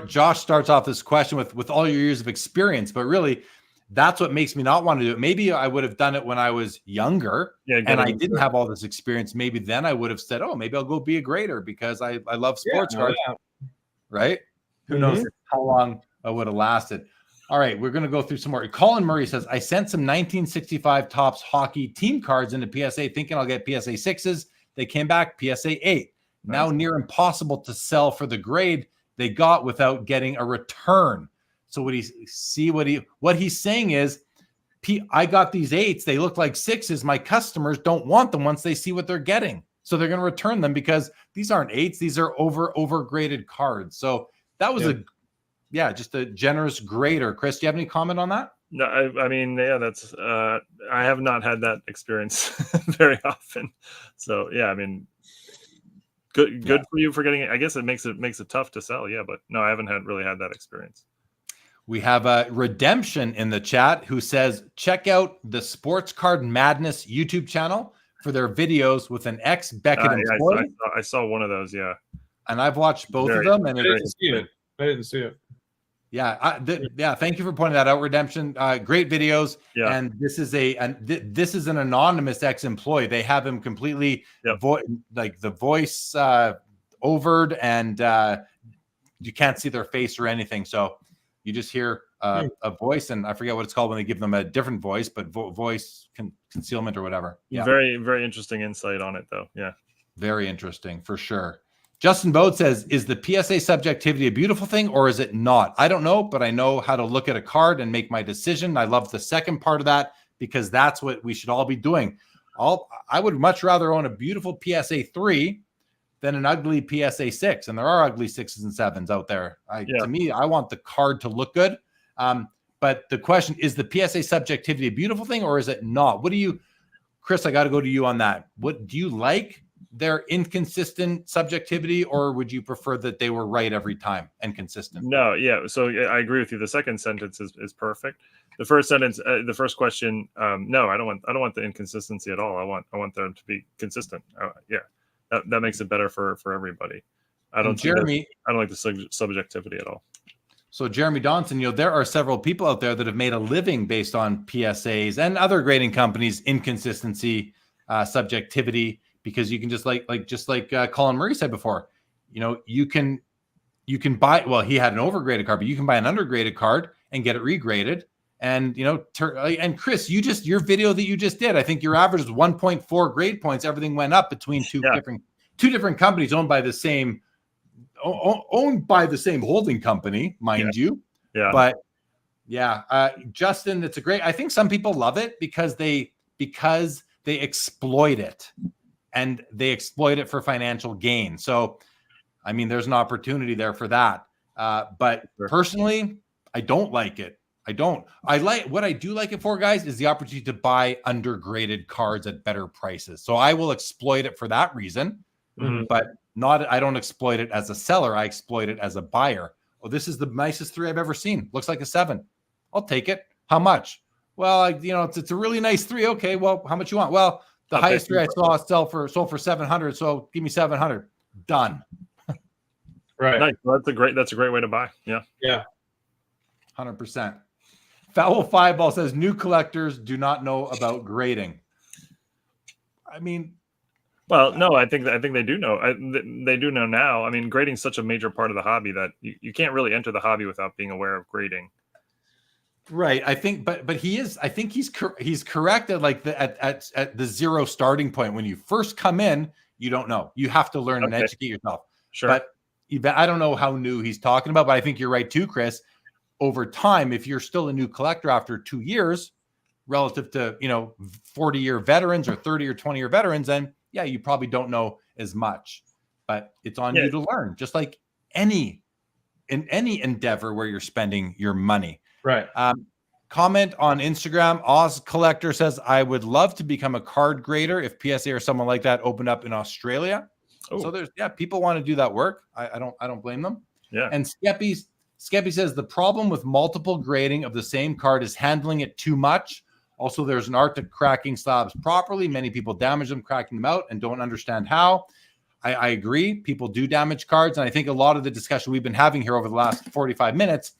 S2: Josh starts off this question with all your years of experience, but really that's what makes me not want to do it. Maybe I would have done it when I was younger and I didn't have all this experience. Maybe then I would have said, oh, maybe I'll go be a grader because I love sports cards, right? Who knows how long I would have lasted. All right, we're going to go through some more. Colin Murray says, I sent some 1965 Topps hockey team cards into PSA thinking I'll get PSA 6s. They came back PSA 8. Now near impossible to sell for the grade they got without getting a return. So what he's saying is, I got these 8s. They look like 6s. My customers don't want them once they see what they're getting. So they're going to return them because these aren't 8s. These are overgraded cards. So that was just a generous grader. Chris, do you have any comment on that?
S4: No, I mean, that's I have not had that experience very often. So yeah, I mean, good for you for getting it. I guess it makes it tough to sell. Yeah, but no, I haven't really had that experience.
S2: We have a Redemption in the chat who says, check out the Sports Card Madness YouTube channel for their videos with an ex-Beckett employee.
S4: I saw one of those, yeah.
S2: And I've watched both of them. And
S3: I didn't see it.
S2: Yeah, thank you for pointing that out, Redemption. Great videos. Yeah. And this is an anonymous ex-employee. They have him completely the voice overed, and you can't see their face or anything. So you just hear a voice, and I forget what it's called when they give them a different voice, but voice concealment or whatever. Yeah.
S4: Very, very interesting insight on it, though. Yeah.
S2: Very interesting for sure. Justin Bode says, is the PSA subjectivity a beautiful thing or is it not? I don't know, but I know how to look at a card and make my decision. I love the second part of that because that's what we should all be doing. I would much rather own a beautiful PSA 3 than an ugly PSA 6. And there are ugly 6s and 7s out there. To me, I want the card to look good. But the question is, the PSA subjectivity a beautiful thing or is it not? Chris, I got to go to you on that. What do you like? Their inconsistent subjectivity, or would you prefer that they were right every time and consistent?
S4: No, yeah. So I agree with you. The second sentence is perfect. The first sentence, the first question, no, I don't want the inconsistency at all. I want them to be consistent. That makes it better for everybody. I don't like the subjectivity at all.
S2: So Jeremy Donson, there are several people out there that have made a living based on PSAs and other grading companies' inconsistency, subjectivity. Because you can just like Colin Murray said before, you can buy. Well, he had an overgraded card, but you can buy an undergraded card and get it regraded. And and Chris, your video that you just did, I think your average is 1.4 grade points. Everything went up between two different companies owned by the same holding company, mind you. Yeah. But Justin, it's a great. I think some people love it because they exploit it. And they exploit it for financial gain. So, I mean, there's an opportunity there for that. But personally, I don't like it. What I do like it for, guys, is the opportunity to buy undergraded cards at better prices. So I will exploit it for that reason, but I don't exploit it as a seller. I exploit it as a buyer. Oh, this is the nicest 3 I've ever seen. Looks like a 7. I'll take it. How much? Well, it's a really nice 3. Okay. Well, how much you want? Well, the highest 3 I saw sold for 700. So give me 700. Done.
S3: Right.
S4: Nice. Well, that's a great way to buy. Yeah.
S3: Yeah.
S2: 100%. Foul Five Ball says new collectors do not know about grading. I mean,
S4: well, no, I think they do know. They do know now. I mean, grading is such a major part of the hobby that you can't really enter the hobby without being aware of grading.
S2: Right. I think, but he is. I think he's correct at like at the zero starting point. When you first come in, you don't know. You have to learn and educate yourself.
S4: Sure.
S2: But I don't know how new he's talking about, but I think you're right too, Chris. Over time, if you're still a new collector after 2 years, relative to 40-year veterans or 30 or 20-year veterans, then yeah, you probably don't know as much. But it's on you to learn, just like in any endeavor where you're spending your money.
S3: Right.
S2: Comment on Instagram. Oz Collector says, I would love to become a card grader if PSA or someone like that opened up in Australia.
S4: Oh.
S2: So there's people want to do that work. I don't blame them.
S4: Yeah.
S2: And Skeppy says the problem with multiple grading of the same card is handling it too much. Also, there's an art to cracking slabs properly. Many people damage them, cracking them out, and don't understand how. I agree. People do damage cards. And I think a lot of the discussion we've been having here over the last 45 minutes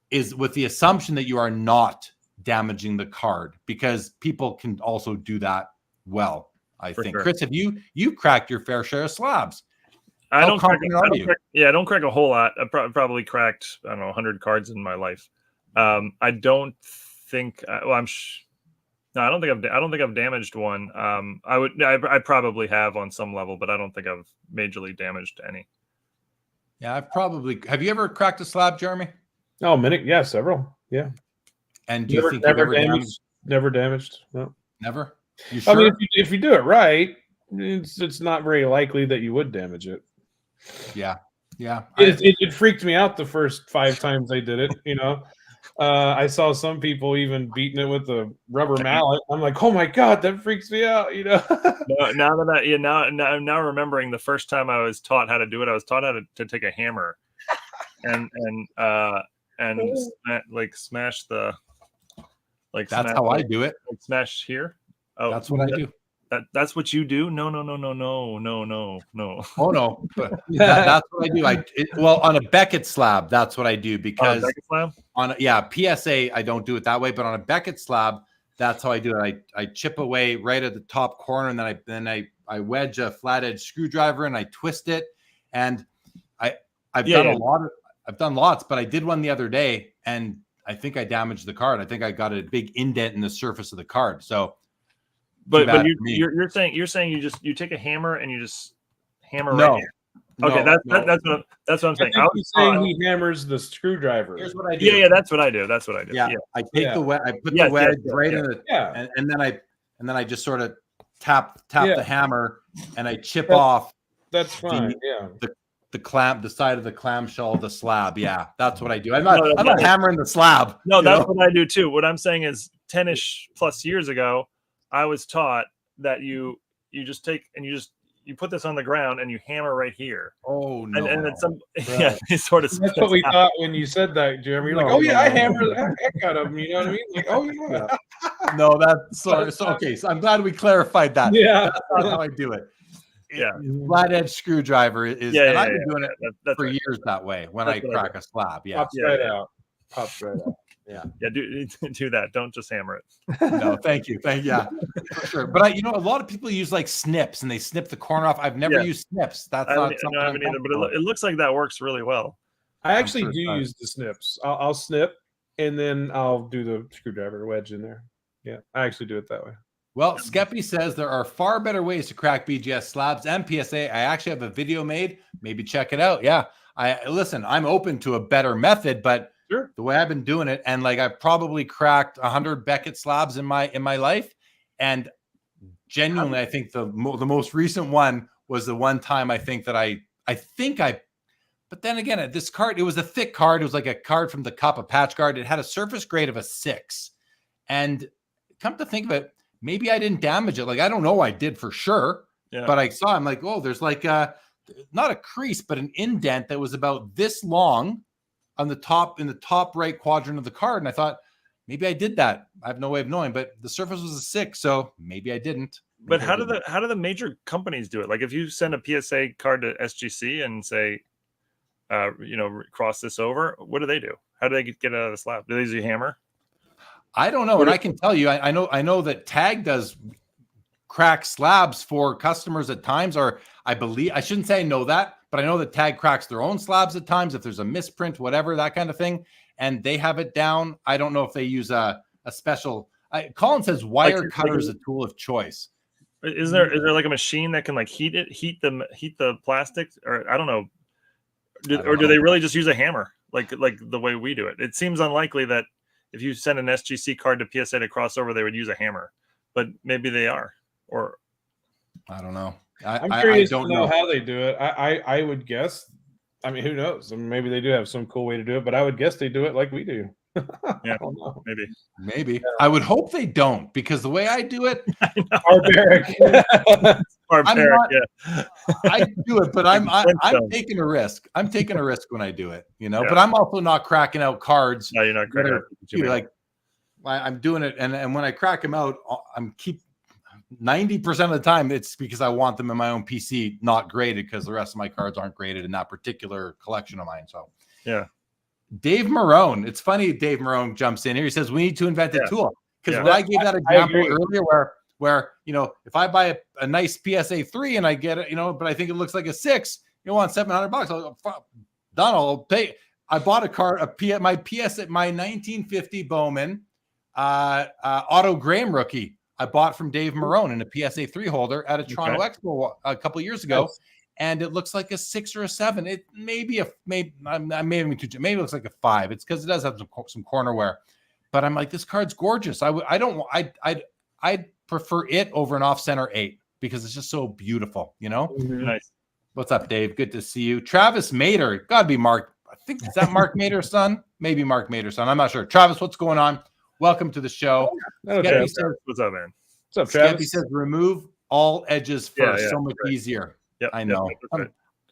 S2: is with the assumption that you are not damaging the card, because people can also do that well. I think. Sure. Chris, have you cracked your fair share of slabs?
S4: I don't crack a whole lot. I probably cracked, I don't know, 100 cards in my life. I don't think. No, I don't think I've damaged one. I probably have on some level, but I don't think I've majorly damaged any.
S2: Yeah, have you ever cracked a slab, Jeremy?
S3: Oh, yeah, several. Yeah.
S2: And do you think you've ever damaged?
S3: Never damaged. No.
S2: Never. You sure?
S3: I mean, if you do it right, it's not very likely that you would damage it.
S2: Yeah. Yeah.
S3: It freaked me out the first 5 times I did it, I saw some people even beating it with a rubber mallet. I'm like, oh my God, that freaks me out,
S4: Now remembering the first time I was taught how to do it, I was taught how to take a hammer and smash the
S2: that's how I do it.
S4: Smash here. Oh,
S2: that's what I do.
S4: That's what you do? No.
S2: Oh no, but that's what I do. On a Beckett slab, that's what I do, because on a PSA I don't do it that way, but on a Beckett slab, that's how I do it. I chip away right at the top corner, and then I wedge a flat edge screwdriver and I twist it. And I've done lots, but I did one the other day and I think I damaged the card. I think I got a big indent in the surface of the card. So.
S4: But you're saying you take a hammer and you just hammer right here. Okay, that's what I'm saying.
S3: He's saying he hammers the screwdriver.
S2: Here's what I do.
S4: Yeah, that's what I do.
S2: Yeah. I take the wedge, I put the wedge right in the and then I just sort of tap the hammer and I chip off.
S3: That's fine.
S2: The clamp, the side of the clamshell, the slab. Yeah, that's what I do. I'm not hammering the slab.
S4: No, that's what I do too. What I'm saying is 10-ish plus years ago, I was taught that you just take and you put this on the ground and you hammer right here.
S2: Oh no!
S4: And then they sort of.
S3: That's what we thought when you said that, Jeremy. You're like, I hammer the heck out of them. You know what I mean? Like, oh yeah.
S2: No, that's sorry. So okay, so I'm glad we clarified that.
S3: Yeah,
S2: that's not how I do it.
S4: Yeah,
S2: flat edge screwdriver is. And I've been doing it for years that way. When I crack a slab,
S3: pops right out.
S2: Yeah,
S4: do that. Don't just hammer it.
S2: No, thank you. Yeah, for sure. But a lot of people use like snips and they snip the corner off. I've never used snips. That's not something
S4: I haven't either, but it looks like that works really well.
S3: I actually do use the snips. I'll snip and then I'll do the screwdriver wedge in there. Yeah, I actually do it that way.
S2: Well, Skeppy says there are far better ways to crack BGS slabs and PSA. I actually have a video made. Maybe check it out. Yeah, I'm open to a better method, but
S3: sure.
S2: The way I've been doing it, and like I've probably cracked 100 Beckett slabs in my life, and genuinely, I think the most recent one was the one time I think that but then again, this card, it was a thick card. It was like a card from the Cup, a patch card. It had a surface grade of a 6, and come to think of it, maybe I didn't damage it. Like I don't know, I did for sure, but I'm like, oh, there's like not a crease, but an indent that was about this long on the top, in the top right quadrant of the card. And I thought, maybe I did that. I have no way of knowing, but the surface was a 6, so maybe I didn't.
S4: But how do the major companies do it? Like if you send a PSA card to SGC and say, cross this over, what do they do? How do they get it out of the slab? Do they use a hammer?
S2: I don't know. And I can tell you, I know that Tag does crack slabs for customers at times, or I shouldn't say I know that, but I know that Tag cracks their own slabs at times if there's a misprint, whatever, that kind of thing. and they have it down. I don't know if they use a special. Colin says wire cutter is a tool of choice.
S4: Is there like a machine that can like heat the plastic, or I don't know, do they really just use a hammer like the way we do it? It seems unlikely that if you send an SGC card to PSA to cross over, they would use a hammer, but maybe they are. Or
S2: I don't know.
S3: I'm curious to know how they do it. I would guess. I mean, who knows? I mean, maybe they do have some cool way to do it, but I would guess they do it like we do.
S4: Yeah,
S3: I don't know.
S4: Maybe.
S2: Yeah. I would hope they don't, because the way I do it,
S3: barbaric.
S2: I do it, but I'm taking a risk. I'm taking a risk when I do it, But I'm also not cracking out cards.
S4: No, you're not cracking out.
S2: Like I'm doing it, and when I crack them out, I'm 90% of the time it's because I want them in my own PC, not graded, because the rest of my cards aren't graded in that particular collection of mine. So
S4: yeah.
S2: Dave Marone, it's funny. Dave Marone jumps in here. He says we need to invent a tool, because when I gave that example earlier, where if I buy a nice PSA 3 and I get it, but I think it looks like a 6, you want $700. I'll go, done. I'll pay. I bought a card, my 1950 Bowman Otto Graham rookie. I bought from Dave Marone in a PSA 3 holder at a Toronto Expo a couple of years ago, and it looks like a 6 or a 7. It maybe it looks like a 5. It's because it does have some corner wear, but I'm like, this card's gorgeous. I'd prefer it over an off-center 8 because it's just so beautiful,
S4: Nice.
S2: What's up, Dave? Good to see you. Travis Mader, gotta be Mark. I think, is that Mark Mader's son? Maybe Mark Mader's son. I'm not sure. Travis, what's going on? Welcome to the show.
S4: Says, what's up, man?
S3: What's up, Travis?
S2: Skeppy says remove all edges first. So much easier.
S4: Yep,
S2: I know.
S4: Right.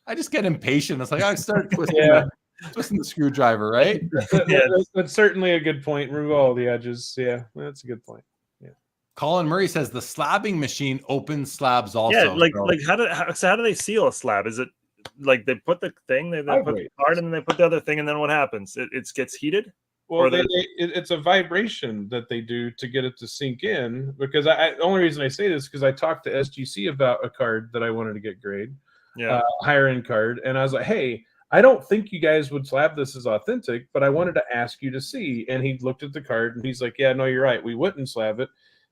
S2: I just get impatient. It's like I start twisting, twisting the screwdriver, right?
S3: That's certainly a good point. Remove all the edges. Yeah, that's a good point. Yeah.
S2: Colin Murray says the slabbing machine opens slabs also.
S4: Yeah, how do they seal a slab? Is it like they put the thing, they put the card, and then they put the other thing, and then what happens? It gets heated.
S3: Well, it's a vibration that they do to get it to sink in. Because the only reason I say this is because I talked to SGC about a card that I wanted to get grade, higher end card, and I was like, hey, I don't think you guys would slab this as authentic, but I wanted to ask you to see. And he looked at the card and he's like, yeah, no, you're right, we wouldn't slab it.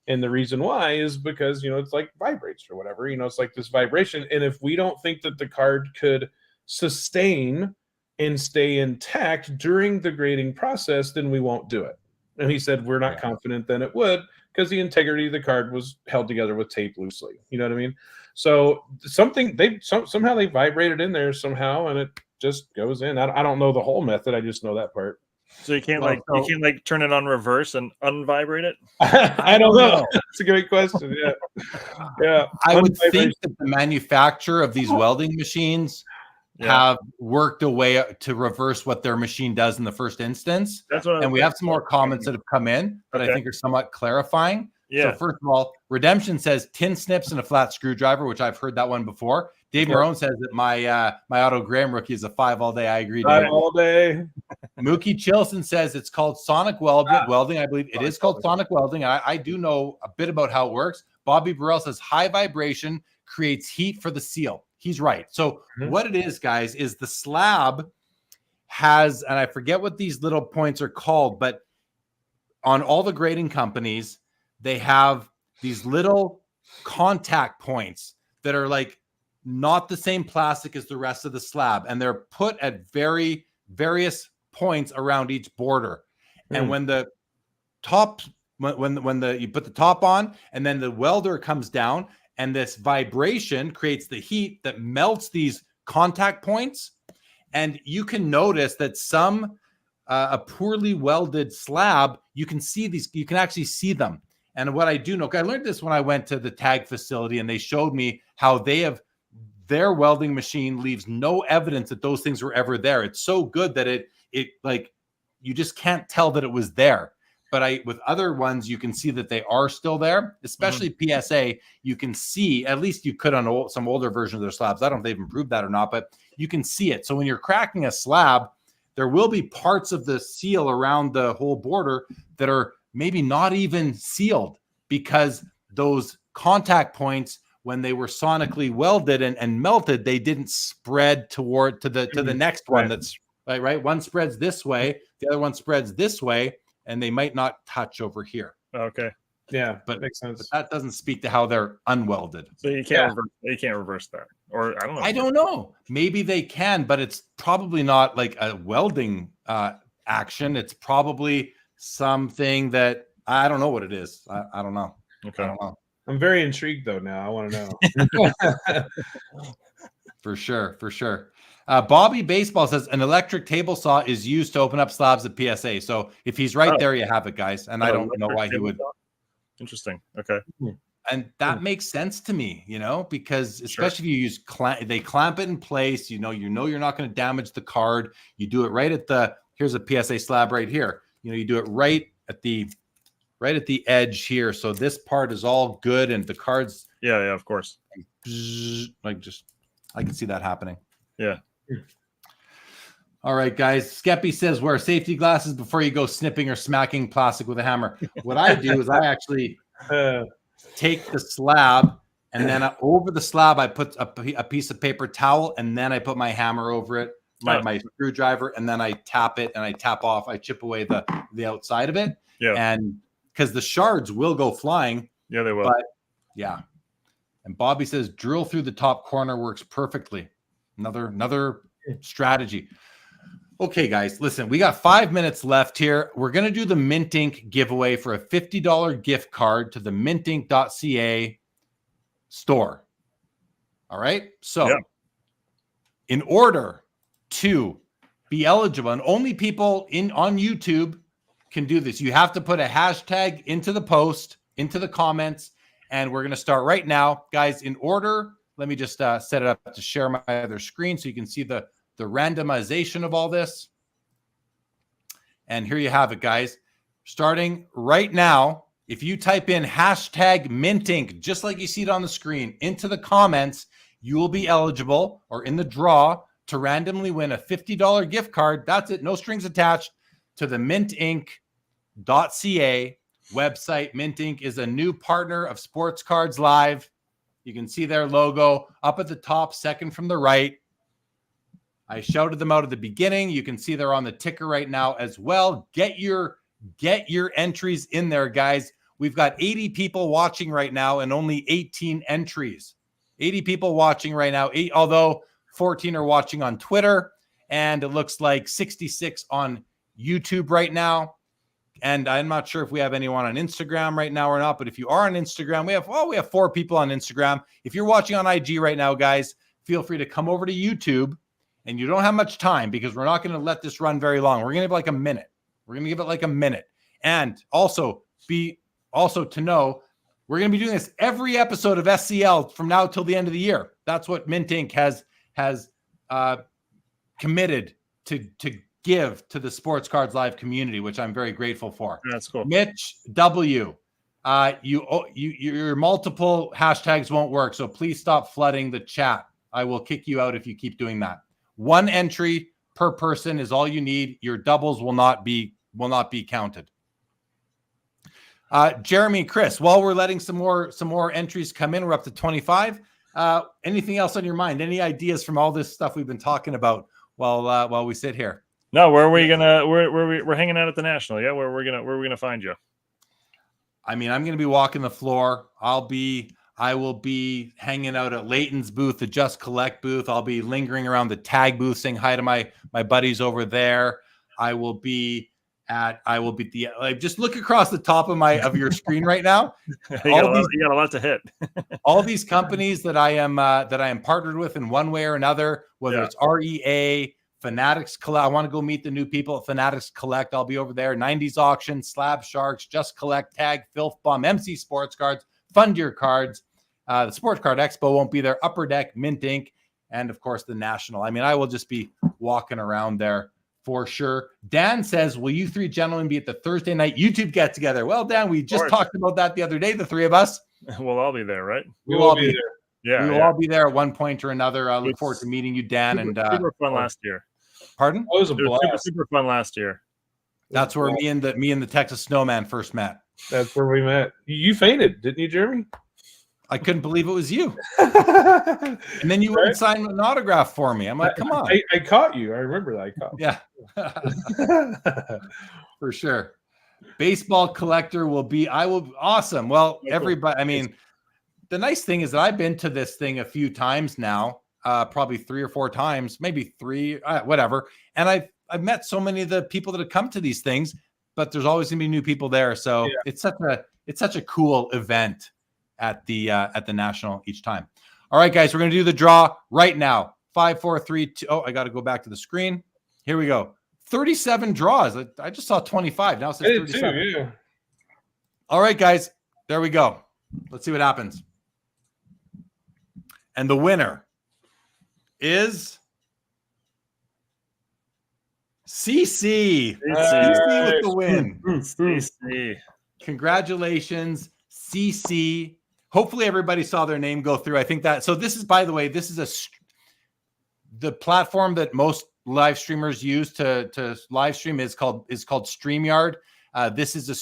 S3: And the reason why is because it's like vibrates or whatever. It's like this vibration, and if we don't think that the card could sustain and stay intact during the grading process, then we won't do it. And he said, we're not confident then it would, because the integrity of the card was held together with tape loosely. You know what I mean? So somehow they vibrated in there somehow, and it just goes in. I don't know the whole method. I just know that part.
S4: So you can't turn it on reverse and unvibrate it?
S3: I don't know. That's a great question. Yeah.
S2: I would think that the manufacturer of these welding machines have worked a way to reverse what their machine does in the first instance. And we have some more comments that have come in that I think are somewhat clarifying. So first of all, Redemption says tin snips and a flat screwdriver, which I've heard that one before. Dave Marone says that my Otto Graham rookie is a 5 all day. I agree.
S3: 5 all day.
S2: Mookie Chilson says it's called sonic welding. I believe it is called sonic welding. I do know a bit about how it works. Bobby Burrell says high vibration creates heat for the seal. He's right. So what it is, guys, is the slab has, and I forget what these little points are called, but on all the grading companies, they have these little contact points that are like not the same plastic as the rest of the slab, and they're put at various points around each border. And when the top, you put the top on, and then the welder comes down, and this vibration creates the heat that melts these contact points. And you can notice that a poorly welded slab, you can actually see them. And what I do know, I learned this when I went to the tag facility, and they showed me how their welding machine leaves no evidence that those things were ever there. It's so good that it like, you just can't tell that it was there. But with other ones, you can see that they are still there, especially PSA. You can see, at least you could on some older versions of their slabs. I don't know if they've improved that or not, but you can see it. So when you're cracking a slab, there will be parts of the seal around the whole border that are maybe not even sealed, because those contact points, when they were sonically welded and melted, they didn't spread to the next one. That's right. One spreads this way, The other one spreads this way, and they might not touch over here.
S4: Okay.
S3: Yeah,
S2: But
S3: makes sense.
S2: But that doesn't speak to how they're unwelded.
S4: So you can't reverse that, or I don't know.
S2: I don't know. Maybe they can, but it's probably not like a welding action. It's probably something that I don't know what it is. I don't know.
S4: Okay.
S2: I don't know.
S3: I'm very intrigued though. Now I want to know.
S2: For sure. Bobby Baseball says an electric table saw is used to open up slabs at PSA. So if he's right there, you have it, guys. And I don't know why he would.
S4: Interesting. Okay.
S2: And that makes sense to me, because especially if you use they clamp it in place, you're not going to damage the card. You do it right at here's a PSA slab right here. You do it right at the edge here. So this part is all good, and the cards.
S4: Yeah, of course.
S2: I can see that happening.
S4: Yeah.
S2: All right, guys. Skeppy says wear safety glasses before you go snipping or smacking plastic with a hammer. What I do is I actually take the slab, and then over the slab I put a piece of paper towel, and then I put my hammer over it, my screwdriver, and then I tap it, and I tap off. I chip away the outside of it.
S4: Yeah.
S2: And because the shards will go flying.
S4: Yeah, they will.
S2: But yeah. And Bobby says drill through the top corner works perfectly. Another strategy. Okay, guys, listen, we got 5 minutes left here. We're going to do the Mint Ink giveaway for a $50 gift card to the mintink.ca store. All right. So in order to be eligible, and only people on YouTube can do this, you have to put a hashtag into the post, into the comments, and we're going to start right now. Guys, in order, let me just set it up to share my other screen so you can see the randomization of all this. And here you have it, guys. Starting right now, if you type in hashtag Mintink, just like you see it on the screen, into the comments, you will be eligible or in the draw to randomly win a $50 gift card. That's it. No strings attached to the mintink.ca website. Mint Ink is a new partner of Sports Cards Live. You can see their logo up at the top, second from the right. I shouted them out at the beginning. You can see they're on the ticker right now as well. Get your entries in there, guys. We've got 80 people watching right now and only 18 entries. 80 people watching right now, although 14 are watching on Twitter, and it looks like 66 on YouTube right now. And I'm not sure if we have anyone on Instagram right now or not, but if you are on Instagram, we have 4 people on Instagram. If you're watching on IG right now, guys, feel free to come over to YouTube. And you don't have much time because we're not going to let this run very long. We're going to give it like a minute. And also to know, we're going to be doing this every episode of SCL from now till the end of the year. That's what Mint Ink has committed to give to the Sports Cards Live community, which I'm very grateful for.
S4: That's cool.
S2: Mitch W. Your multiple hashtags won't work, so please stop flooding the chat. I will kick you out if you keep doing that. 1 entry per person is all you need. Your doubles will not be counted. Jeremy, Chris, while we're letting some more entries come in, we're up to 25. Anything else on your mind? Any ideas from all this stuff we've been talking about while we sit here?
S4: No, where are we gonna? We're hanging out at the National. Yeah, where are we gonna find you?
S2: I mean, I'm gonna be walking the floor. I will be hanging out at Leighton's booth, the Just Collect booth. I'll be lingering around the tag booth, saying hi to my buddies over there. Just look across the top of your screen right now.
S4: You got a lot to hit.
S2: All these companies that I am partnered with in one way or another, whether it's REA, Fanatics Collect. I want to go meet the new people at Fanatics Collect. I'll be over there. 90s Auction, Slab Sharks, Just Collect, Tag, Filth Bomb, MC Sports Cards, Fund Your Cards. The Sports Card Expo won't be there. Upper Deck, Mint Ink, and of course the National. I mean, I will just be walking around there for sure. Dan says, will you 3 gentlemen be at the Thursday night YouTube get together? Well, Dan, we just talked about that the other day, the 3 of us.
S4: We'll all be there, right?
S2: We'll all be there.
S4: Yeah,
S2: we will all be there at one point or another. I look forward to meeting you, Dan.
S4: Super fun last year.
S2: Pardon?
S3: It was a blast.
S4: Super fun last year.
S2: That's where me and the Texas Snowman first met.
S3: That's where we met. You fainted, didn't you, Jeremy?
S2: I couldn't believe it was you. And then you wouldn't sign an autograph for me. I'm like, come on.
S3: I caught you. I remember that. I caught
S2: Yeah. For sure. Baseball collector awesome. Well, everybody, I mean, the nice thing is that I've been to this thing a few times now, probably 3 or 4 times, maybe 3, whatever. And I've met so many of the people that have come to these things, but there's always gonna be new people there. So it's such a cool event at the National each time. All right, guys, we're gonna do the draw right now. 5, 4, 3, 2. Oh, I got to go back to the screen. Here we go. 37 draws. I just saw 25. Now it says 37.
S3: Too, yeah.
S2: All right, guys, there we go. Let's see what happens. And the winner is CC. CC with the win.
S4: CC.
S2: Congratulations, CC. Hopefully everybody saw their name go through. I think that. So this is, by the way, the platform that most live streamers use to live stream is called StreamYard. This is a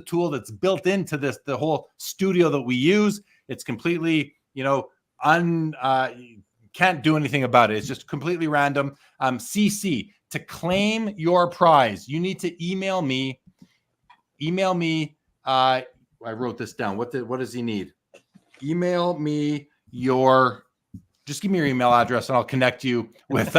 S2: tool that's built into the whole studio that we use. It's completely, can't do anything about it. It's just completely random. CC, to claim your prize, you need to email me. I wrote this down. What does he need? Email me just give me your email address and I'll connect you with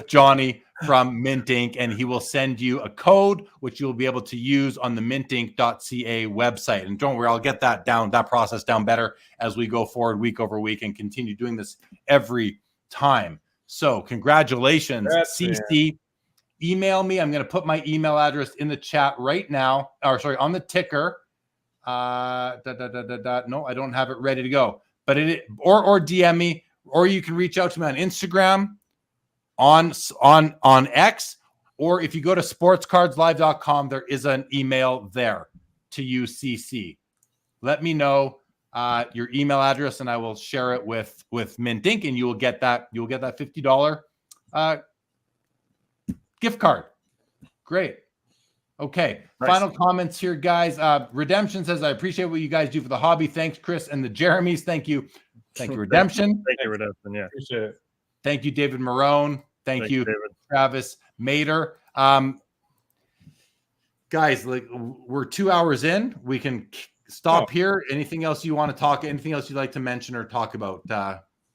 S2: Johnny from Mint Inc. and he will send you a code which you'll be able to use on the mintinc.ca website. And don't worry, I'll get that process down better as we go forward week over week and continue doing this every time. So congratulations, CC. Email me. I'm going to put my email address in the chat right now. On the ticker. No, I don't have it ready to go. But or DM me, or you can reach out to me on Instagram, on X, or if you go to sportscardslive.com, there is an email there to you, CC. Let me know your email address, and I will share it with Mint Inc. and you will get that $50 gift card. Great. Okay. Nice. Final comments here, guys. Redemption says, I appreciate what you guys do for the hobby. Thanks, Chris and the Jeremys. Thank you. Thank you, Redemption.
S4: Thank you, Redemption. Yeah.
S3: Appreciate it.
S2: Thank you, David Marone. Thank you,
S4: David.
S2: Travis Mater. Guys, we're 2 hours in. We can stop here. Anything else you want to talk? Anything else you'd like to mention or talk about?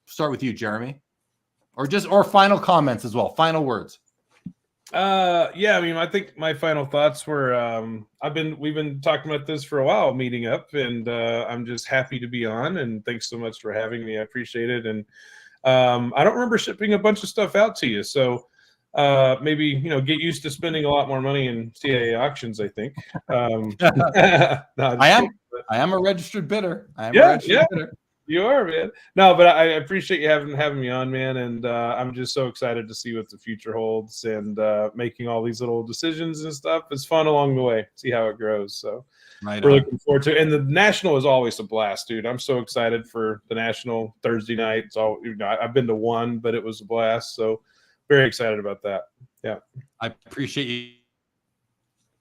S2: Start with you, Jeremy. Or final comments as well. Final words.
S3: I mean, I think my final thoughts were we've been talking about this for a while, meeting up, and I'm just happy to be on, and thanks so much for having me. I appreciate it. And I don't remember shipping a bunch of stuff out to you, so maybe get used to spending a lot more money in CIA auctions, I think.
S2: I am a registered bidder. Bidder.
S3: You are, man. No, but I appreciate you having me on, man. And I'm just so excited to see what the future holds and making all these little decisions and stuff. It's fun along the way. See how it grows. So we're looking forward to it. And the National is always a blast, dude. I'm so excited for the National Thursday night. It's all, I've been to one, but it was a blast. So very excited about that. Yeah.
S2: I appreciate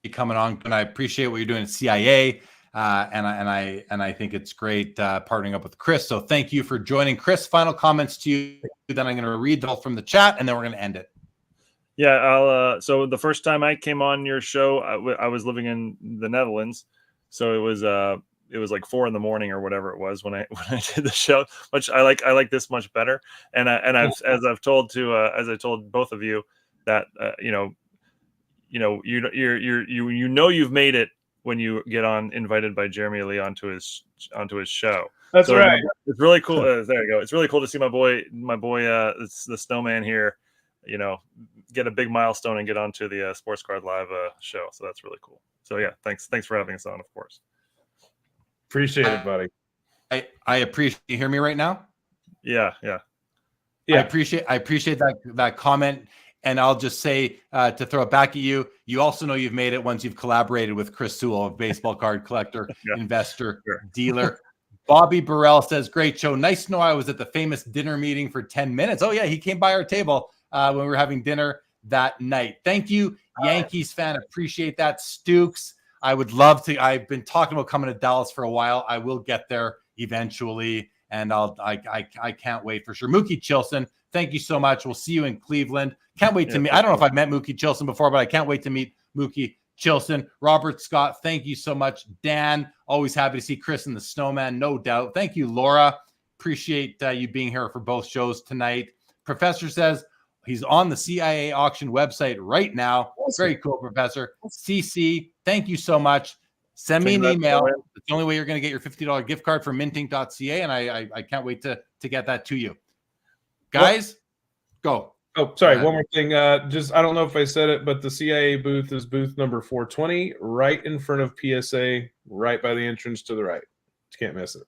S2: you coming on, and I appreciate what you're doing at CIA. And I think it's great partnering up with Chris. So thank you for joining. Chris, final comments to you. Then I'm going to read them from the chat, and then we're going to end it.
S4: Yeah, I'll. So the first time I came on your show, I was living in the Netherlands, so it was like 4 a.m. or whatever it was when I did the show. Which I like this much better. And I told both of you that you've made it when you get invited by JLee onto his show.
S3: That's right.
S4: It's really cool. There you go. It's really cool to see my boy, it's the snowman here, get a big milestone and get onto the Sports Card Live show. So that's really cool. So yeah, thanks for having us on, of course.
S3: Appreciate it, buddy.
S2: I appreciate. You hear me right now?
S4: Yeah.
S2: I appreciate that comment. And I'll just say, to throw it back at you, you also know you've made it once you've collaborated with Chris Sewall, a baseball card collector, investor, dealer. Bobby Burrell says, great show. Nice to know I was at the famous dinner meeting for 10 minutes. Oh, yeah, he came by our table when we were having dinner that night. Thank you, Yankees fan. Appreciate that. Stooks, I would love to. I've been talking about coming to Dallas for a while. I will get there eventually. And I can't wait for sure. Mookie Chilson, thank you so much. We'll see you in Cleveland. Can't wait to meet. I don't know if I've met Mookie Chilson before, but I can't wait to meet Mookie Chilson. Robert Scott, thank you so much. Dan, always happy to see Chris and the Snowman, no doubt. Thank you, Laura. Appreciate you being here for both shows tonight. Professor says he's on the CIA auction website right now.
S5: Awesome.
S2: Very cool, Professor. CC, thank you so much. Send me an email. It's the only way you're going to get your $50 gift card from minting.ca, and I can't wait to get that to you. Guys, go.
S3: Oh, sorry. One more thing. Just I don't know if I said it, but the CIA booth is booth number 420, right in front of PSA, right by the entrance to the right. You can't miss it.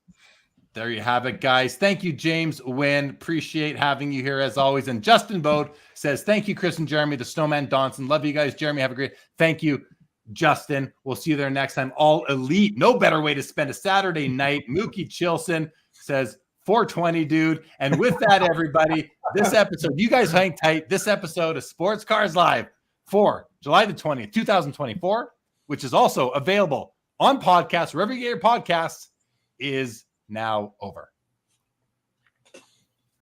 S2: There you have it, guys. Thank you, James Wynn. Appreciate having you here as always. And Justin Bode says, thank you, Chris and Jeremy, the Snowman Donson. Love you guys. Jeremy, have a great. Thank you, Justin. We'll see you there next time. All elite. No better way to spend a Saturday night. Mookie Chilson says 420, dude. And with that, everybody, this episode, you guys hang tight. This episode of Sports Cars Live for July the 20th, 2024, which is also available on podcasts, wherever you get your podcasts, is now over.